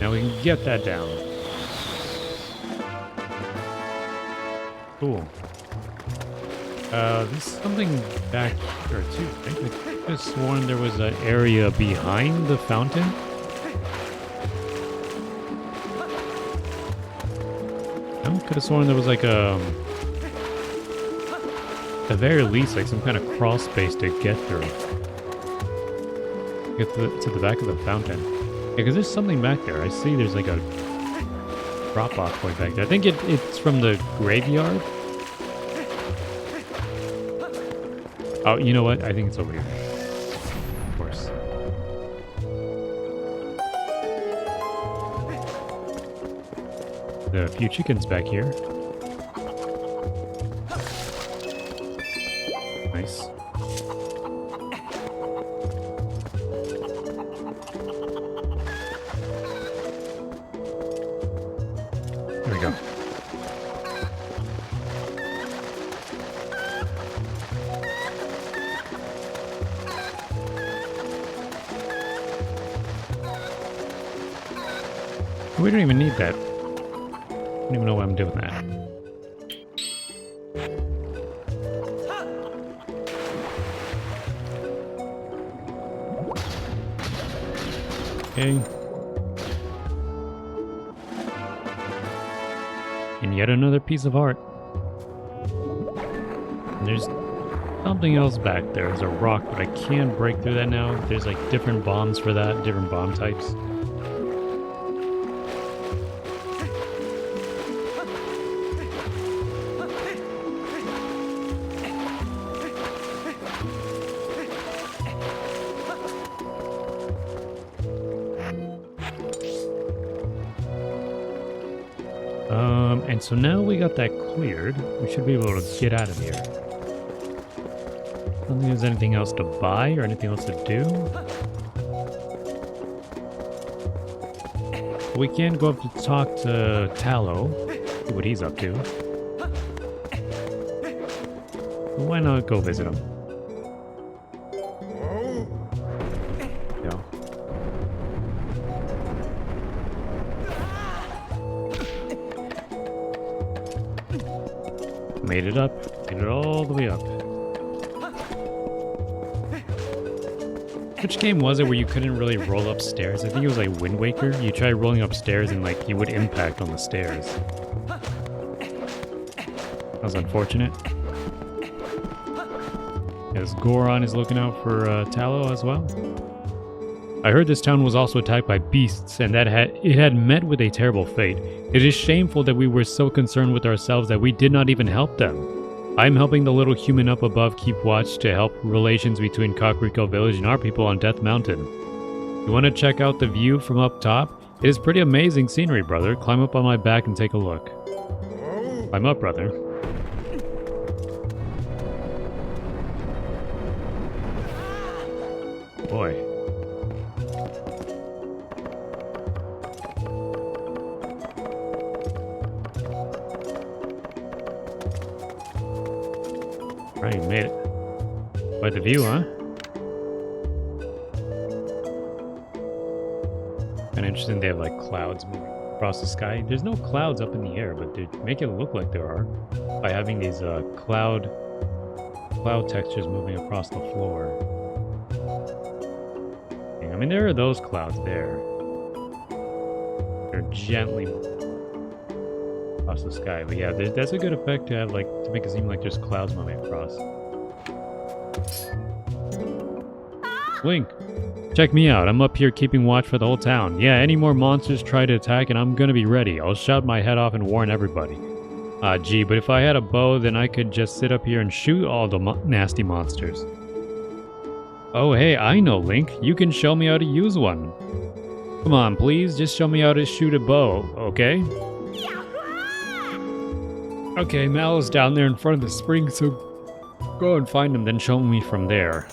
Now we can get that down. Cool. There's something back here too. I could have sworn there was an area behind the fountain. I could have sworn there was like at the very least, like some kind of crawl space to get through. Get to the back of the fountain. Yeah, because there's something back there. I see there's like a drop off point back there. I think it's from the graveyard. Oh, you know what? I think it's over here. Of course. There are a few chickens back here. Nice. There we go. We don't even need that. I don't even know why I'm doing that. Okay. And yet another piece of art. And there's something else back there. There's a rock, but I can't break through that now. There's like different bombs for that, different bomb types. And so now we got that cleared, we should be able to get out of here. I don't think there's anything else to buy or anything else to do. We can go up to talk to Tallow, see what he's up to. Why not go visit him? Made it up. Made it all the way up. Which game was it where you couldn't really roll upstairs? I think it was like Wind Waker. You try rolling upstairs and like you would impact on the stairs. That was unfortunate. As Goron is looking out for Tallow as well. I heard this town was also attacked by beasts and that it had met with a terrible fate. It is shameful that we were so concerned with ourselves that we did not even help them. I am helping the little human up above keep watch to help relations between Kakariko Village and our people on Death Mountain. You want to check out the view from up top? It is pretty amazing scenery, brother. Climb up on my back and take a look. Climb up, brother. Boy. Right, you made it. Quite the view, huh? Kind of interesting they have like clouds moving across the sky. There's no clouds up in the air, but they make it look like there are by having these cloud textures moving across the floor. I mean, there are those clouds there. They're gently across the sky, but yeah, that's a good effect to have, like, to make it seem like there's clouds moving across. Link, check me out. I'm up here keeping watch for the whole town. Yeah, any more monsters try to attack and I'm gonna be ready. I'll shout my head off and warn everybody. Gee, but if I had a bow, then I could just sit up here and shoot all the nasty monsters. Oh, hey, I know, Link. You can show me how to use one. Come on, please, just show me how to shoot a bow, okay? Okay, Mal is down there in front of the spring, so go and find him, then show me from there.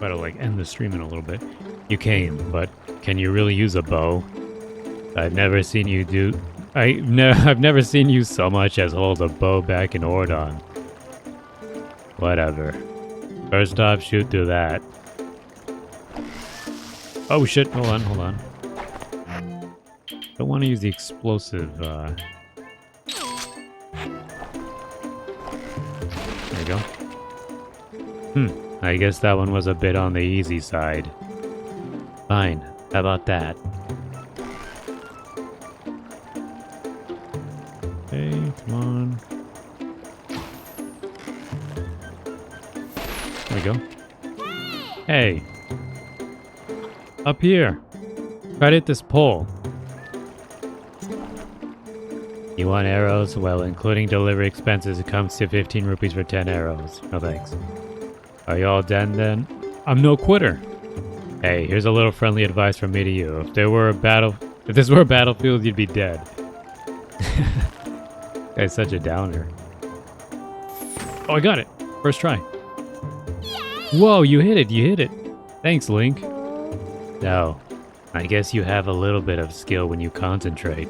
Better, like, end the stream in a little bit. You came, but can you really use a bow? I've never seen you do... I've never seen you so much as hold a bow back in Ordon. Whatever. First off, shoot through that. Oh shit, hold on. Don't want to use the explosive, There you go. I guess that one was a bit on the easy side. Fine, how about that? Okay, come on. There we go. Hey! Up here! Try to hit this pole. You want arrows? Well, including delivery expenses, it comes to 15 rupees for 10 arrows. No thanks. Are you all done then? I'm no quitter! Hey, here's a little friendly advice from me to you. If this were a battlefield, you'd be dead. Guy's such a downer. Oh, I got it! First try. Whoa, you hit it! Thanks, Link. No, I guess you have a little bit of skill when you concentrate.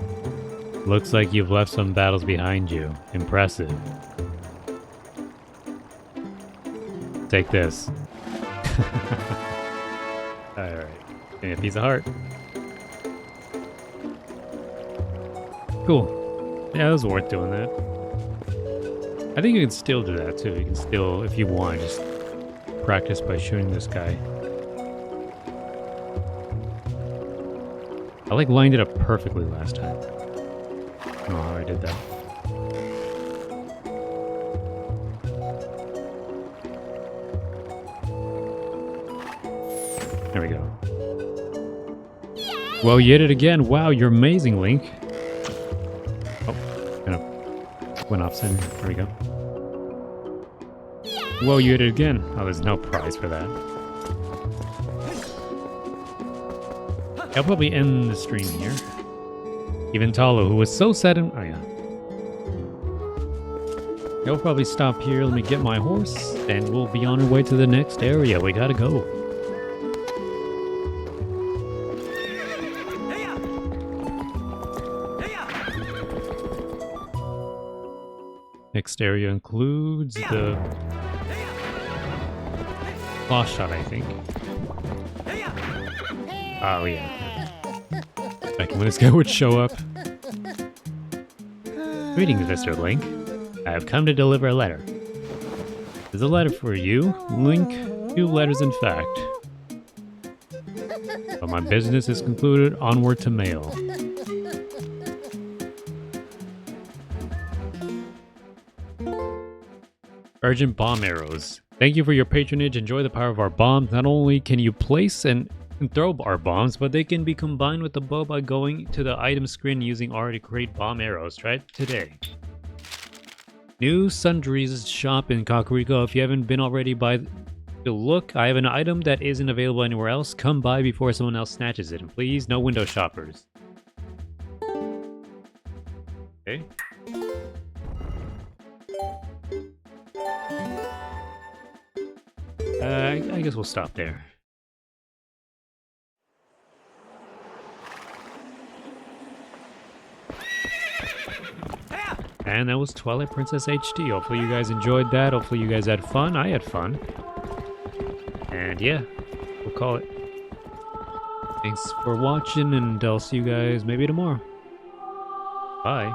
Looks like you've left some battles behind you. Impressive. Take this. Alright. And a piece of heart. Cool. Yeah, it was worth doing that. I think you can still do that too. You can still, if you want, just practice by shooting this guy. I like lined it up perfectly last time. I don't know how I did that. There we go. Well, you hit it again. Wow, you're amazing, Link. Oh, kind of went off center. There we go. Whoa, you hit it again. Oh, there's no prize for that. I'll probably end the stream here. Even Talo, who was so set in... Oh, yeah. I'll probably stop here. Let me get my horse, and we'll be on our way to the next area. We gotta go. Next area includes the boss shot, I think. Oh, yeah. Back when this guy would show up. Greetings, Mr. Link. I have come to deliver a letter. There's a letter for you, Link. 2 letters, in fact. But my business is concluded. Onward to mail. Urgent bomb arrows. Thank you for your patronage. Enjoy the power of our bombs. Not only can you place and throw our bombs, but they can be combined with the bow by going to the item screen using R to create bomb arrows. Try it today. New Sundries shop in Kakariko. If you haven't been already by the look, I have an item that isn't available anywhere else. Come by before someone else snatches it. And please, no window shoppers. Okay. I guess we'll stop there. And that was Twilight Princess HD. Hopefully you guys enjoyed that. Hopefully you guys had fun. I had fun. And yeah, we'll call it. Thanks for watching, and I'll see you guys maybe tomorrow. Bye.